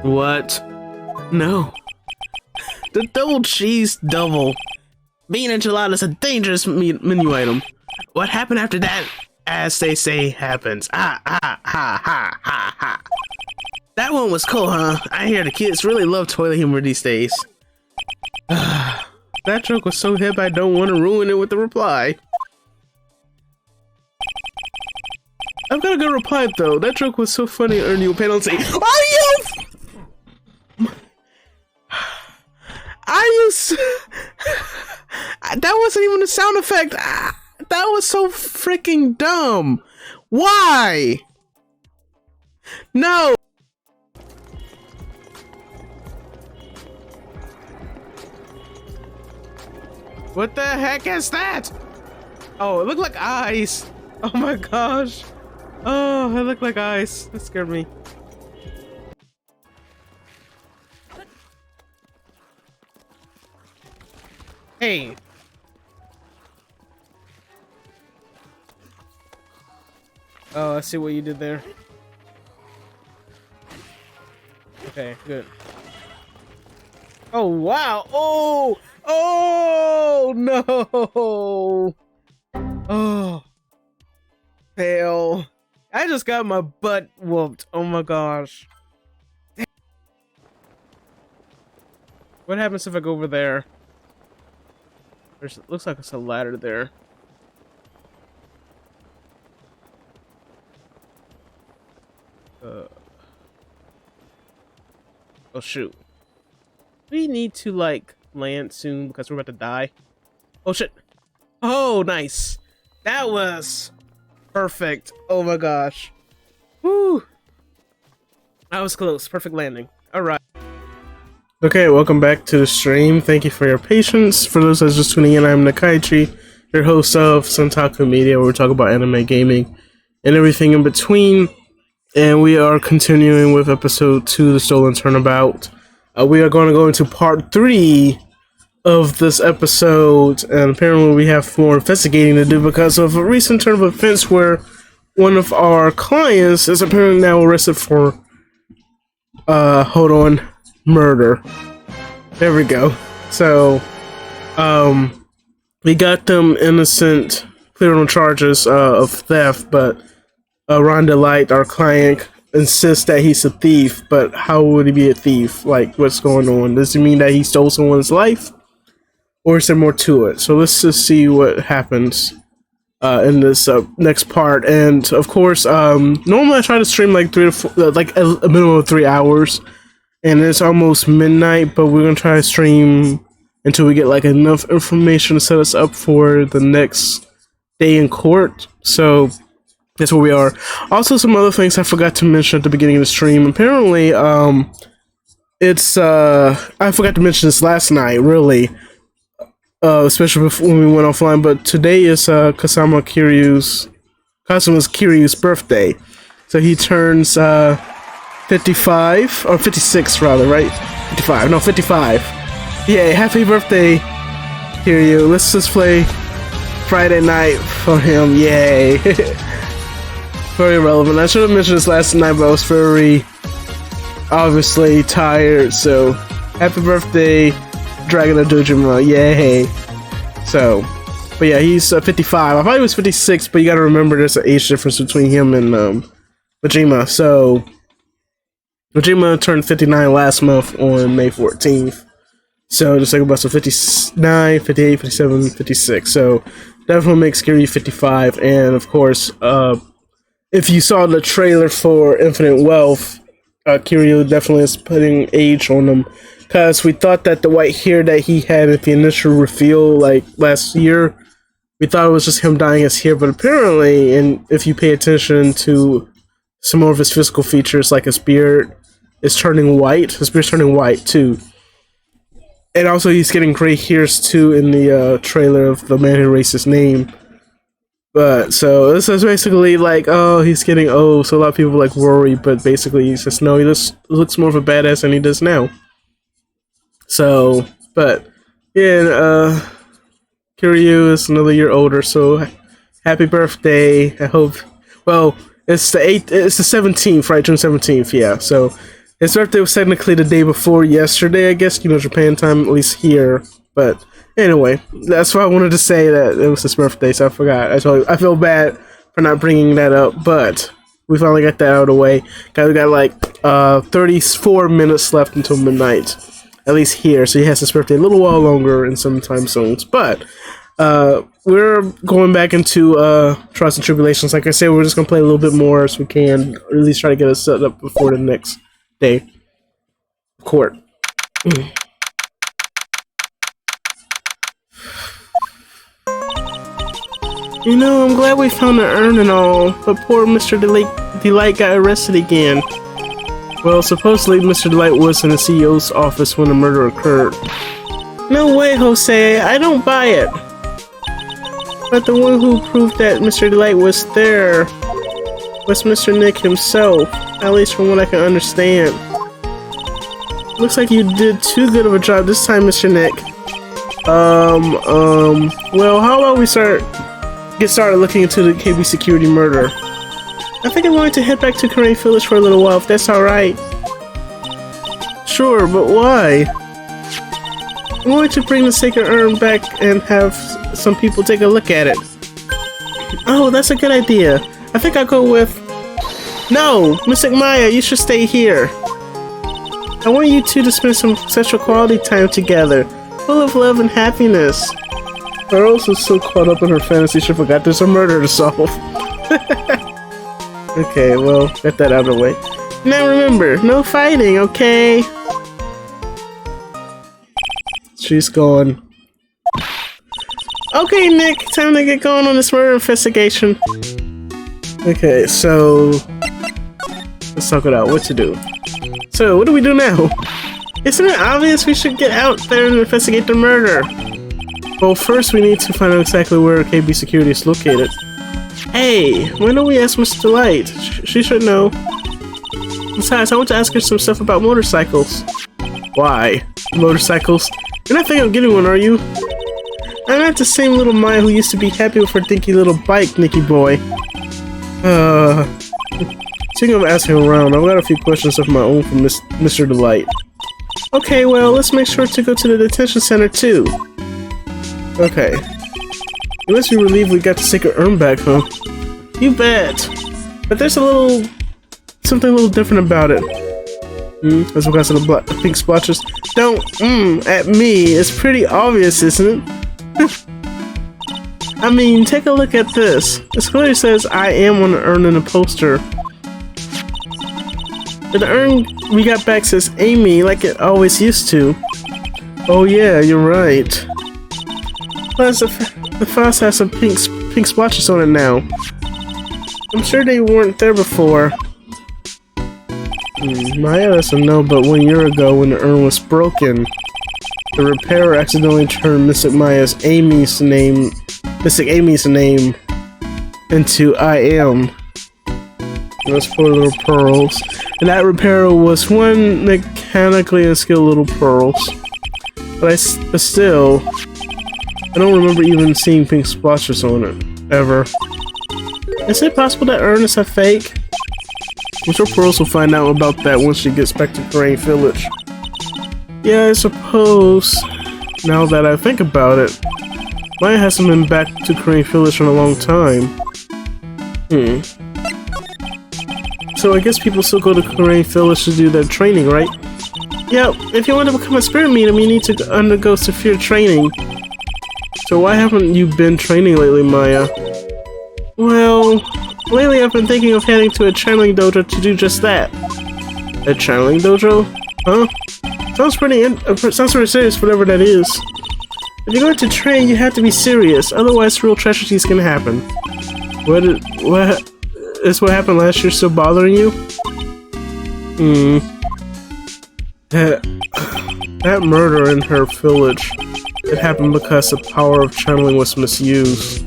What? No. The double cheese double. Bean enchilada is a dangerous menu item. What happened after that? As they say, happens. Ha ha ha ha. That one was cool, huh? I hear the kids really love toilet humor these days. That joke was so hip I don't want to ruin it with the reply. I've got a good reply though. That joke was so funny, earn you a penalty. Are you? That wasn't even a sound effect. That was so freaking dumb. Why? No. What the heck is that? Oh, it looked like ice. Oh my gosh. Oh, it looked like ice. That scared me. Hey. Oh, I see what you did there. Okay, good. Oh, wow. Oh, Oh no! Oh, fail. I just got my butt whooped. Oh my gosh. What happens if I go over there? There's, looks like it's a ladder there. Oh shoot. We need to like land soon because we're about to die. Oh shit. Oh, nice. That was perfect. Oh my gosh. Woo. That was close. Perfect landing. All right. Okay, welcome back to the stream. Thank you for your patience. For those that's just tuning in, I'm Nakaichi, your host of Centaku Media, where we talk about anime, gaming, and everything in between. And we are continuing with episode 2, The Stolen Turnabout. We are going to go into part 3 of this episode, and apparently we have more investigating to do because of a recent turn of events where one of our clients is apparently now arrested for, murder. There we go. So, we got them innocent, cleared on charges of theft, but Rhonda Light, our client, insists that he's a thief, but how would he be a thief? Like, what's going on? Does it mean that he stole someone's life? Or is there more to it? So let's just see what happens in this next part. And of course, normally I try to stream like 3 to 4, like a minimum of 3 hours. And it's almost midnight, but we're gonna try to stream until we get like enough information to set us up for the next day in court. So that's where we are. Also, some other things I forgot to mention at the beginning of the stream. Apparently, it's I forgot to mention this last night, really, especially before when we went offline. But today is Kasuma's Kiryu's birthday, so he turns 55 or 56 rather, right? 55, no 55. Yeah, happy birthday, Kiryu. Let's just play Friday night for him. Yay. Very relevant. I should have mentioned this last night, but I was very obviously tired. So, happy birthday, Dragon of Dojima. Yay. So, but yeah, he's 55. I thought he was 56, but you gotta remember there's an age difference between him and Majima. So, Majima turned 59 last month on May 14th. So, just like about 59, 58, 57, 56. So, definitely makes Kiryu 55. And of course, if you saw the trailer for Infinite Wealth, Kiryu definitely is putting age on him. Because we thought that the white hair that he had at the initial reveal, like last year, we thought it was just him dyeing his hair. But apparently, and if you pay attention to some more of his physical features, like his beard is turning white. His beard's turning white too. And also, he's getting gray hairs too in the trailer of The Man Who Erased His Name. But so this is basically like, oh, he's getting old, so a lot of people like worry, but basically he says no, he just looks more of a badass than he does now. So, but yeah, Kiryu is another year older, so happy birthday. I hope. Well, it's the 17th, right? June 17th, yeah. So his birthday was technically the day before yesterday, I guess. You know, Japan time, at least here, but. Anyway, that's why I wanted to say that it was his birthday, so I forgot. I feel bad for not bringing that up, but we finally got that out of the way. We got like 34 minutes left until midnight, at least here, so he has his birthday a little while longer in some time zones. But we're going back into Trials and Tribulations. Like I said, we're just going to play a little bit more as we can, or at least try to get us set up before the next day of court. You know, I'm glad we found the urn and all, but poor Mr. Delight got arrested again. Well, supposedly Mr. Delight was in the CEO's office when the murder occurred. No way, Jose, I don't buy it. But the one who proved that Mr. Delight was there was Mr. Nick himself, at least from what I can understand. Looks like you did too good of a job this time, Mr. Nick. Well, how about we get started looking into the KB security murder. I think I'm going to head back to Crane Village for a little while, if that's alright. Sure, but why? I'm going to bring the sacred urn back and have some people take a look at it. Oh, that's a good idea. I think I'll go with... No! Mystic Maya, you should stay here. I want you two to spend some sexual quality time together, full of love and happiness. Pearls is so caught up in her fantasy she forgot there's a murder to solve. Okay, well, get that out of the way. Now remember, no fighting, okay? She's gone. Okay, Nick, time to get going on this murder investigation. Okay, so... let's talk it out. What to do? So, what do we do now? Isn't it obvious we should get out there and investigate the murder? Well, first we need to find out exactly where KB Security is located. Hey, why don't we ask Miss Delight? She should know. Besides, I want to ask her some stuff about motorcycles. Why? Motorcycles? You're not thinking of getting one, are you? I'm not the same little Maya who used to be happy with her dinky little bike, Nicky boy. Speaking of asking around, I've got a few questions of my own from Mr. Delight. Okay, well, let's make sure to go to the detention center, too. Okay. You must be relieved we got the sacred urn back, huh? You bet! But there's something a little different about it. That's because of the pink splotches. Don't at me. It's pretty obvious, isn't it? I mean, take a look at this. It clearly says I am on the urn in the poster. But the urn we got back says Amy like it always used to. Oh yeah, you're right. Plus the faucet has some pink splotches on it now. I'm sure they weren't there before. Maya doesn't know, but 1 year ago when the urn was broken, the repairer accidentally turned Mystic Amy's name into I am. Those poor little pearls. And that repairer was one mechanically unskilled little pearls. But still, I don't remember even seeing pink splotches on it, ever. Is it possible that urn is a fake? Mr. Pearls will find out about that once she gets back to Crane Village. Yeah, I suppose, now that I think about it, Maya hasn't been back to Crane Village in a long time. So I guess people still go to Crane Village to do their training, right? Yeah, if you want to become a spirit medium, you need to undergo severe training. So why haven't you been training lately, Maya? Well, lately I've been thinking of heading to a channeling dojo to do just that. A channeling dojo? Huh? Sounds pretty serious, whatever that is. If you're going to train, you have to be serious, otherwise real tragedies can happen. What is what happened last year still bothering you? That murder in her village, it happened because the power of channeling was misused.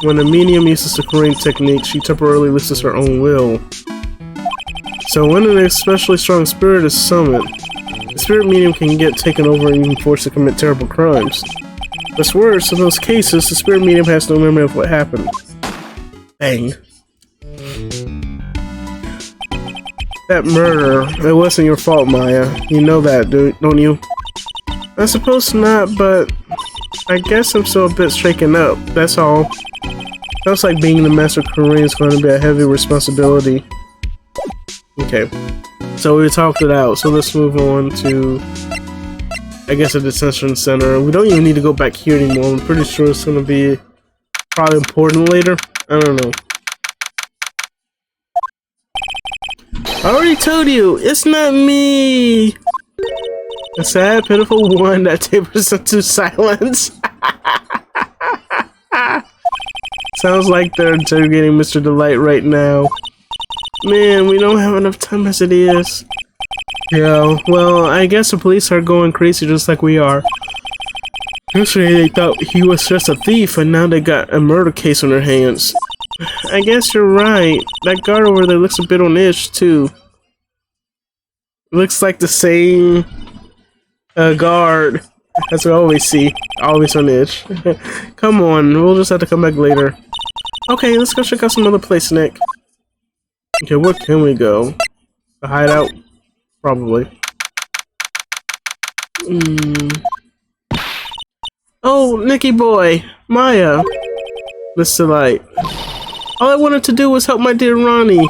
When a medium uses the Korean technique, she temporarily loses her own will. So when an especially strong spirit is summoned, the spirit medium can get taken over and even forced to commit terrible crimes. What's worse, in those cases, the spirit medium has no memory of what happened. Bang. That murder, it wasn't your fault, Maya. You know that, don't you? I suppose not, but I guess I'm still a bit shaken up, that's all. Sounds like being the Master Korean is going to be a heavy responsibility. Okay, so we talked it out, so let's move on to, I guess, a detention center. We don't even need to go back here anymore. I'm pretty sure it's going to be probably important later. I don't know. I already told you, it's not me! A sad, pitiful one that tapers into silence. Sounds like they're interrogating Mr. Delight right now. Man, we don't have enough time as it is. Yeah, well, I guess the police are going crazy just like we are. Yesterday they thought he was just a thief, and now they got a murder case on their hands. I guess you're right. That guard over there looks a bit on edge, too. Looks like the same guard as we always see. Always on edge. Come on, we'll just have to come back later. Okay, let's go check out some other place, Nick. Okay, where can we go? A hideout? Probably. Oh, Nicky boy, Maya, Mr. Light. All I wanted to do was help my dear Ronnie.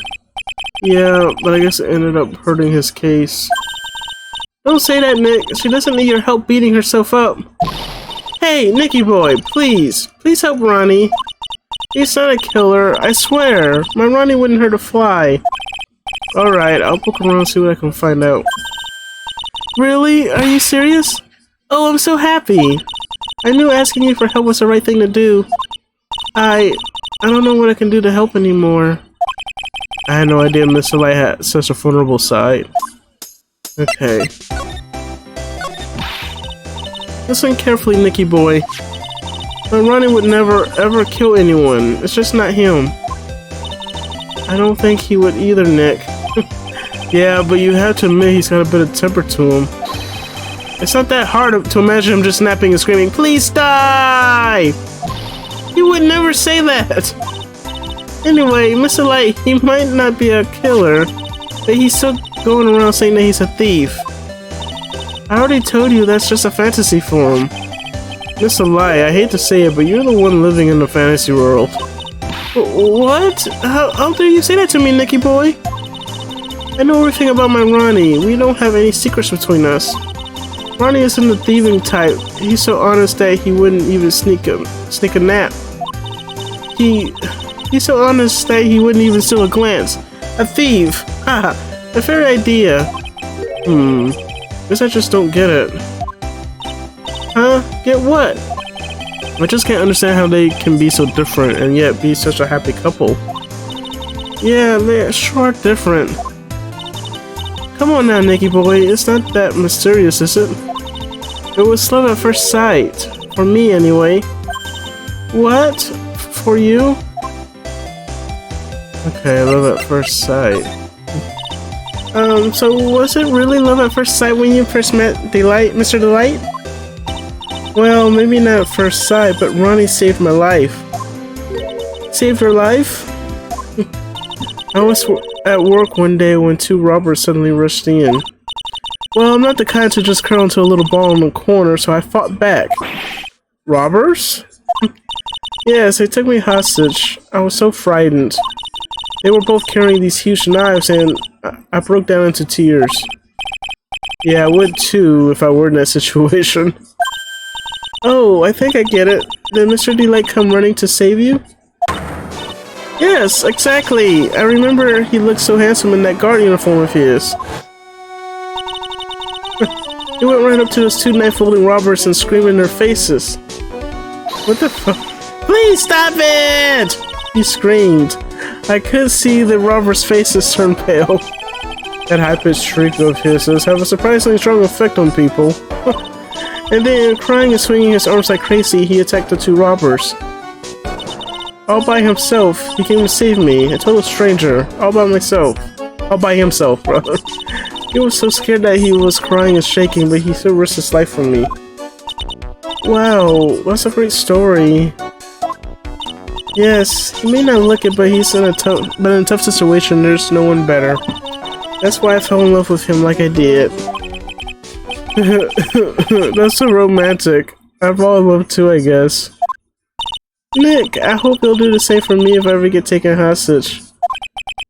Yeah, but I guess it ended up hurting his case. Don't say that, Nick. She doesn't need your help beating herself up. Hey, Nicky boy, please help Ronnie. He's not a killer, I swear. My Ronnie wouldn't hurt a fly. Alright, I'll poke around and see what I can find out. Really? Are you serious? Oh, I'm so happy. I knew asking you for help was the right thing to do. I don't know what I can do to help anymore. I had no idea Mr. Light had such a vulnerable side. Okay. Listen carefully, Nicky boy. My Ronnie would never ever kill anyone. It's just not him. I don't think he would either, Nick. Yeah, but you have to admit he's got a bit of temper to him. It's not that hard to imagine him just snapping and screaming, "Please die!" He would never say that. Anyway, Mr. Light, he might not be a killer, but he's still going around saying that he's a thief. I already told you that's just a fantasy for him. Mr. Light, I hate to say it, but you're the one living in the fantasy world. What? How dare you say that to me, Nicky boy? I know everything about my Ronnie. We don't have any secrets between us. Ronnie isn't the thieving type. He's so honest that he wouldn't even sneak a nap. He's so honest that he wouldn't even steal a glance. A thief! Haha, the very idea. Guess I just don't get it. Huh? Get what? I just can't understand how they can be so different and yet be such a happy couple. Yeah, they're sure different. Come on now, Nicky boy, it's not that mysterious, is it? It was love at first sight. For me, anyway. What? For you? Okay, love at first sight. So was it really love at first sight when you first met Mr. Delight? Well, maybe not at first sight, but Ronnie saved my life. Saved her life? I was at work one day when two robbers suddenly rushed in. Well, I'm not the kind to just curl into a little ball in the corner, so I fought back. Robbers? Yes, they took me hostage. I was so frightened. They were both carrying these huge knives, and I broke down into tears. Yeah, I would too if I were in that situation. Oh, I think I get it. Did Mr. Delight come running to save you? Yes, exactly. I remember he looked so handsome in that guard uniform of his. He went right up to those two knife-wielding robbers and screamed in their faces. What the fuck? Please stop it! He screamed. I could see the robbers' faces turn pale. That high-pitched shriek of his has a surprisingly strong effect on people. And then, crying and swinging his arms like crazy, he attacked the two robbers. All by himself, he came to save me, a total stranger, all by myself. All by himself, brother. He was so scared that he was crying and shaking, but he still risked his life for me. Wow, that's a great story. Yes, he may not look it, but he's in a tough situation. There's no one better. That's why I fell in love with him like I did. That's so romantic. I've all loved too, I guess. Nick, I hope you'll do the same for me if I ever get taken hostage.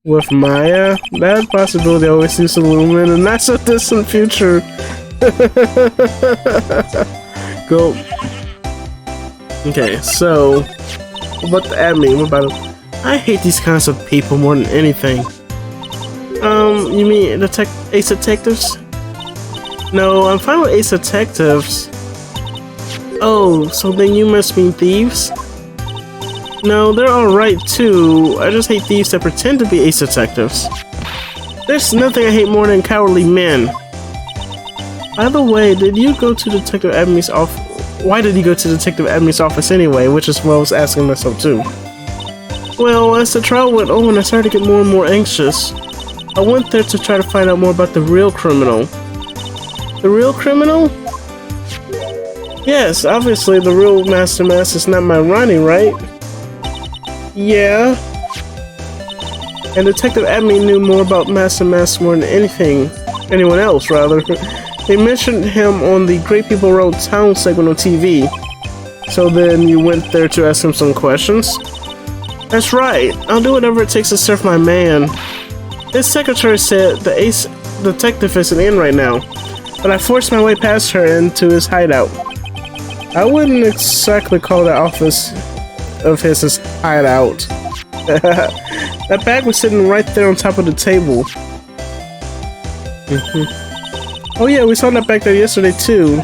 With Maya? That possibility always seems to loom in a not so distant future. Go. Okay, so what about the admin? What about it? I hate these kinds of people more than anything. You mean Ace Detectives? No, I'm fine with Ace Detectives. Oh, so then you must mean thieves? No, they're alright too. I just hate thieves that pretend to be Ace Detectives. There's nothing I hate more than cowardly men. By the way, did you go to Detective Admin's office? Why did you go to Detective Admin's office anyway? Which is what I was asking myself too. Well, as the trial went on, I started to get more and more anxious. I went there to try to find out more about the real criminal. The real criminal? Yes, obviously the real Master is not my Ronnie, right? Yeah. And Detective Admin knew more about Master more than anyone else, rather. They mentioned him on the Great People Road Town segment on TV. So then you went there to ask him some questions? That's right. I'll do whatever it takes to serve my man. His secretary said the ace detective isn't in right now, but I forced my way past her into his hideout. I wouldn't exactly call that office of his hideout. That bag was sitting right there on top of the table. Oh yeah, we saw that back there yesterday too.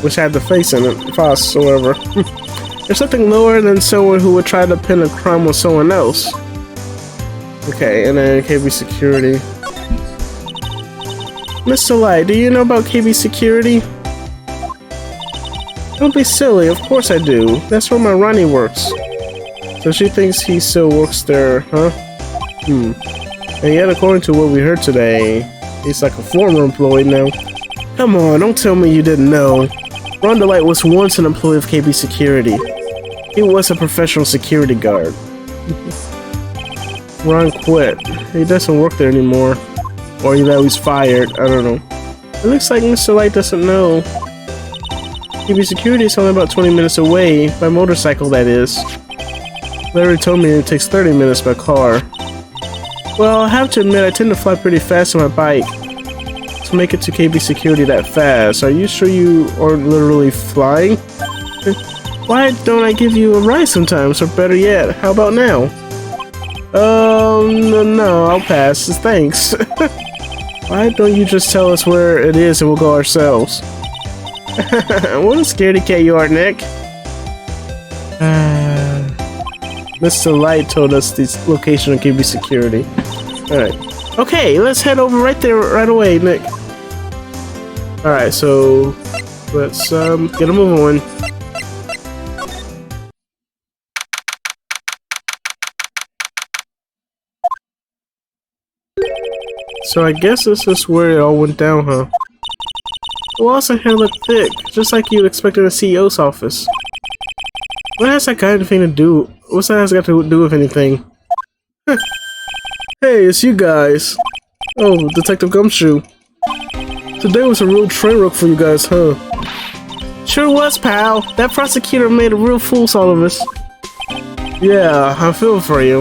Which had the face in it, Foss or whatever. There's something lower than someone who would try to pin a crime on someone else. Okay, and then KB Security. Mr. Light, do you know about KB Security? Don't be silly, of course I do. That's where my Ronnie works. So she thinks he still works there, huh? And yet, according to what we heard today, he's like a former employee now. Come on, don't tell me you didn't know. Rhonda Light was once an employee of KB Security. He was a professional security guard. Ron quit. He doesn't work there anymore. Or that he's fired, I don't know. It looks like Mr. Light doesn't know. KB Security is only about 20 minutes away, by motorcycle that is. Larry told me it takes 30 minutes by car. Well, I have to admit I tend to fly pretty fast on my bike. To make it to KB Security that fast, are you sure you aren't literally flying? Why don't I give you a ride sometimes, or better yet, how about now? No, I'll pass, thanks. Why don't you just tell us where it is and we'll go ourselves? What a scaredy cat you are, Nick. Mr. Light told us the location of KB Security. Alright. Okay, let's head over right there right away, Nick. Alright, so let's get a move on. So I guess this is where it all went down, huh? The walls in here look thick, just like you'd expect in a CEO's office. What has that got anything to do? What's that has got to do with anything? Hey, it's you guys. Oh, Detective Gumshoe. Today was a real train wreck for you guys, huh? Sure was, pal. That prosecutor made a real fool of all of us. Yeah, I feel for you.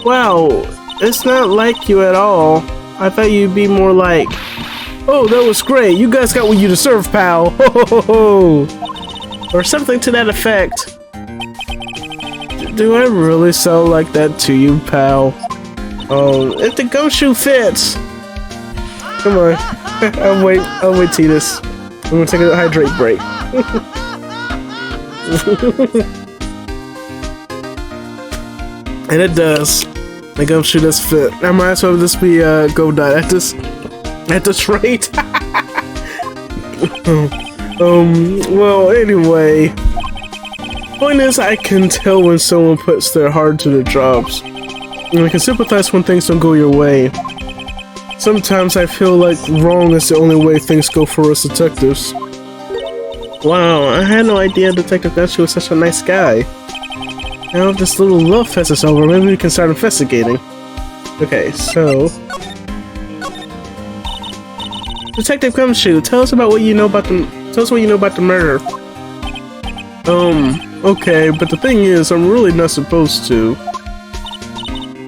Wow, it's not like you at all. I thought you'd be more like, oh, that was great. You guys got what you deserve, pal. Ho ho ho ho. Or something to that effect. Do I really sound like that to you, pal? If the gumshoe fits. Come on. I'll wait till this. I'm gonna take a hydrate break. And it does. The gumshoe does fit. I might as well just be go die at this rate. Well, anyway. Point is, I can tell when someone puts their heart to their jobs. And I can sympathize when things don't go your way. Sometimes I feel like wrong is the only way things go for us detectives. Wow, I had no idea Detective Gumshoe was such a nice guy. Now if this little love fest is over, maybe we can start investigating. Okay, so... Detective Gumshoe, tell us what you know about the murder. Okay, but the thing is, I'm really not supposed to.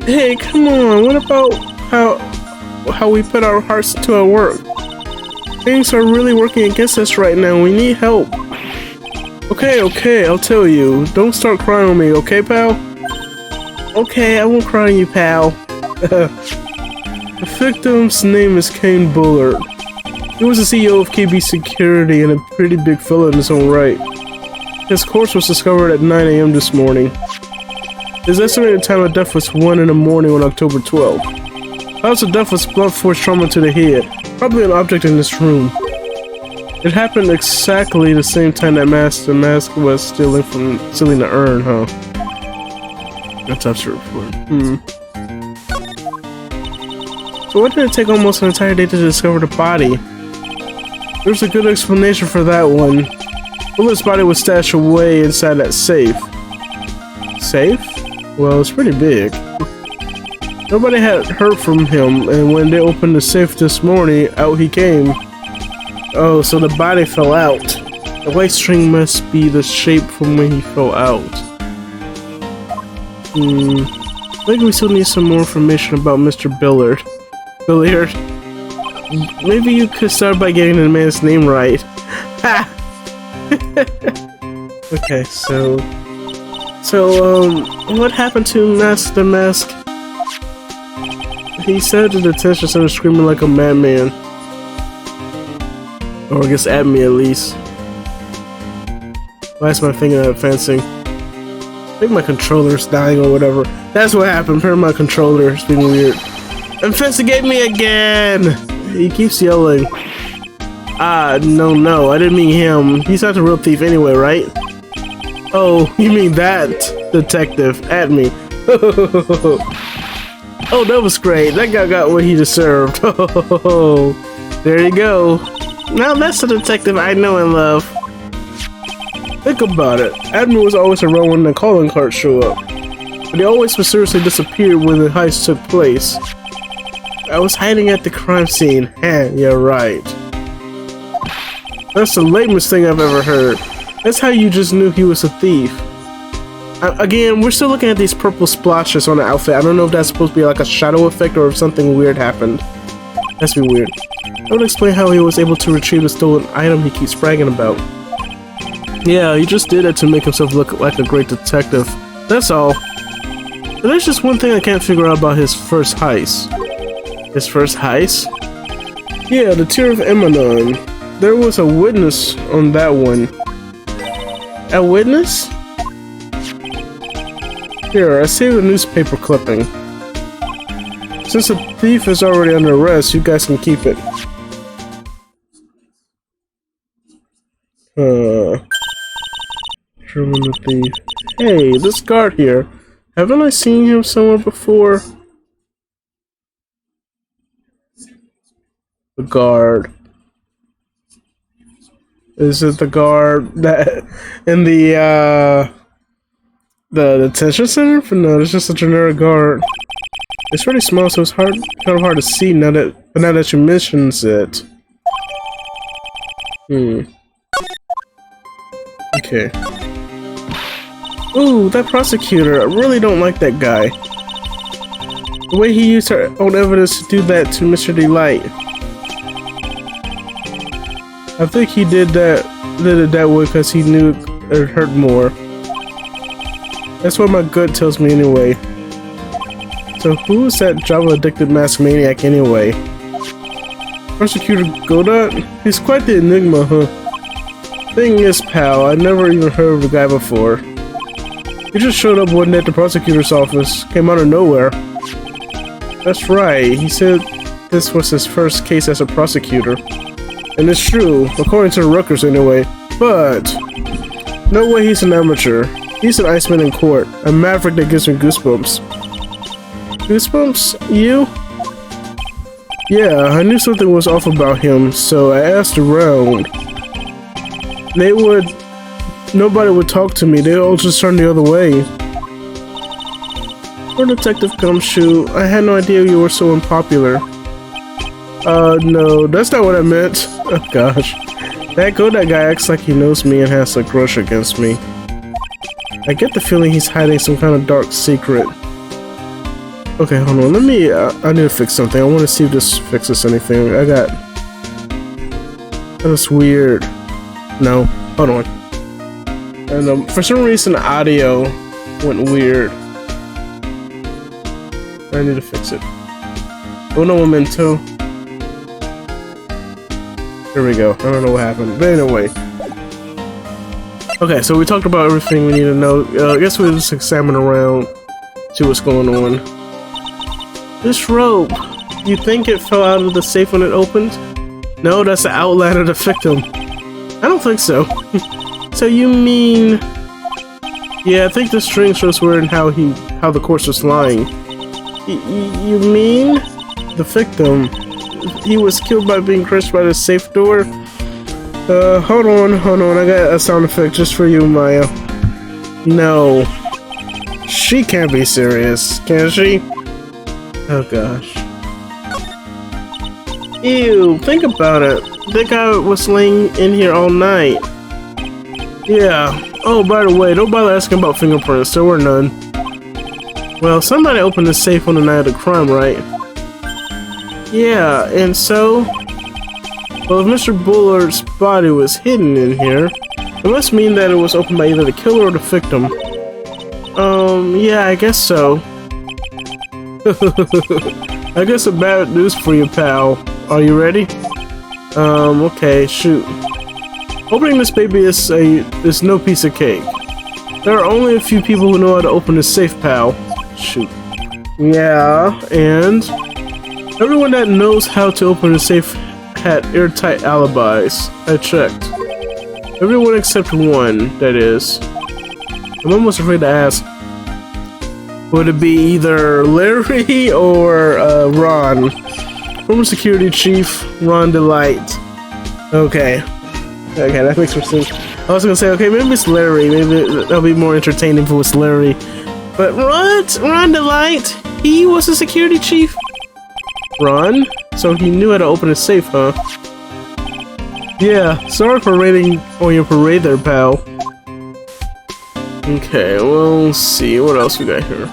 Hey, come on, what about how we put our hearts to our work? Things are really working against us right now, we need help. Okay, I'll tell you. Don't start crying on me, okay, pal? Okay, I won't cry on you, pal. The victim's name is Kane Bullard. He was the CEO of KB Security and a pretty big fella in his own right. His corpse was discovered at 9 AM this morning. His estimated time of death was 1 in the morning on October 12th. Cause of death was blunt force trauma to the head, probably an object in this room. It happened exactly the same time that the mask was stealing the urn, huh? That's up to report. So why did it take almost an entire day to discover the body? There's a good explanation for that one. Bullet's body was stashed away inside that safe. Safe? Well, it's pretty big. Nobody had heard from him, and when they opened the safe this morning, out he came. Oh, so the body fell out. The white string must be the shape from when he fell out. I think we still need some more information about Mr. Billiard. Maybe you could start by getting the man's name right. Ha! Okay, so what happened to Master Mask? He said the detention center screaming like a madman. Or I guess at me at least. Why is my finger advancing? I think my controller's dying or whatever. That's what happened. Apparently my controller's being weird. Investigate me again! He keeps yelling. No, I didn't mean him. He's not the real thief anyway, right? Oh, you mean that detective at me. Oh, that was great. That guy got what he deserved. Oh, there you go. Now that's the detective I know and love. Think about it. Admin was always around when the calling cards show up. But he always mysteriously disappeared when the heist took place. I was hiding at the crime scene. Yeah, right. That's the lamest thing I've ever heard. That's how you just knew he was a thief. Again, we're still looking at these purple splashes on the outfit. I don't know if that's supposed to be like a shadow effect or if something weird happened. That's be weird. That would explain how he was able to retrieve the stolen item he keeps bragging about. Yeah, he just did it to make himself look like a great detective. That's all. But there's just one thing I can't figure out about his first heist. His first heist? Yeah, the Tear of Emanon. There was a witness on that one. A witness? Here, I saved a newspaper clipping. Since the thief is already under arrest, you guys can keep it. German the thief. Hey, this guard here. Haven't I seen him somewhere before? The guard. Is it the guard that in the detention center? But no, it's just a generic guard. It's pretty small, so it's kind of hard to see now that you mentions it. Okay. Ooh, that prosecutor. I really don't like that guy. The way he used her own evidence to do that to Mr. Delight. I think he did it that way because he knew it hurt more. That's what my gut tells me anyway. So who is that Java-addicted mask maniac anyway? Prosecutor Godot? He's quite the enigma, huh? Thing is, pal, I never even heard of the guy before. He just showed up one day at the prosecutor's office, came out of nowhere. That's right, he said this was his first case as a prosecutor. And it's true, according to the Rutgers anyway. But no way he's an amateur. He's an Iceman in court, a maverick that gives me goosebumps. Goosebumps? You? Yeah, I knew something was off about him, so I asked around. Nobody would talk to me, they all just turned the other way. Poor Detective Gumshoe, I had no idea you were so unpopular. No, that's not what I meant. Oh gosh. That guy acts like he knows me and has a grudge against me. I get the feeling he's hiding some kind of dark secret. Okay, hold on, I need to fix something. I want to see if this fixes anything. That's weird. No, hold on. And for some reason the audio went weird. I need to fix it. Uno momento. Here we go. I don't know what happened, but anyway. Okay, so we talked about everything we need to know. I guess we'll just examine around, see what's going on. This rope, you think it fell out of the safe when it opened? No, that's the outline of the victim. I don't think so. So you mean... Yeah, I think the string shows where and how the corpse was lying. You mean? The victim... He was killed by being crushed by the safe door? Hold on, I got a sound effect just for you, Maya. No. She can't be serious, can she? Oh gosh. Ew, think about it. That guy was laying in here all night. Yeah. Oh, by the way, don't bother asking about fingerprints. There were none. Well, somebody opened the safe on the night of the crime, right? Yeah, and so... Well, if Mr. Bullard's body was hidden in here, it must mean that it was opened by either the killer or the victim. Yeah, I guess so. I guess some bad news for you, pal. Are you ready? Okay, shoot. Opening this baby is no piece of cake. There are only a few people who know how to open this safe, pal. Shoot. Yeah, and everyone that knows how to open a safe had airtight alibis. I checked. Everyone except one, that is. I'm almost afraid to ask. Would it be either Larry or Ron? Former security chief, Ron Delight. Okay. Okay, that makes more sense. I was gonna say, okay, maybe it's Larry. Maybe that'll be more entertaining if it was Larry. But what? Ron Delight? He was a security chief? Ron? So he knew how to open a safe, huh? Yeah, sorry for raining on your parade there, pal. Okay, well, let's see. What else we got here?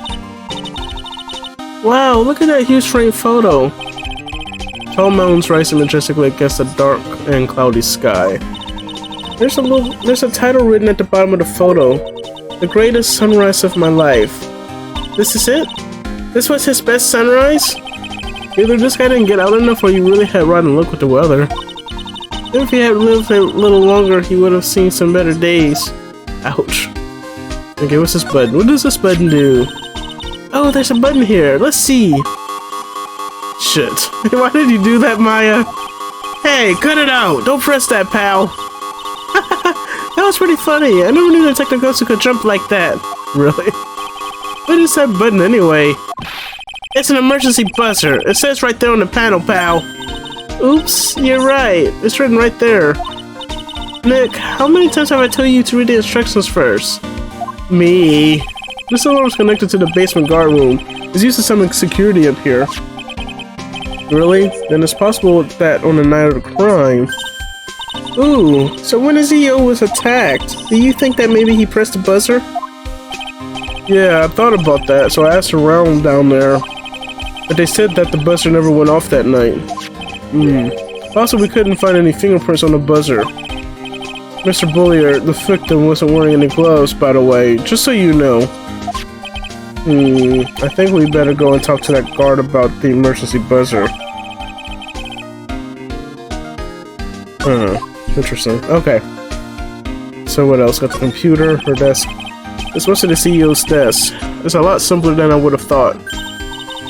Wow, look at that huge frame photo. Tall mountains rising majestically against a dark and cloudy sky. There's a title written at the bottom of the photo. The greatest sunrise of my life. This is it? This was his best sunrise? Either this guy didn't get out enough or he really had rotten luck with the weather. If he had lived a little longer, he would have seen some better days. Ouch. Okay, what's this button? What does this button do? Oh, there's a button here. Let's see. Shit. Why did you do that, Maya? Hey, cut it out. Don't press that, pal. That was pretty funny. I never knew Detective Ghost could jump like that. Really? What is that button anyway? It's an emergency buzzer. It says right there on the panel, pal. Oops, you're right. It's written right there. Nick, how many times have I told you to read the instructions first? Me. This alarm is connected to the basement guard room. It's used to summon security up here. Really? Then it's possible that on the night of the crime. Ooh, so when his EO was attacked, do you think that maybe he pressed the buzzer? Yeah, I thought about that, so I asked around down there. But they said that the buzzer never went off that night. Also, we couldn't find any fingerprints on the buzzer. Mr. Bullier, the victim, wasn't wearing any gloves, by the way, just so you know. I think we better go and talk to that guard about the emergency buzzer. Interesting. Okay. So what else? Got the computer, her desk. This was at the CEO's desk. It's a lot simpler than I would have thought.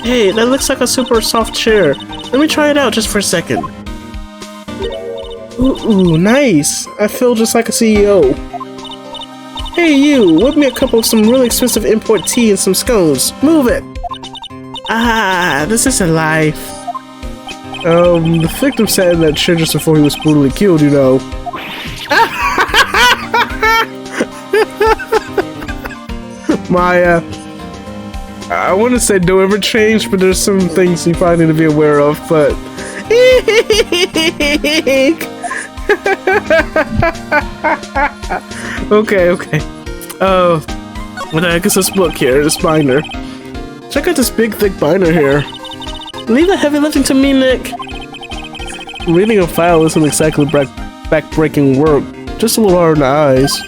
Hey, that looks like a super soft chair. Let me try it out just for a second. Ooh, nice. I feel just like a CEO. Hey you, whip me a cup of some really expensive import tea and some scones. Move it! Ah, this isn't life. The victim sat in that chair just before he was brutally killed, you know. Maya, I want to say don't ever change, but there's some things you probably need to be aware of, but... Okay. What the heck is this book here? This binder. Check out this big, thick binder here. Leave the heavy lifting to me, Nick. Reading a file isn't exactly back-breaking work. Just a little hard on the eyes.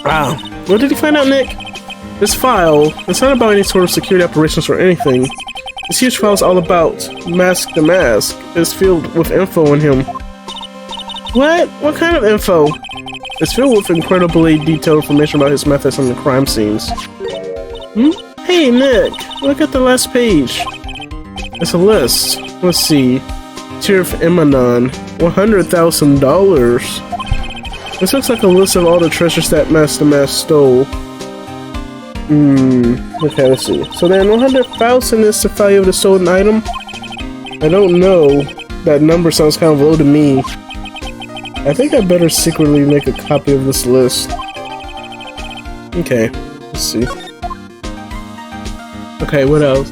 Wow. What did you find out, Nick? This file, it's not about any sort of security operations or anything. This huge file is all about Mask the Mask. It's filled with info on him. What? What kind of info? It's filled with incredibly detailed information about his methods on the crime scenes. Hey, Nick, look at the last page. It's a list. Let's see. Tier of Emanon, $100,000. This looks like a list of all the treasures that Mask the Mask stole. Okay, let's see. So then 100,000 is the value of the stolen item? I don't know. That number sounds kind of low to me. I think I better secretly make a copy of this list. Okay, let's see. Okay, what else?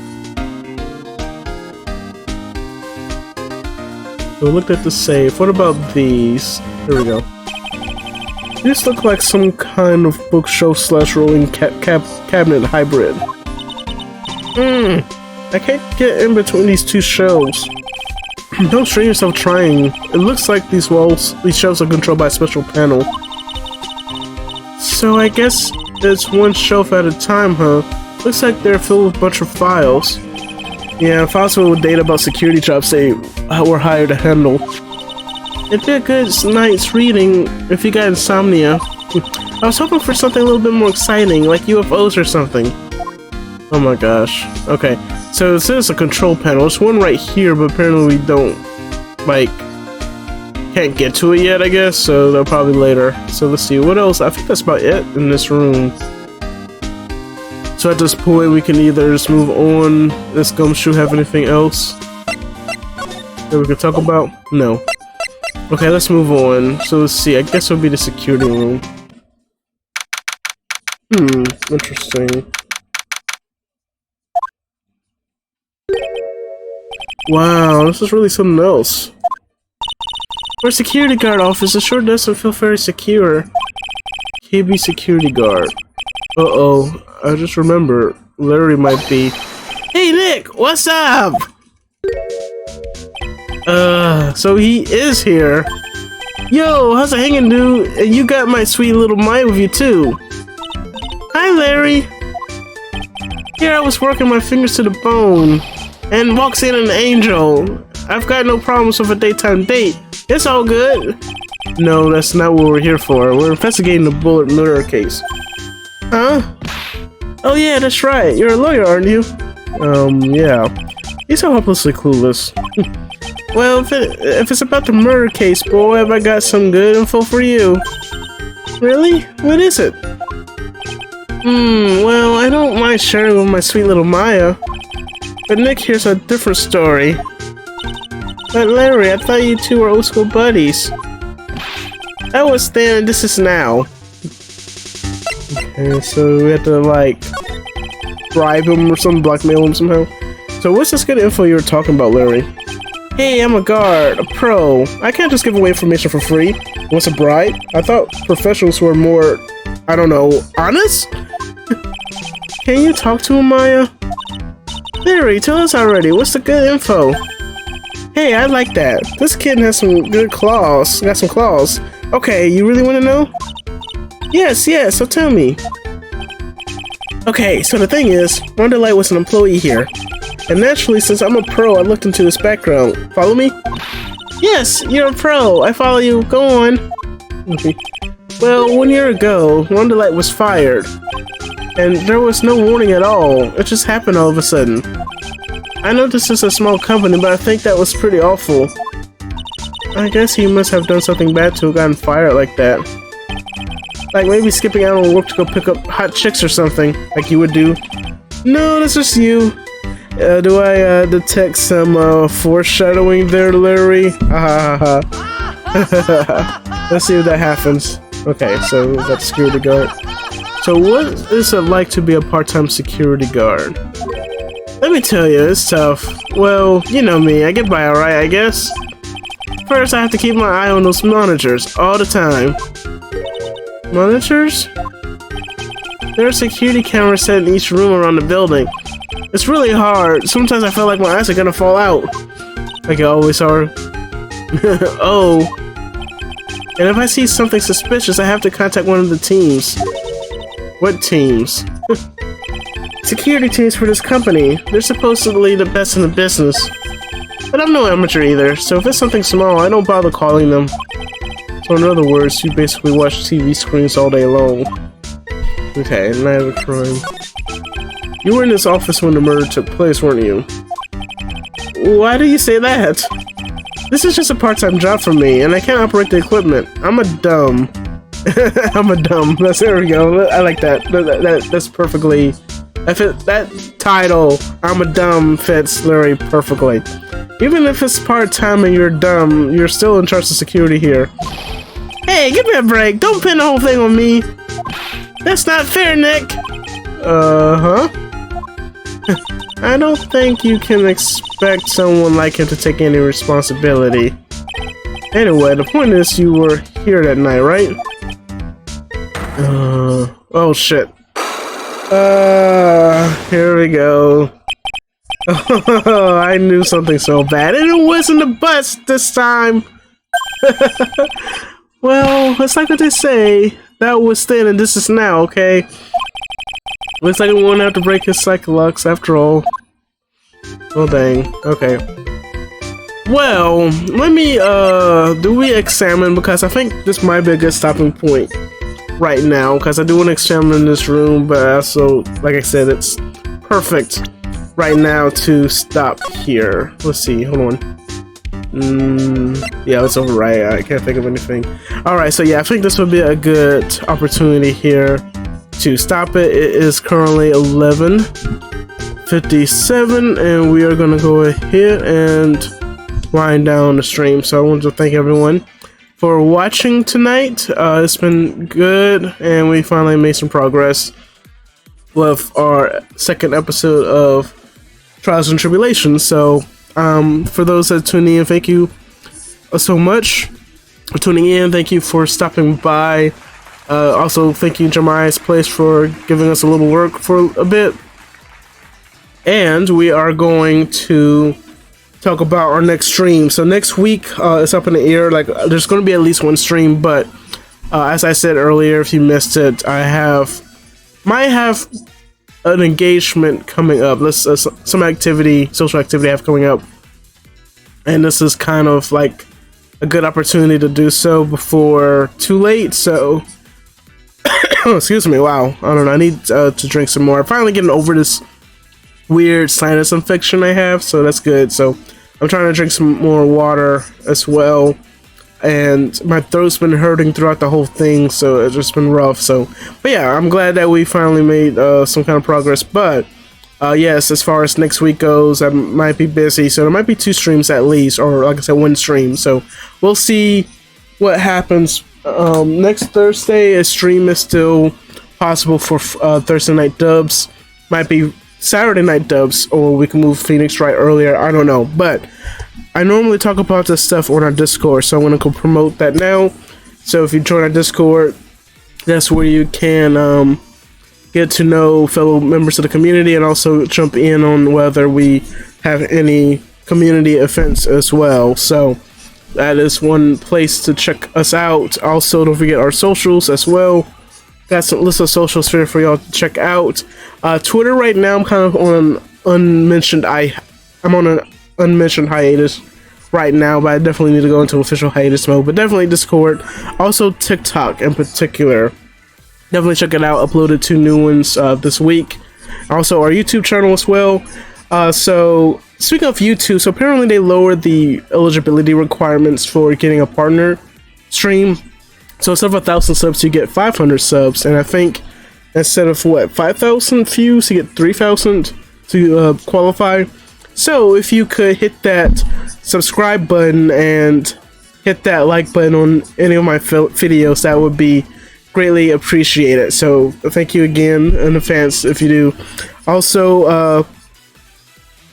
We looked at the safe. What about these? Here we go. These look like some kind of bookshelf slash rolling cabinet hybrid. I can't get in between these two shelves. Don't strain yourself trying. It looks like these shelves are controlled by a special panel. So I guess it's one shelf at a time, huh? Looks like they're filled with a bunch of files. Yeah, files filled with data about security jobs they were hired to handle. It'd be a good night's reading if you got insomnia. I was hoping for something a little bit more exciting, like UFOs or something. Oh my gosh. Okay, so this is a control panel. There's one right here, but apparently we don't, like, can't get to it yet, I guess, so they'll probably later. So let's see, what else? I think that's about it in this room. So at this point, we can either just move on. Does Gumshoe have anything else that we could talk about? No. Okay, let's move on. So let's see, I guess it'll be the security room. Interesting. Wow, this is really something else. For a security guard office, it sure doesn't feel very secure. KB security guard. Uh-oh, I just remember, Larry might be... Hey Nick, what's up? So he is here. Yo, how's it hanging, dude? And you got my sweet little Maya with you too. Hi Larry. Here I was working my fingers to the bone. And walks in an angel. I've got no problems with a daytime date. It's all good. No, that's not what we're here for. We're investigating the bullet murder case. Huh? Oh yeah, that's right. You're a lawyer, aren't you? Yeah. He's so hopelessly clueless. Well, if it's about the murder case, boy, have I got some good info for you. Really? What is it? Well, I don't mind sharing with my sweet little Maya. But Nick here's a different story. But Larry, I thought you two were old school buddies. That was then and this is now. Okay, so we have to like bribe him or something, blackmail him somehow. So what's this good info you were talking about, Larry? Hey, I'm a guard, a pro. I can't just give away information for free. What's a bribe? I thought professionals were more, I don't know, honest? Can you talk to him, Maya? Larry, tell us already. What's the good info? Hey, I like that. This kid has some good claws. Got some claws. Okay, you really want to know? Yes, so tell me. Okay, so the thing is, Wonderlight was an employee here. And naturally, since I'm a pro, I looked into his background. Follow me? Yes, you're a pro. I follow you. Go on. Well, 1 year ago, Wonderlight was fired. And there was no warning at all. It just happened all of a sudden. I know this is a small company, but I think that was pretty awful. I guess he must have done something bad to have gotten fired like that. Like maybe skipping out on work to go pick up hot chicks or something, like you would do. No, that's just you. Do I detect some foreshadowing there, Larry? Let's see if that happens. Okay, so we got the security guard. So what is it like to be a part-time security guard? Let me tell you, it's tough. Well, you know me, I get by alright, I guess. First, I have to keep my eye on those monitors all the time. Monitors? There are security cameras set in each room around the building. It's really hard. Sometimes I feel like my eyes are gonna fall out. Like they always are. Oh. And if I see something suspicious, I have to contact one of the teams. What teams? Security teams for this company. They're supposedly the best in the business. But I'm no amateur either, so if it's something small, I don't bother calling them. So in other words, you basically watch TV screens all day long. Okay, night of a crime. You were in this office when the murder took place, weren't you? Why do you say that? This is just a part-time job for me, and I can't operate the equipment. I'm a dumb. I'm a dumb. There we go. I like that. That's perfectly... That title, I'm a dumb, fits Larry perfectly. Even if it's part-time and you're dumb, you're still in charge of security here. Hey, give me a break. Don't pin the whole thing on me. That's not fair, Nick. Uh-huh. I don't think you can expect someone like him to take any responsibility. Anyway, the point is you were here that night, right? Oh shit. Here we go. Oh, I knew something so bad, and it wasn't the bus this time. Well, it's like what they say. That was then, and this is now. Okay. Looks like we won't have to break his Cyclux after all. Oh dang. Okay. Well, let me do we examine, because I think this might be a good stopping point right now, because I do want to examine this room, but also, like I said, it's perfect right now to stop here. Let's see, hold on. Yeah, it's over right. I can't think of anything. Alright, so yeah, I think this would be a good opportunity here to stop it. It is currently 11:57, and we are gonna go ahead and wind down the stream. So I want to thank everyone for watching tonight. It's been good, and we finally made some progress with our second episode of Trials and Tribulations. So for those that tune in, thank you so much for tuning in. Thank you for stopping by. Also, thank you, Jemiah's Place, for giving us a little work for a bit. And we are going to talk about our next stream. So next week, it's up in the air. Like, there's going to be at least one stream, but as I said earlier, if you missed it, I might have an engagement coming up. Some activity, social activity I have coming up, and this is kind of like a good opportunity to do so before too late. So excuse me. Wow, I don't know, I need to drink some more. I'm finally getting over this weird sinus infection I have, so that's good. So I'm trying to drink some more water as well, and my throat's been hurting throughout the whole thing, so it's just been rough. So, but yeah, I'm glad that we finally made some kind of progress. But yes, as far as next week goes, I might be busy, so there might be 2 streams at least, or like I said, 1 stream. So we'll see what happens. Next Thursday, a stream is still possible for Thursday night dubs. Might be Saturday night dubs, or we can move Phoenix right earlier. I don't know, but I normally talk about this stuff on our Discord, so I'm gonna go promote that now. So if you join our Discord, that's where you can get to know fellow members of the community, and also jump in on whether we have any community events as well. So that is one place to check us out. Also, don't forget our socials as well. Got some list of socials here for y'all to check out. Twitter right now, I'm kind of on an unmentioned hiatus right now, but I definitely need to go into official hiatus mode. But definitely Discord, also TikTok in particular. Definitely check it out. Uploaded 2 new ones this week. Also our YouTube channel as well. So speaking of YouTube, so apparently they lowered the eligibility requirements for getting a partner stream. So instead of 1,000 subs, you get 500 subs, and I think instead of 5,000 views, you get 3,000 to qualify. So if you could hit that subscribe button and hit that like button on any of my videos, that would be greatly appreciated. So thank you again in advance if you do. Also,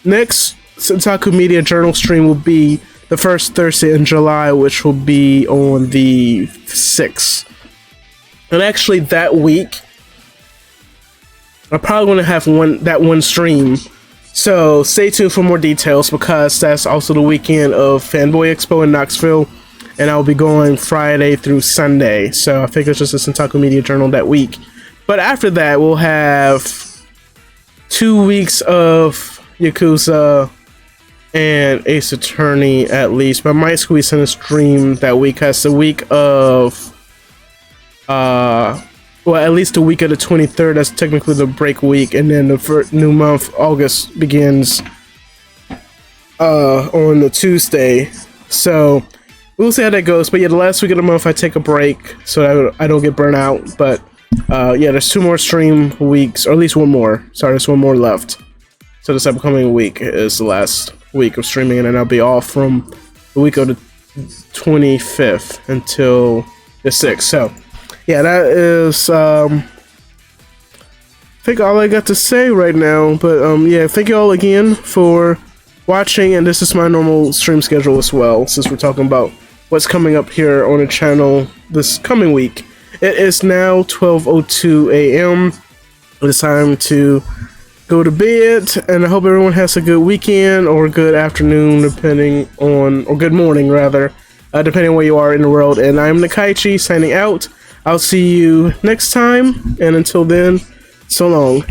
next Centaku Media Journal stream will be the first Thursday in July, which will be on the 6th. And actually that week, I'm probably going to have that one stream. So stay tuned for more details, because that's also the weekend of Fanboy Expo in Knoxville. And I'll be going Friday through Sunday. So I think it's just a Centaku Media Journal that week. But after that, we'll have 2 weeks of Yakuza and Ace Attorney at least, but I might squeeze in a stream that week, because the week of well, at least the week of the 23rd, that's technically the break week, and then the new month, August, begins on the Tuesday. So we'll see how that goes. But yeah, the last week of the month I take a break so I don't get burnt out. But yeah, there's 2 more stream weeks, or at least 1 more. Sorry, there's 1 more left. So this upcoming week is the last week of streaming, and then I'll be off from the week of the 25th until the 6th. So yeah, that is think all I got to say right now. But yeah, thank you all again for watching, and this is my normal stream schedule as well, since we're talking about what's coming up here on the channel this coming week. It is now 12:02 a.m. It's time to go to bed, and I hope everyone has a good weekend or a good afternoon, depending on, or good morning rather, depending on where you are in the world. And I'm Nakaichi signing out. I'll see you next time, and until then, so long.